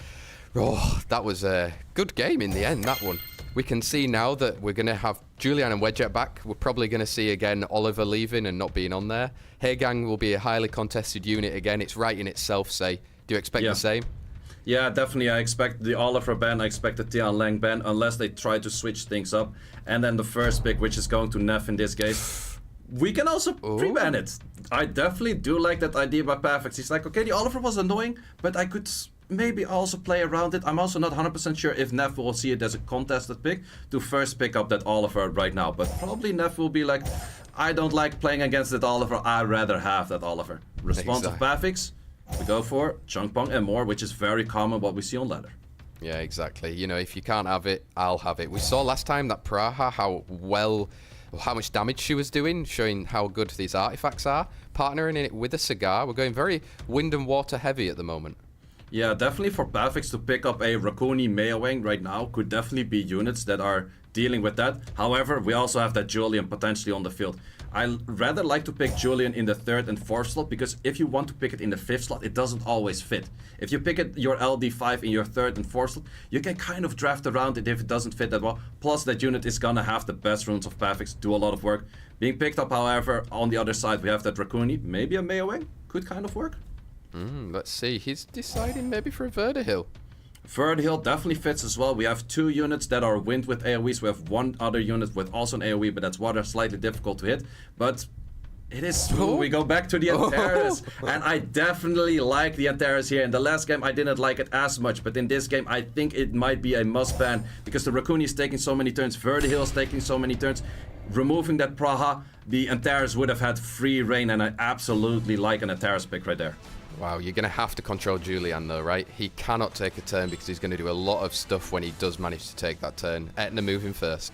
Oh, that was a good game in the end, that one. We can see now that we're going to have Julian and Wedget back. We're probably going to see again Oliver leaving and not being on there. Heigang will be a highly contested unit again. It's right in itself, say. Do you expect the same? Yeah, definitely. I expect the Oliver ban, I expect the Tian Lang ban, unless they try to switch things up. And then the first pick, which is going to Neff in this case. We can also pre-ban it. I definitely do like that idea by PAFFIX. He's like, okay, the Oliver was annoying, but I could maybe also play around it. I'm also not 100% sure if Neff will see it as a contested pick to first pick up that Oliver right now. But probably Neff will be like, I don't like playing against that Oliver. I'd rather have that Oliver. Response of PAFFIX. We go for Chung Pong and more, which is very common what we see on ladder. Yeah, exactly. You know, if you can't have it, I'll have it. We saw last time that Praha, how much damage she was doing, showing how good these artifacts are. Partnering it with a cigar. We're going very wind and water heavy at the moment. Yeah, definitely for PAFFIX to pick up a Rakuni Meowang right now could definitely be units that are dealing with that. However, we also have that Julian potentially on the field. I rather like to pick Julian in the 3rd and 4th slot, because if you want to pick it in the 5th slot, it doesn't always fit. If you pick it your LD5 in your 3rd and 4th slot, you can kind of draft around it if it doesn't fit that well. Plus, that unit is gonna have the best runes of PAFFIX, do a lot of work. Being picked up, however, on the other side, we have that Rakuni. Maybe a Meowang could kind of work. Let's see. He's deciding maybe for a Verdahill. Verdahill definitely fits as well. We have 2 units that are wind with AoEs. We have 1 other unit with also an AoE, but that's water, slightly difficult to hit. But it is... we go back to the Antares. And I definitely like the Antares here. In the last game, I didn't like it as much. But in this game, I think it might be a must ban, because the Rakuni is taking so many turns. Verdahill is taking so many turns. Removing that Praha, the Antares would have had free reign. And I absolutely like an Antares pick right there. Wow, you're going to have to control Julian though, right? He cannot take a turn because he's going to do a lot of stuff when he does manage to take that turn. Etna moving first.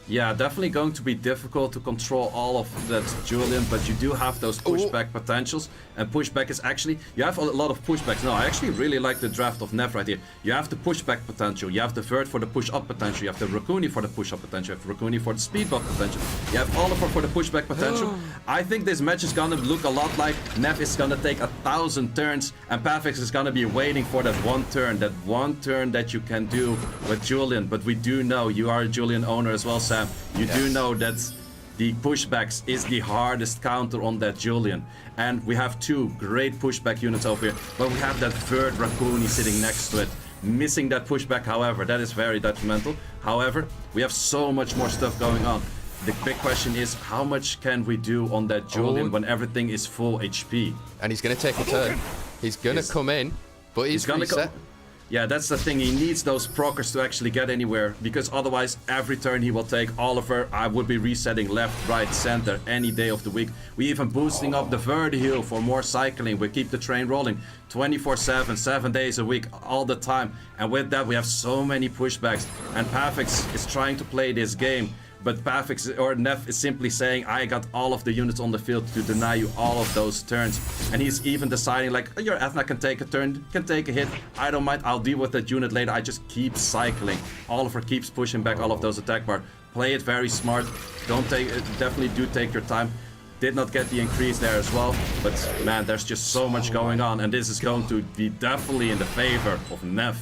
Yeah, definitely going to be difficult to control all of that Julian, but you do have those pushback potentials, and pushback is actually, you have a lot of pushbacks. No, I actually really like the draft of Neff right here. You have the pushback potential, you have the Vert for the push-up potential, you have the Rakuni for the push-up potential, you have Rakuni for the speed buff potential, you have Oliver for the pushback potential. I think this match is gonna look a lot like Neff is gonna take 1,000 turns, and PAFFIX is gonna be waiting for that one turn that you can do with Julian. But we do know, you are a Julian owner as well, Sam. You do know that the pushbacks is the hardest counter on that Julian. And we have 2 great pushback units over here, but we have that third Rakuni sitting next to it. Missing that pushback, however, that is very detrimental. However, we have so much more stuff going on. the big question is, how much can we do on that Julian when everything is full HP? And he's going to take a turn. He's going to come in, but he's going to reset. Yeah, that's the thing. He needs those proccers to actually get anywhere, because otherwise every turn he will take Oliver. I would be resetting left, right, center any day of the week. We even boosting up the Verde Hill for more cycling. We keep the train rolling 24/7, 7 days a week, all the time. And with that, we have so many pushbacks. And PAFFIX is trying to play this game, but PAFFIX or Neff is simply saying, I got all of the units on the field to deny you all of those turns. And he's even deciding, like, your Ethna can take a turn, can take a hit. I don't mind, I'll deal with that unit later. I just keep cycling. Oliver keeps pushing back all of those attack bar. Play it very smart. Don't take, definitely do take your time. Did not get the increase there as well. But man, there's just so much going on. And this is going to be definitely in the favor of Neff.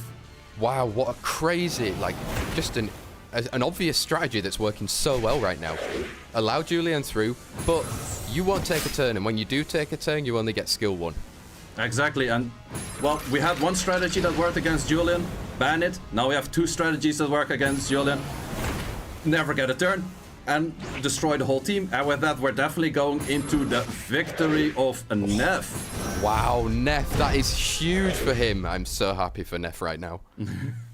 Wow, what a crazy, like, just an obvious strategy that's working so well right now. Allow Julian through, but you won't take a turn, and when you do take a turn, you only get skill 1. Exactly, and well, we had one strategy that worked against Julian, ban it. Now we have 2 strategies that work against Julian. Never get a turn and destroy the whole team. And with that, we're definitely going into the victory of Neff. Wow, Neff, that is huge for him. I'm so happy for Neff right now.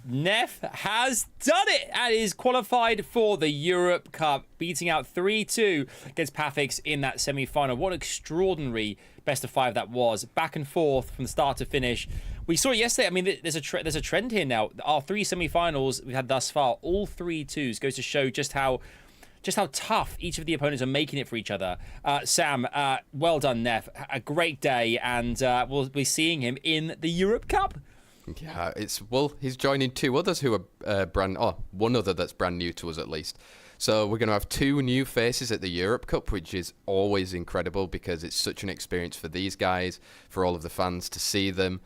Neff has done it and is qualified for the Europe Cup, beating out 3-2 against PAFFIX in that semi-final. What an extraordinary best of 5 that was. Back and forth from start to finish. We saw it yesterday. I mean, there's a trend here now. Our 3 semi-finals we've had thus far, all 3-2s, goes to show just how tough each of the opponents are making it for each other. Sam, well done, Neff. A great day, and we'll be seeing him in the Europe Cup. Yeah, he's joining 2 others who are one other that's brand new to us at least. So we're going to have 2 new faces at the Europe Cup, which is always incredible because it's such an experience for these guys, for all of the fans to see them.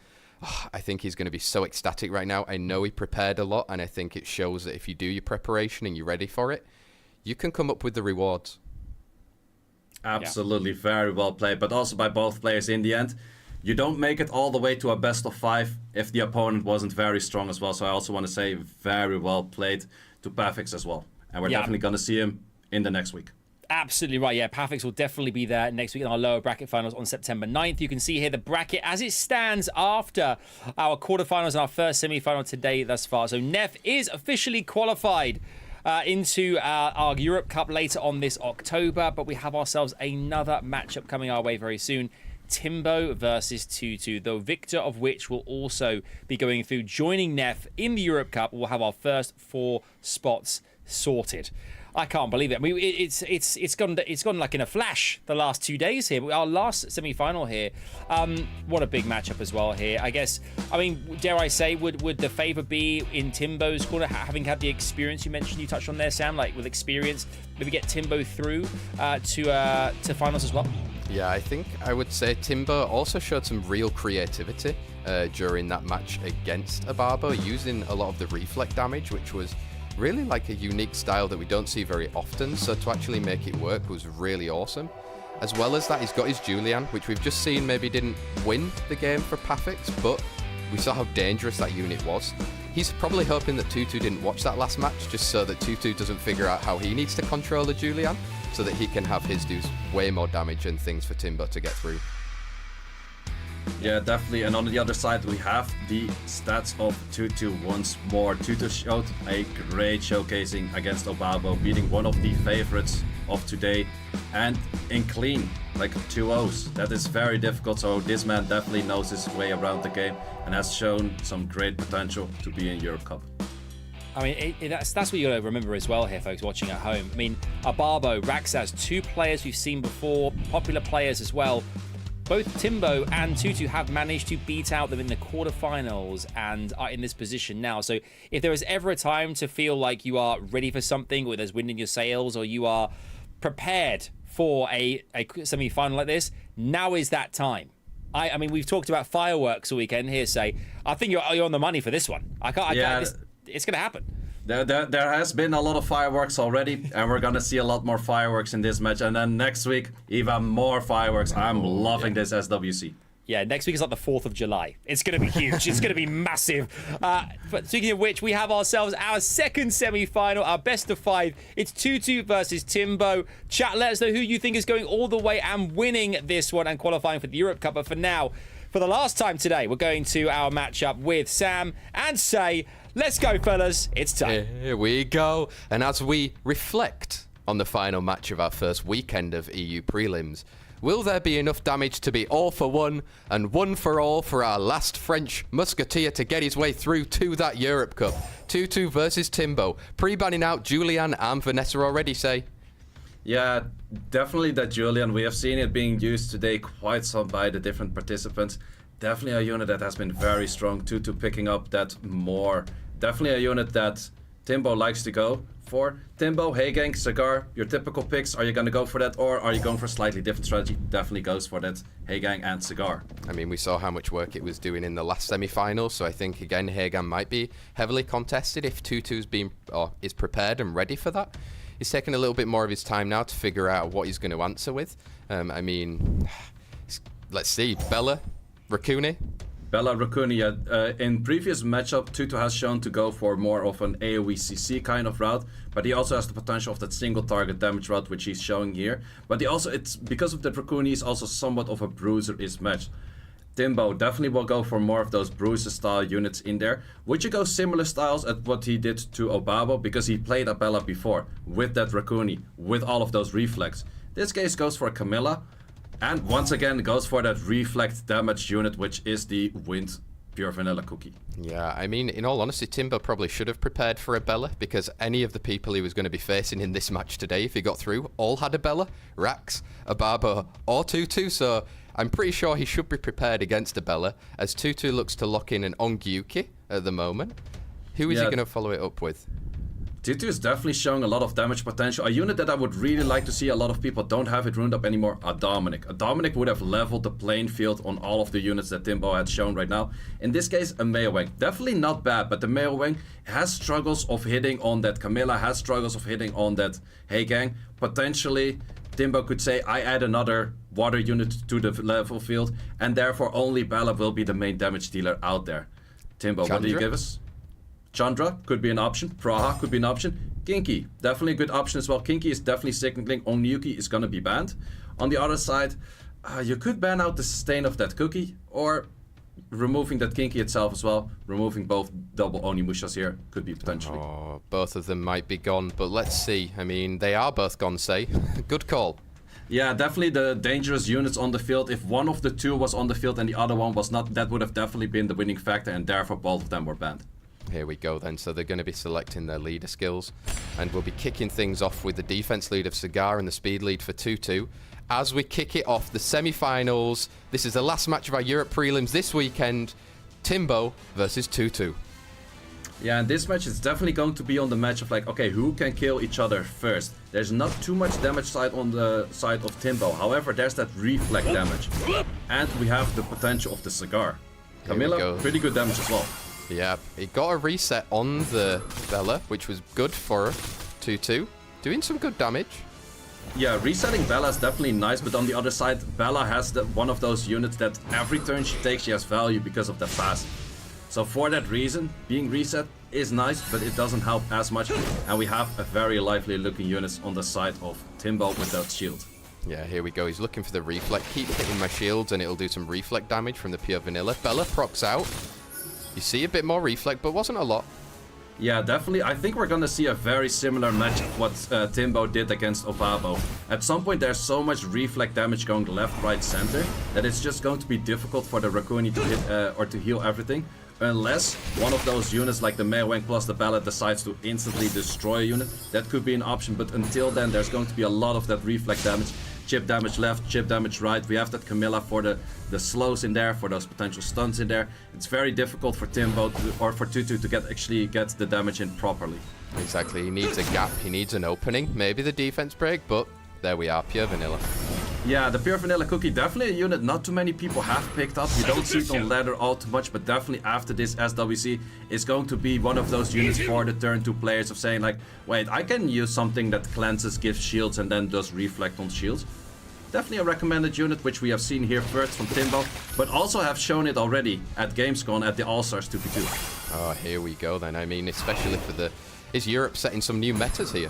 I think he's going to be so ecstatic right now. I know he prepared a lot, and I think it shows that if you do your preparation and you're ready for it, you can come up with the rewards. Absolutely, very well played, but also by both players in the end. You don't make it all the way to a best of 5 if the opponent wasn't very strong as well. So I also want to say very well played to PAFFIX as well. And we're definitely going to see him in the next week. Absolutely right. Yeah, PAFFIX will definitely be there next week in our lower bracket finals on September 9th. You can see here the bracket as it stands after our quarterfinals and our first semi-final today thus far. So Neff is officially qualified into our Europe Cup later on this October. But we have ourselves another matchup coming our way very soon. TIMBO versus TUTUTUH, the victor of which will also be going through joining Neff in the Europe Cup. We'll have our first 4 spots sorted. I can't believe it. I mean, it's gone like in a flash the last 2 days here. Our last semi-final here. What a big matchup as well here. I guess, I mean, dare I say, would the favour be in TIMBO's corner, having had the experience you mentioned, you touched on there, Sam, like with experience, maybe get TIMBO through to finals as well? Yeah, I think I would say TIMBO also showed some real creativity during that match against OBABO, using a lot of the reflect damage, which was really like a unique style that we don't see very often. So to actually make it work was really awesome. As well as that, he's got his Julian, which we've just seen maybe didn't win the game for PAFFIX, but we saw how dangerous that unit was. He's probably hoping that TUTUTUH didn't watch that last match, just so that TUTUTUH doesn't figure out how he needs to control the Julian, so that he can have his do way more damage and things for TIMBO to get through. Yeah, definitely. And on the other side, we have the stats of TUTUTUH once more. TUTUTUH showed a great showcasing against OBABO, beating one of the favorites of today, and in clean, like 2-0s. That is very difficult, so this man definitely knows his way around the game and has shown some great potential to be in Europe Cup. I mean, that's what you got to remember as well here, folks, watching at home. I mean, OBABO, RAXXAZ, 2 players we've seen before, popular players as well. Both TIMBO and TUTUTUH have managed to beat out them in the quarterfinals and are in this position now. So if there is ever a time to feel like you are ready for something, or there's wind in your sails, or you are prepared for a semi-final like this, now is that time. I mean, we've talked about fireworks all weekend here, say. I think you're on the money for this one. It's going to happen. There has been a lot of fireworks already, and we're going to see a lot more fireworks in this match. And then next week, even more fireworks. I'm loving this SWC. Yeah, next week is like the 4th of July. It's going to be huge. It's going to be massive. But speaking of which, we have ourselves our second semi-final, our best of 5. It's TUTUTUH versus TIMBO. Chat, let us know who you think is going all the way and winning this one and qualifying for the Europe Cup. But for now, for the last time today, we're going to our matchup with Sam and Say. Let's go, fellas. It's time. Here we go. And as we reflect on the final match of our first weekend of EU prelims, will there be enough damage to be all for one and one for all for our last French musketeer to get his way through to that Europe Cup? TUTUTUH versus TIMBO. Pre-banning out Julian and Vanessa already, Say. Yeah, definitely that Julian. We have seen it being used today quite some by the different participants. Definitely a unit that has been very strong. TUTUTUH picking up that more. Definitely a unit that TIMBO likes to go for. TIMBO, Heigang, Cigar, your typical picks. Are you going to go for that, or are you going for a slightly different strategy? Definitely goes for that Heigang and Cigar. I mean, we saw how much work it was doing in the last semi-final, so I think, again, Heigang might be heavily contested if TUTUTUH's been, or is prepared and ready for that. He's taking a little bit more of his time now to figure out what he's going to answer with. I mean, let's see. Bella, Raccoony. Bella, Raccoony, in previous matchup, TUTUTUH has shown to go for more of an AoE CC kind of route, but he also has the potential of that single target damage route, which he's showing here. But he also, it's because of that Raccoony, he's also somewhat of a bruiser-ish match. TIMBO definitely will go for more of those bruiser style units in there. Would you go similar styles at what he did to OBABO? Because he played a Bella before with that Raccoony, with all of those reflex. This case goes for Camilla. And once again, goes for that reflect damage unit, which is the Wind Pure Vanilla Cookie. Yeah, I mean, in all honesty, TIMBO probably should have prepared for a Bella, because any of the people he was going to be facing in this match today, if he got through, all had a Bella, RAXXAZ, OBABO, or TUTUTUH, so I'm pretty sure he should be prepared against a Bella, as TUTUTUH looks to lock in an Ongyuki at the moment. Who is he going to follow it up with? TUTUTUH is definitely showing a lot of damage potential. A unit that I would really like to see, a lot of people don't have it runed up anymore, a Dominic. A Dominic would have leveled the playing field on all of the units that TIMBO had shown right now. In this case, a Meowang. Definitely not bad, but the Meowang has struggles of hitting on that Camilla, has struggles of hitting on that Heigang. Potentially, TIMBO could say, I add another water unit to the level field, and therefore only Bella will be the main damage dealer out there. TIMBO, what do you give us? Chandra could be an option. Praha could be an option. Kinky, definitely a good option as well. Kinky is definitely signaling Ongyuki is going to be banned. On the other side, you could ban out the sustain of that cookie, or removing that Kinky itself as well. Removing both double Onimushas here could be potentially. Oh, both of them might be gone, but let's see. I mean, they are both gone, Say. Good call. Yeah, definitely the dangerous units on the field. If one of the two was on the field and the other one was not, that would have definitely been the winning factor, and therefore both of them were banned. Here we go then. So they're going to be selecting their leader skills, and we'll be kicking things off with the defense lead of Cigar and the speed lead for TUTUTUH. As we kick it off, the semi-finals. This is the last match of our Europe prelims this weekend. TIMBO versus TUTUTUH. Yeah, and this match is definitely going to be on the match of like, okay, who can kill each other first? There's not too much damage side on the side of TIMBO. However, there's that reflect damage. And we have the potential of the Cigar. Camilla, pretty good damage as well. Yeah, he got a reset on the Bella, which was good for TUTUTUH. Doing some good damage. Yeah, resetting Bella is definitely nice, but on the other side, Bella has one of those units that every turn she takes, she has value because of the fast. So for that reason, being reset is nice, but it doesn't help as much. And we have a very lively looking units on the side of TIMBO with that shield. Yeah, here we go. He's looking for the reflect. Keep hitting my shields and it'll do some reflect damage from the pure vanilla. Bella procs out. You see a bit more reflect, but wasn't a lot. Yeah, definitely. I think we're going to see a very similar match of what TIMBO did against OBABO. At some point, there's so much reflect damage going left, right, center, that it's just going to be difficult for the Raccoony to hit or to heal everything. Unless one of those units like the Meowang plus the Bella decides to instantly destroy a unit. That could be an option, but until then, there's going to be a lot of that reflect damage. Chip damage left, chip damage right. We have that Camilla for the slows in there, for those potential stuns in there. It's very difficult for TIMBO or for TUTUTUH to actually get the damage in properly. Exactly, he needs a gap, he needs an opening, maybe the defense break, but there we are, pure vanilla. Yeah, the pure vanilla cookie, definitely a unit not too many people have picked up. You don't see it on ladder all too much, but definitely after this SWC is going to be one of those units for the turn 2 players of saying like, wait, I can use something that cleanses, gives shields, and then does reflect on shields. definitely a recommended unit, which we have seen here first from TIMBO, but also have shown it already at Gamescom at the All-Stars 2v2. Oh, here we go then. I mean, especially for the... Is Europe setting some new metas here?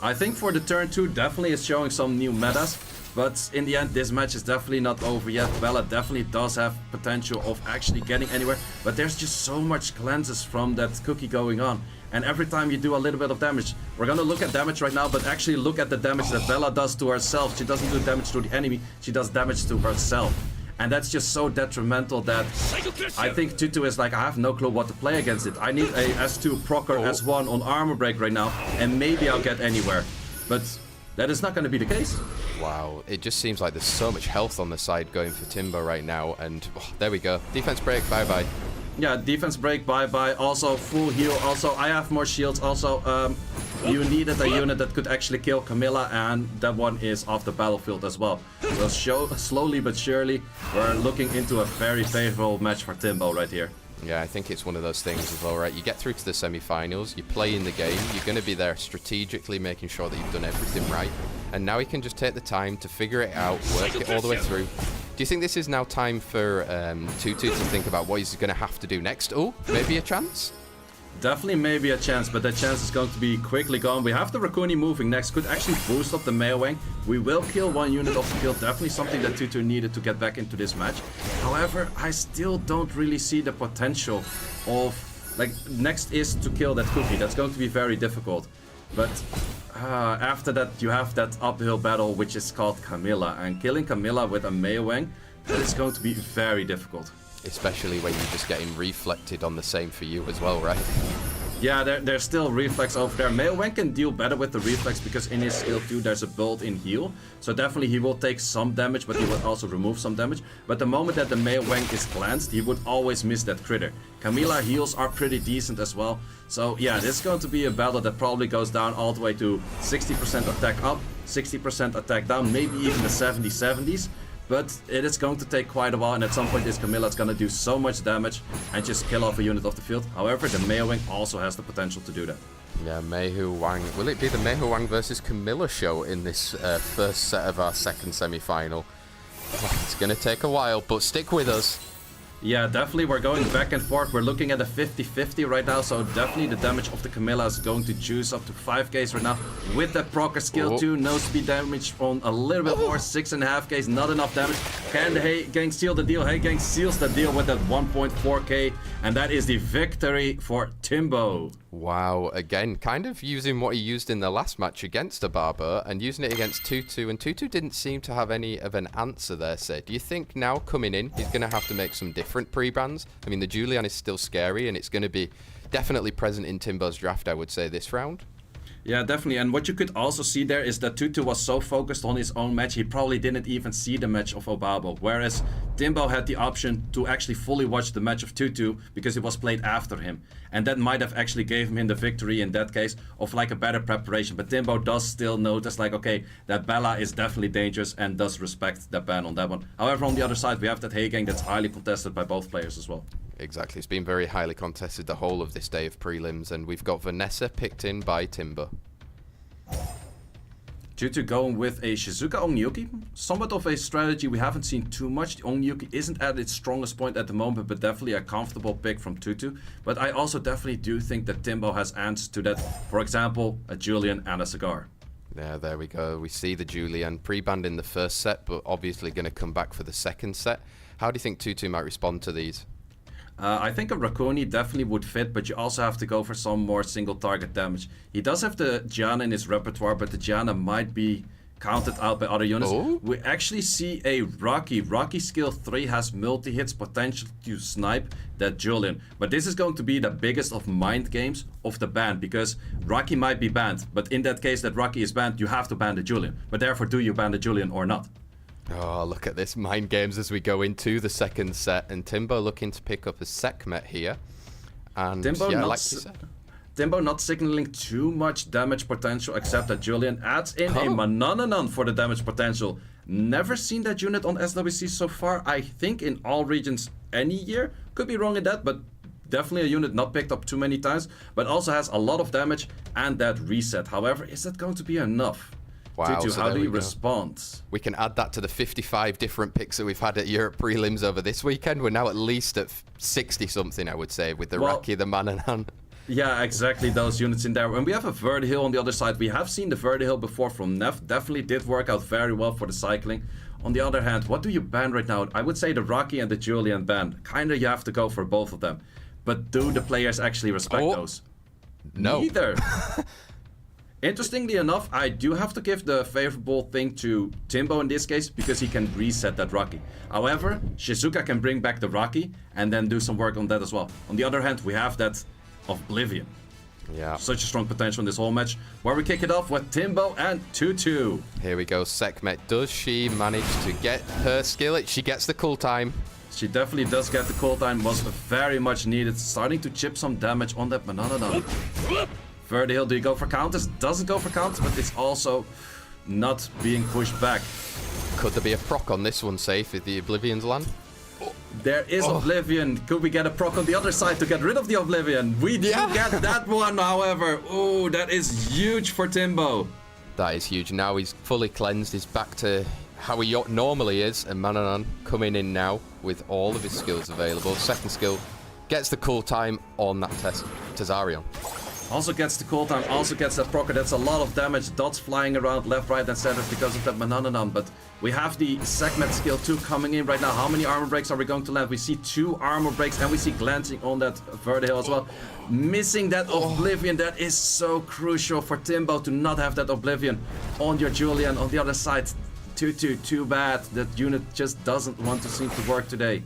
I think for the turn 2 definitely is showing some new metas, but in the end this match is definitely not over yet. Bella definitely does have potential of actually getting anywhere, but there's just so much cleanses from that cookie going on. And every time you do a little bit of damage, we're gonna look at damage right now, but actually look at the damage that Bella does to herself. She doesn't do damage to the enemy, she does damage to herself. And that's just so detrimental that I think TUTUTUH is like, I have no clue what to play against it. I need a S2 procer S1 on armor break right now, and maybe I'll get anywhere. But that is not going to be the case. Wow, it just seems like there's so much health on the side going for TIMBO right now, and there we go. Defense break, bye-bye. Yeah, defense break, bye-bye. Also, full heal. Also, I have more shields. Also, you needed a unit that could actually kill Camilla, and that one is off the battlefield as well. So slowly but surely, we're looking into a very favorable match for TIMBO right here. Yeah, I think it's one of those things as well, right? You get through to the semi-finals, you play in the game, you're going to be there strategically making sure that you've done everything right. And now he can just take the time to figure it out, work it all the way through. Do you think this is now time for TUTUTUH to think about what he's going to have to do next? Oh, maybe a chance? Definitely maybe a chance, but that chance is going to be quickly gone. We have the Raccoon moving next, could actually boost up the Maewang. We will kill one unit off the field, definitely something that TUTUTUH needed to get back into this match. However, I still don't really see the potential of... Like, next is to kill that cookie, that's going to be very difficult. But after that, you have that uphill battle, which is called Camilla. And killing Camilla with a Maewang, that is going to be very difficult. Especially when you're just getting reflected on the same for you as well, right? Yeah, there's still reflex over there. Maewang can deal better with the reflex because in his skill 2 there's a built-in heal. So definitely he will take some damage, but he will also remove some damage. But the moment that the Maewang is glanced, he would always miss that critter. Camilla heals are pretty decent as well. So yeah, this is going to be a battle that probably goes down all the way to 60% attack up, 60% attack down, maybe even the 70s. But it is going to take quite a while, and at some point this Camilla is going to do so much damage and just kill off a unit off the field. However, the Maewang also has the potential to do that. Yeah, Meihu Wang. Will it be the Meihu Wang versus Camilla show in this first set of our second semi-final? It's going to take a while, but stick with us. Yeah, definitely we're going back and forth. We're looking at a 50-50 right now, so definitely the damage of the Camilla is going to juice up to 5Ks right now. With that procer skill 2, no speed damage on a little bit more, 6.5Ks, not enough damage. Can the Hey-Gang seal the deal? Hey-Gang seals the deal with that 1.4K, and that is the victory for TIMBO. Wow, again, kind of using what he used in the last match against OBABO and using it against TUTUTUH, and TUTUTUH didn't seem to have any of an answer there, Sid. Do you think now coming in, he's going to have to make some different pre-bans? I mean, the Julian is still scary, and it's going to be definitely present in TIMBO's draft, I would say, this round. Yeah, definitely. And what you could also see there is that TUTUTUH was so focused on his own match, he probably didn't even see the match of OBABO. Whereas TIMBO had the option to actually fully watch the match of TUTUTUH because it was played after him. And that might have actually given him the victory in that case of like a better preparation. But TIMBO does still notice like, okay, that Bella is definitely dangerous and does respect that ban on that one. However, on the other side, we have that Hey-Gang that's highly contested by both players as well. Exactly. It's been very highly contested the whole of this day of prelims, and we've got Vanessa picked in by TIMBO. TUTUTUH going with a Shizuka Ongyuki, somewhat of a strategy we haven't seen too much. The Ongyuki isn't at its strongest point at the moment, but definitely a comfortable pick from TUTUTUH. But I also definitely do think that TIMBO has answers to that. For example, a Julian and a Cigar. Yeah, there we go. We see the Julian pre-banned in the first set, but obviously going to come back for the second set. How do you think TUTUTUH might respond to these? I think a Raccoon definitely would fit, but you also have to go for some more single target damage. He does have the Gianna in his repertoire, but the Gianna might be counted out by other units. Oh? We actually see a Rocky. Rocky skill 3 has multi-hits potential to snipe that Julian. But this is going to be the biggest of mind games of the ban, because Rocky might be banned. But in that case that Rocky is banned, you have to ban the Julian. But therefore, do you ban the Julian or not? Oh, look at this mind games as we go into the second set, and TIMBO looking to pick up a Sekhmet here. And TIMBO, yeah, not, like you said. TIMBO not signaling too much damage potential, except that Julian adds in a Manananan for the damage potential. Never seen that unit on SWC so far, I think in all regions any year. Could be wrong in that, but definitely a unit not picked up too many times, but also has a lot of damage and that reset. However, is that going to be enough? Wow, TUTUTUH, so how there do you we go. respond? We can add that to the 55 different picks that we've had at Europe prelims over this weekend. We're now at least at 60-something, I would say, with the Raki, the Mananan. Yeah, exactly, those units in there. And we have a Vertihill on the other side. We have seen the Vertihill before from Neff. Definitely did work out very well for the cycling. On the other hand, what do you ban right now? I would say the Raki and the Julian ban. Kinda you have to go for both of them. But do the players actually respect those? No. Neither. Interestingly enough, I do have to give the favorable thing to TIMBO in this case, because he can reset that Raki. However, Shizuka can bring back the Raki and then do some work on that as well. On the other hand, we have that Oblivion. Yeah. Such a strong potential in this whole match, where we kick it off with TIMBO and TUTUTUH. Here we go, Sekhmet. Does she manage to get her skill? She gets the cool time. She definitely does get the cool time, was very much needed, starting to chip some damage on that Banana. Vertihill, do you go for counters? Doesn't go for counters, but it's also not being pushed back. Could there be a proc on this one, safe if the Oblivions land? There is Oblivion. Could we get a proc on the other side to get rid of the Oblivion? We do get that one, however. Oh, that is huge for TIMBO. That is huge. Now he's fully cleansed. He's back to how he normally is. And Mananan coming in now with all of his skills available. Second skill gets the cool time on that Tazarion. Also gets the cooldown, also gets that proc. That's a lot of damage. Dots flying around left, right, and center because of that Manananan. But we have the Sekhmet skill 2 coming in right now. How many armor breaks are we going to land? We see 2 armor breaks, and we see glancing on that Vertihill as well. Missing that Oblivion. That is so crucial for TIMBO to not have that Oblivion on your Julian on the other side. TUTUTUH, too bad. That unit just doesn't want to seem to work today.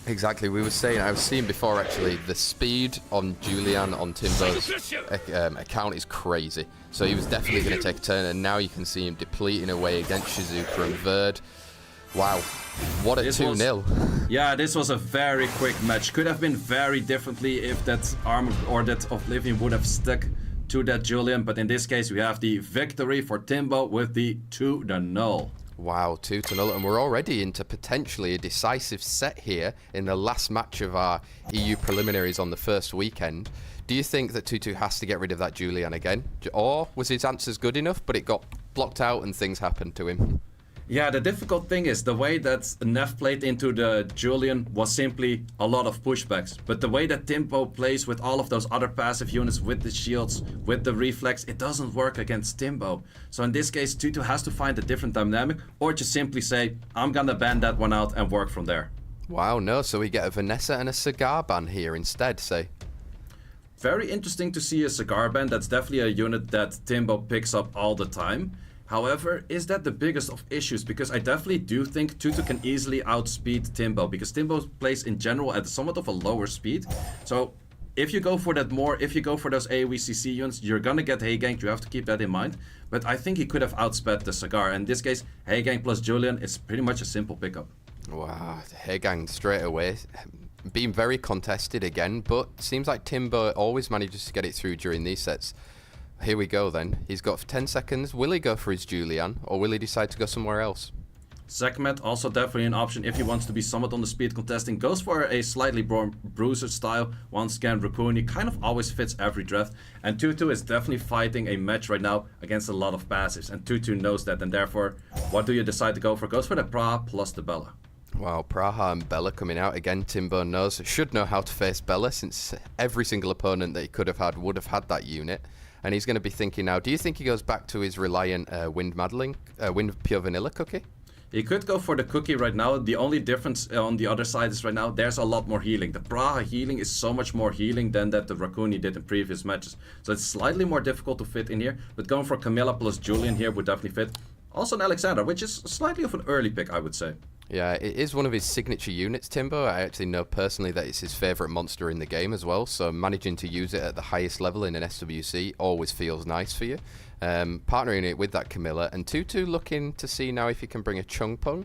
Exactly, we were saying, I was seeing before actually, the speed on Julian on TIMBO's account is crazy. So he was definitely going to take a turn, and now you can see him depleting away against Shizuka and Verd. Wow, what a 2-0. Yeah, this was a very quick match. Could have been very differently if that armor or that Oblivion would have stuck to that Julian, but in this case we have the victory for TIMBO with the 2-0. Wow, 2-0, and we're already into potentially a decisive set here in the last match of our EU preliminaries on the first weekend. Do you think that TUTUTUH has to get rid of that Julian again? Or was his answers good enough, but it got blocked out and things happened to him? Yeah, the difficult thing is the way that Neff played into the Julian was simply a lot of pushbacks. But the way that TIMBO plays with all of those other passive units, with the shields, with the reflex, it doesn't work against TIMBO. So in this case, TUTUTUH has to find a different dynamic, or just simply say, I'm gonna ban that one out and work from there. Wow, no, so we get a Vanessa and a Cigar ban here instead, say. Very interesting to see a Cigar ban. That's definitely a unit that TIMBO picks up all the time. However, is that the biggest of issues? Because I definitely do think TUTUTUH can easily outspeed TIMBO, because TIMBO plays in general at somewhat of a lower speed. So if you go for that more, if you go for those AoE CC units, you're gonna get Heigang. You have to keep that in mind. But I think he could have outsped the Cigar. In this case, Heigang plus Julian is pretty much a simple pickup. Wow, Heigang straight away. Being very contested again, but seems like TIMBO always manages to get it through during these sets. Here we go then. He's got 10 seconds. Will he go for his Julian, or will he decide to go somewhere else? Sekhmet also definitely an option if he wants to be somewhat on the speed contesting. Goes for a slightly more bruiser style. Once again, Raccoon kind of always fits every draft. And TUTUTUH is definitely fighting a match right now against a lot of passives. And TUTUTUH knows that, and therefore, what do you decide to go for? Goes for the Praha plus the Bella. Wow, Praha and Bella coming out again. TIMBO knows, should know how to face Bella, since every single opponent that he could have had would have had that unit. And he's going to be thinking now, do you think he goes back to his reliant Wind Pure Vanilla cookie? He could go for the cookie right now. The only difference on the other side is right now, there's a lot more healing. The Praha healing is so much more healing than that the Raccoon did in previous matches. So it's slightly more difficult to fit in here. But going for Camilla plus Julian here would definitely fit. Also an Alexandra, which is slightly of an early pick, I would say. Yeah, it is one of his signature units, TIMBO. I actually know personally that it's his favourite monster in the game as well, so managing to use it at the highest level in an SWC always feels nice for you. Partnering it with that Camilla, and TUTUTUH looking to see now if he can bring a Chungpong.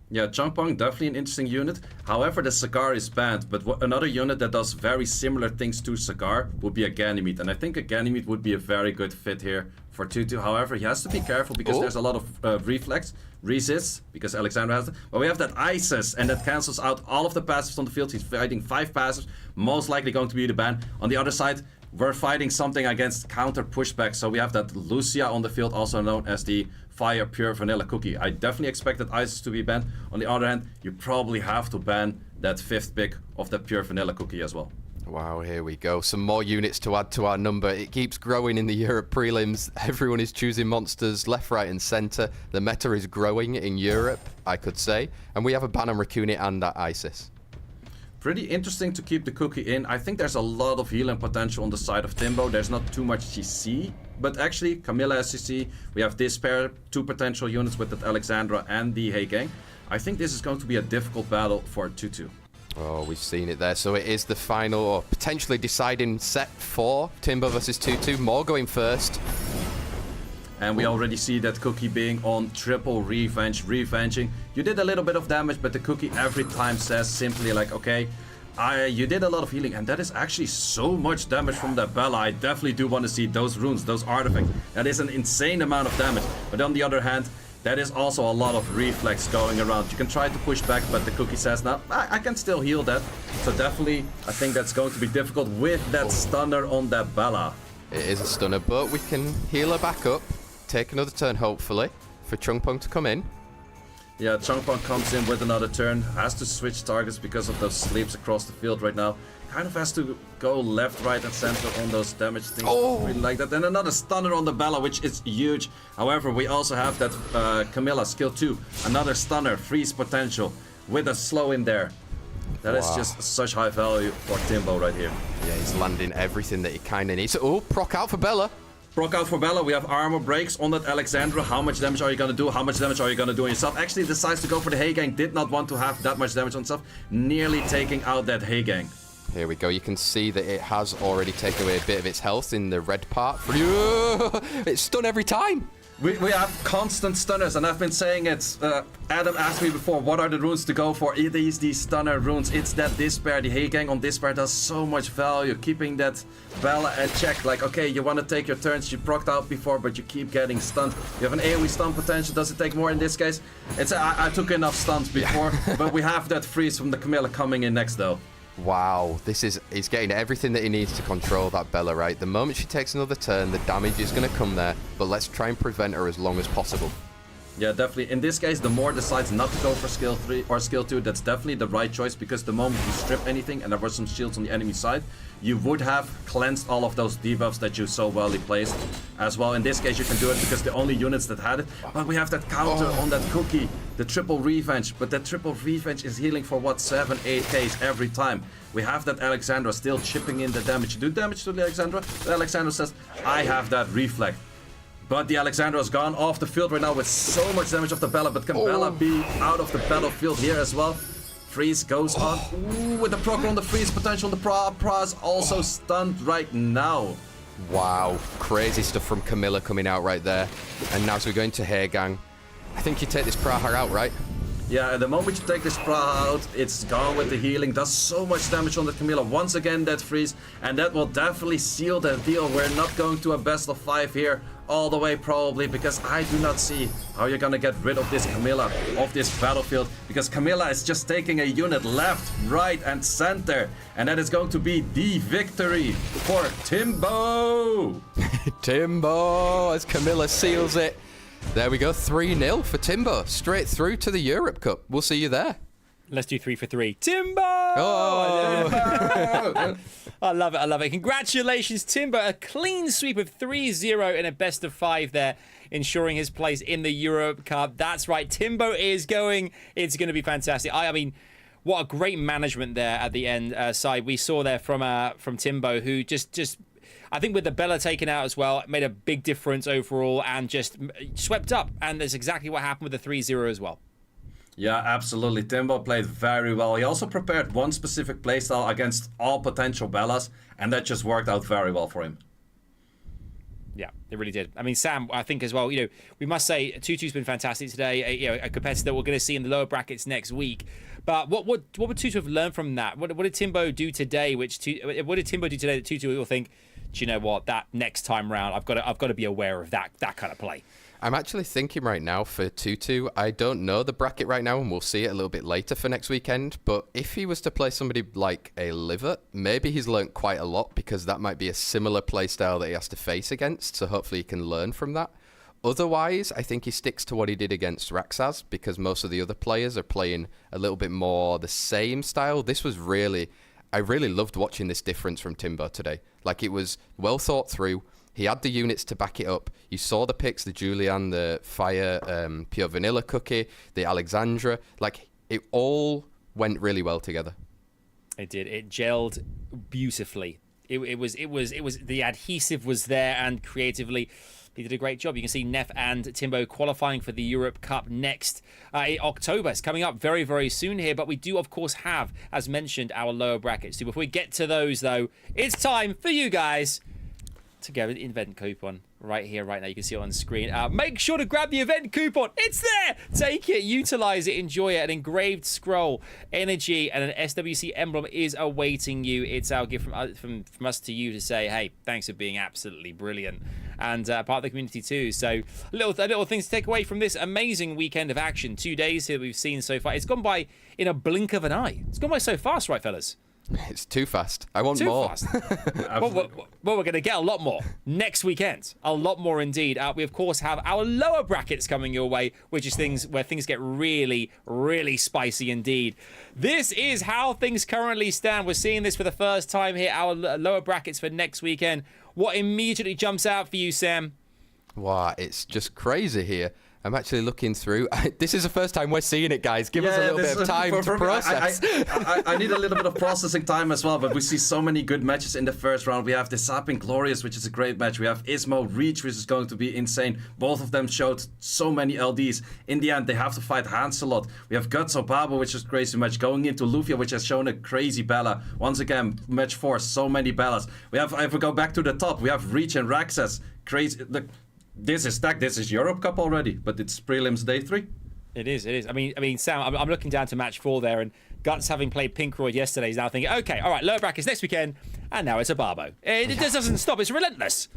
Yeah, Chungpong, definitely an interesting unit. However, the Cigar is banned, but another unit that does very similar things to Cigar would be a Ganymede, and I think a Ganymede would be a very good fit here for TUTUTUH. However, he has to be careful because there's a lot of reflex, resist, because Alexandra has it. But we have that ISIS, and that cancels out all of the passives on the field. He's fighting 5 passives, most likely going to be the ban. On the other side, we're fighting something against counter pushback. So we have that Lucia on the field, also known as the Fire Pure Vanilla Cookie. I definitely expected ISIS to be banned. On the other hand, you probably have to ban that 5th pick of the Pure Vanilla Cookie as well. Wow, here we go. Some more units to add to our number. It keeps growing in the Europe prelims. Everyone is choosing monsters left, right, and center. The meta is growing in Europe, I could say. And we have a ban on Raccoon and ISIS. Pretty interesting to keep the Cookie in. I think there's a lot of healing potential on the side of TIMBO. There's not too much CC. But actually, Camilla has CC. We have this pair, 2 potential units with that Alexandra and the Heigang. I think this is going to be a difficult battle for TUTUTUH. Oh, we've seen it there. So it is the final or potentially deciding set for TIMBO versus TUTUTUH. More going first. And we already see that Cookie being on triple revenge, revenging. You did a little bit of damage, but the Cookie every time says simply like, okay, you did a lot of healing, and that is actually so much damage from that Bella. I definitely do want to see those runes, those artifacts. That is an insane amount of damage. But on the other hand, that is also a lot of reflex going around. You can try to push back, but the Cookie says, no, I can still heal that. So definitely, I think that's going to be difficult with that stunner on that Bella. It is a stunner, but we can heal her back up. Take another turn, hopefully, for Chungpong to come in. Yeah, Chungpong comes in with another turn. Has to switch targets because of those sleeps across the field right now. Kind of has to go left, right, and center on those damage things. Oh! Really like that. And another stunner on the Bella, which is huge. However, we also have that Camilla skill 2. Another stunner, freeze potential, with a slow in there. That is just such high value for TIMBO right here. Yeah, he's landing everything that he kind of needs. Oh, proc out for Bella. Proc out for Bella. We have armor breaks on that Alexandra. How much damage are you gonna do? How much damage are you gonna do on yourself? Actually decides to go for the Heigang. Did not want to have that much damage on himself. Nearly taking out that Heigang. Here we go. You can see that it has already taken away a bit of its health in the red part. It's stun every time. We have constant stunners, and I've been saying it. Adam asked me before, what are the runes to go for? It is these stunner runes. It's that Despair. The Heigang on Despair does so much value. Keeping that Bella at check. Like, okay, you want to take your turns. You procced out before, but you keep getting stunned. You have an AoE stun potential. Does it take more in this case? I took enough stuns before, but we have that freeze from the Camilla coming in next, though. Wow, he's getting everything that he needs to control that Bella, right? The moment she takes another turn, the damage is going to come there, but let's try and prevent her as long as possible. Yeah, definitely. In this case, the more decides not to go for skill 3 or skill 2, that's definitely the right choice, because the moment you strip anything and there were some shields on the enemy side, you would have cleansed all of those debuffs that you so well placed as well. In this case, you can do it because the only units that had it, but we have that counter on that Cookie, the triple revenge, but that triple revenge is healing for what, 7-8Ks every time. We have that Alexandra still chipping in the damage. You do damage to the Alexandra, the Alexandra says, I have that reflect. But the Alexandra has gone off the field right now with so much damage of the Bella. But can Bella be out of the battlefield here as well? Freeze goes on. Ooh, with the proc on the freeze potential. The Pra is also stunned right now. Wow, crazy stuff from Camilla coming out right there. And now as we go into Heigang, I think you take this Praha out, right? Yeah, at the moment you take this Praha out, it's gone with the healing. Does so much damage on the Camilla. Once again, that freeze. And that will definitely seal the deal. We're not going to a best of 5 here. All the way probably, because I do not see how you're gonna get rid of this Camilla off this battlefield, because Camilla is just taking a unit left, right, and center, and that is going to be the victory for TIMBO. TIMBO, as Camilla seals it. There we go, 3-0 for TIMBO, straight through to the Europe Cup. We'll see you there. Let's do 3 for 3. TIMBO! Oh! I love it, I love it. Congratulations, TIMBO. A clean sweep of 3-0 in a best of 5 there, ensuring his place in the Europe Cup. That's right, TIMBO is going. It's going to be fantastic. I mean, what a great management there at the end side we saw there from TIMBO, who just I think with the Bella taken out as well, it made a big difference overall and just swept up. And that's exactly what happened with the 3-0 as well. Yeah, absolutely. TIMBO played very well. He also prepared one specific playstyle against all potential Bellas, and that just worked out very well for him. Yeah, it really did. I mean, Sam, I think as well, we must say TUTUTUH's been fantastic today. A competitor we're going to see in the lower brackets next week. But what would TUTUTUH have learned from that? What did TIMBO do today? What did TIMBO do today that TUTUTUH will think, do you know what? That next time round, I've got to be aware of that kind of play. I'm actually thinking right now for TUTUTUH, I don't know the bracket right now, and we'll see it a little bit later for next weekend, but if he was to play somebody like a Livet, maybe he's learnt quite a lot, because that might be a similar playstyle that he has to face against, so hopefully he can learn from that. Otherwise, I think he sticks to what he did against RAXXAZ, because most of the other players are playing a little bit more the same style. This was really, I really loved watching this difference from TIMBO today. Like, it was well thought through. He had the units to back it up. You saw the picks, the Julian, the Fire, Pure Vanilla Cookie, the Alexandra. Like, it all went really well together. It did. It gelled beautifully. It was the adhesive was there, and creatively he did a great job. You can see Neff and TIMBO qualifying for the Europe Cup next October. It's coming up very, very soon here. But we do, of course, have, as mentioned, our lower brackets. So before we get to those, though, it's time for you guys to get an event coupon right here, right now. You can see it on the screen. Make sure to grab the event coupon. It's there. Take it, utilize it, enjoy it. An engraved scroll, energy, and an SWC emblem is awaiting you. It's our gift from us to you to say, hey, thanks for being absolutely brilliant and part of the community too. So little things to take away from this amazing weekend of action. 2 days here we've seen so far. It's gone by in a blink of an eye. It's gone by so fast, right, fellas? It's too fast. I want more. Too fast. Well, we're going to get a lot more next weekend. A lot more indeed. We, of course, have our lower brackets coming your way, which is things where things get really, really spicy indeed. This is how things currently stand. We're seeing this for the first time here, our lower brackets for next weekend. What immediately jumps out for you, Sam? Wow, it's just crazy here. I'm actually looking through. This is the first time we're seeing it, guys. Give us a little bit of time to process. I need a little bit of processing time as well, but we see so many good matches in the first round. We have the Sapping Glorious, which is a great match. We have Ismo Reach, which is going to be insane. Both of them showed so many LDs. In the end, they have to fight Hanselot. We have Guts OBABO, which is a crazy match. Going into Lufia, which has shown a crazy Bella. Once again, match 4, so many Bellas. We have, if we go back to the top, we have Reach and RAXXAZ. Crazy. Look, this is stacked. This is Europe Cup already, but it's prelims day 3. It is. I mean, Sam, I'm looking down to match 4 there, and Guts, having played Pinkroyd yesterday, is now thinking, okay, all right, lower brackets next weekend, and now it's OBABO. It just doesn't stop. It's relentless.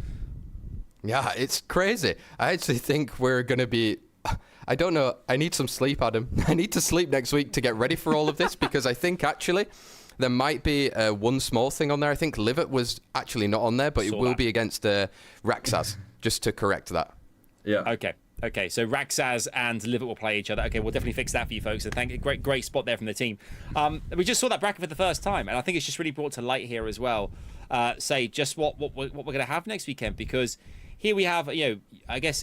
Yeah, it's crazy. I actually think we're going to be... I don't know. I need some sleep, Adam. I need to sleep next week to get ready for all of this, because I think actually there might be one small thing on there. I think Livet was actually not on there, but it will be against RAXXAZ. Just to correct that. Yeah. Okay. So RAXXAZ and Livet will play each other. Okay, we'll definitely fix that for you folks. And great spot there from the team. We just saw that bracket for the first time, and I think it's just really brought to light here as well. Say just what we're going to have next weekend, because here we have, I guess,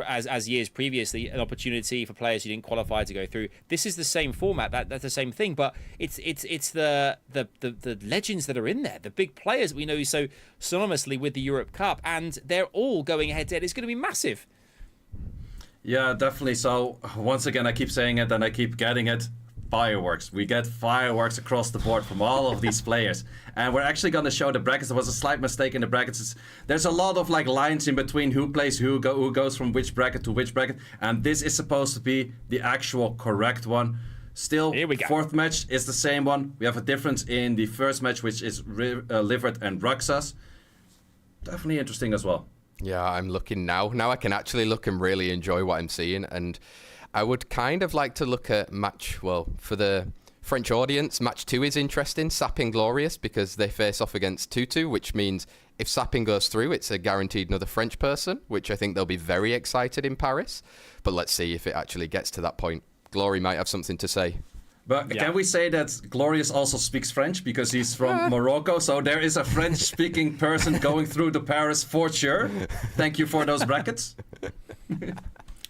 as years previously, an opportunity for players who didn't qualify to go through. This is the same format. That's the same thing, but it's the legends that are in there, the big players that we know so synonymously with the Europe Cup, and they're all going head to head. It's going to be massive. Yeah, definitely. So once again, I keep saying it and I keep getting it. Fireworks. We get fireworks across the board from all of these players. And we're actually going to show the brackets. There was a slight mistake in the brackets. There's a lot of lines in between who plays who goes from which bracket to which bracket. And this is supposed to be the actual correct one. Still, fourth match is the same one. We have a difference in the first match, which is Livet and RAXXAZ. Definitely interesting as well. Yeah, I'm looking now. Now I can actually look and really enjoy what I'm seeing. And I would kind of like to look at for the French audience, match 2 is interesting, Sapping Glorious, because they face off against TUTUTUH, which means if Sapping goes through, it's a guaranteed another French person, which I think they'll be very excited in Paris. But let's see if it actually gets to that point. Glory might have something to say. But can we say that Glorious also speaks French, because he's from Morocco, so there is a French-speaking person going through the Paris for sure. Thank you for those brackets.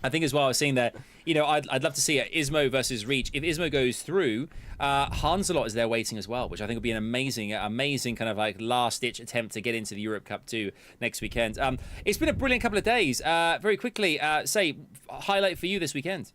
I think as well, I was seeing that, I'd love to see Ismo versus Reach. If Ismo goes through, Hanselot is there waiting as well, which I think would be an amazing kind of last-ditch attempt to get into the Europe Cup 2 next weekend. It's been a brilliant couple of days. Very quickly, highlight for you this weekend.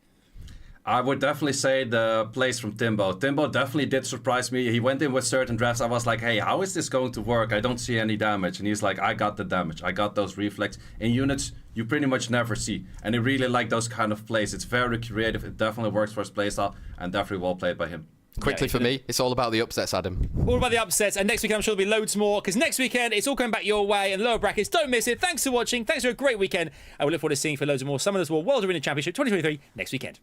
I would definitely say the plays from TIMBO. TIMBO definitely did surprise me. He went in with certain drafts. I was like, hey, how is this going to work? I don't see any damage. And he's like, I got the damage. I got those reflex. In units, you pretty much never see. And I really like those kind of plays. It's very creative. It definitely works for his playstyle, and definitely well played by him. Quickly for me, it's all about the upsets, Adam. All about the upsets, and next weekend I'm sure there'll be loads more, because next weekend it's all coming back your way, and lower brackets, don't miss it. Thanks for watching, thanks for a great weekend, and we look forward to seeing you for loads more Summoners War World Arena Championship 2023 next weekend.